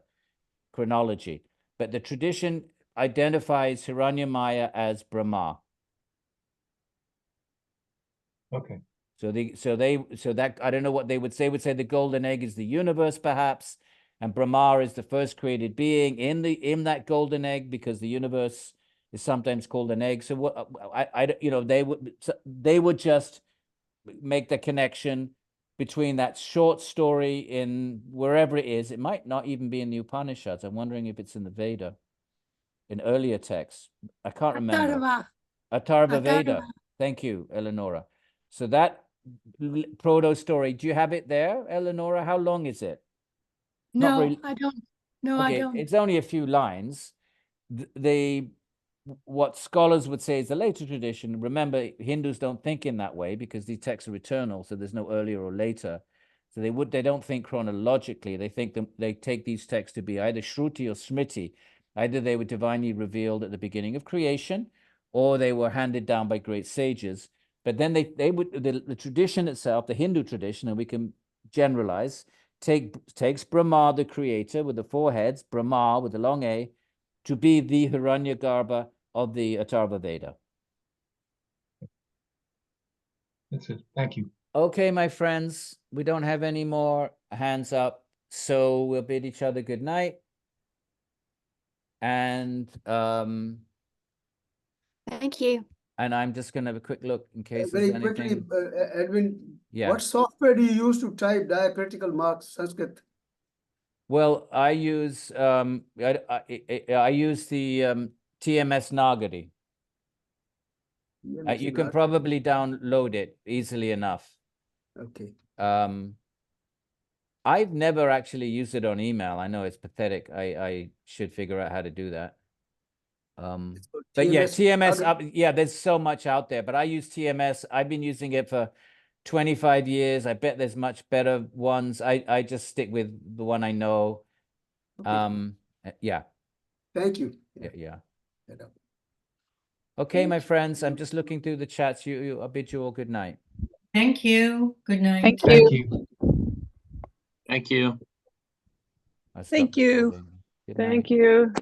chronology, but the tradition identifies Hiranyamaya as Brahma. Okay. So that I don't know what they would say. Would say the golden egg is the universe, perhaps, and Brahma is the first created being in that golden egg, because the universe is sometimes called an egg. So what you know, they would just make the connection between that short story in wherever it is. It might not even be in the Upanishads. I'm wondering if it's in the Veda, in earlier texts. I can't remember. Atharva Veda. Thank you, Eleonora. So that proto story, do you have it there, Eleonora? How long is it? No, I don't. No, I Okay, don't. it's only a few lines. What scholars would say is the later tradition. Remember, Hindus don't think in that way because these texts are eternal, so there's no earlier or later. So they don't think chronologically. They think they take these texts to be either Shruti or Smriti. Either they were divinely revealed at the beginning of creation, or they were handed down by great sages. But then the tradition itself, the Hindu tradition, and we can generalize, takes Brahma, the creator, with the four heads, Brahma with the long A, to be the Hiranyagarbha of the Atharva Veda. That's it. Thank you. Okay, my friends, we don't have any more hands up, so we'll bid each other good night. And Thank you. and I'm just going to have a quick look in case Very there's quickly, anything. Edwin, Yeah. what software do you use to type diacritical marks Sanskrit? Well, I use I use the TMS Nagari. You can probably download it easily enough. Okay. I've never actually used it on email. I know it's pathetic. I should figure out how to do that. But yeah, TMS, yeah, there's so much out there, but I use TMS. I've been using it for 25 years. I bet there's much better ones. I just stick with the one I know. Okay. Yeah. Thank you. Yeah. Okay, my friends, I'm just looking through the chats. I bid you all good night. Thank you. Good night. Thank Thank you. you. Thank you. I'll stop Thank you. recording. Good night. Thank you.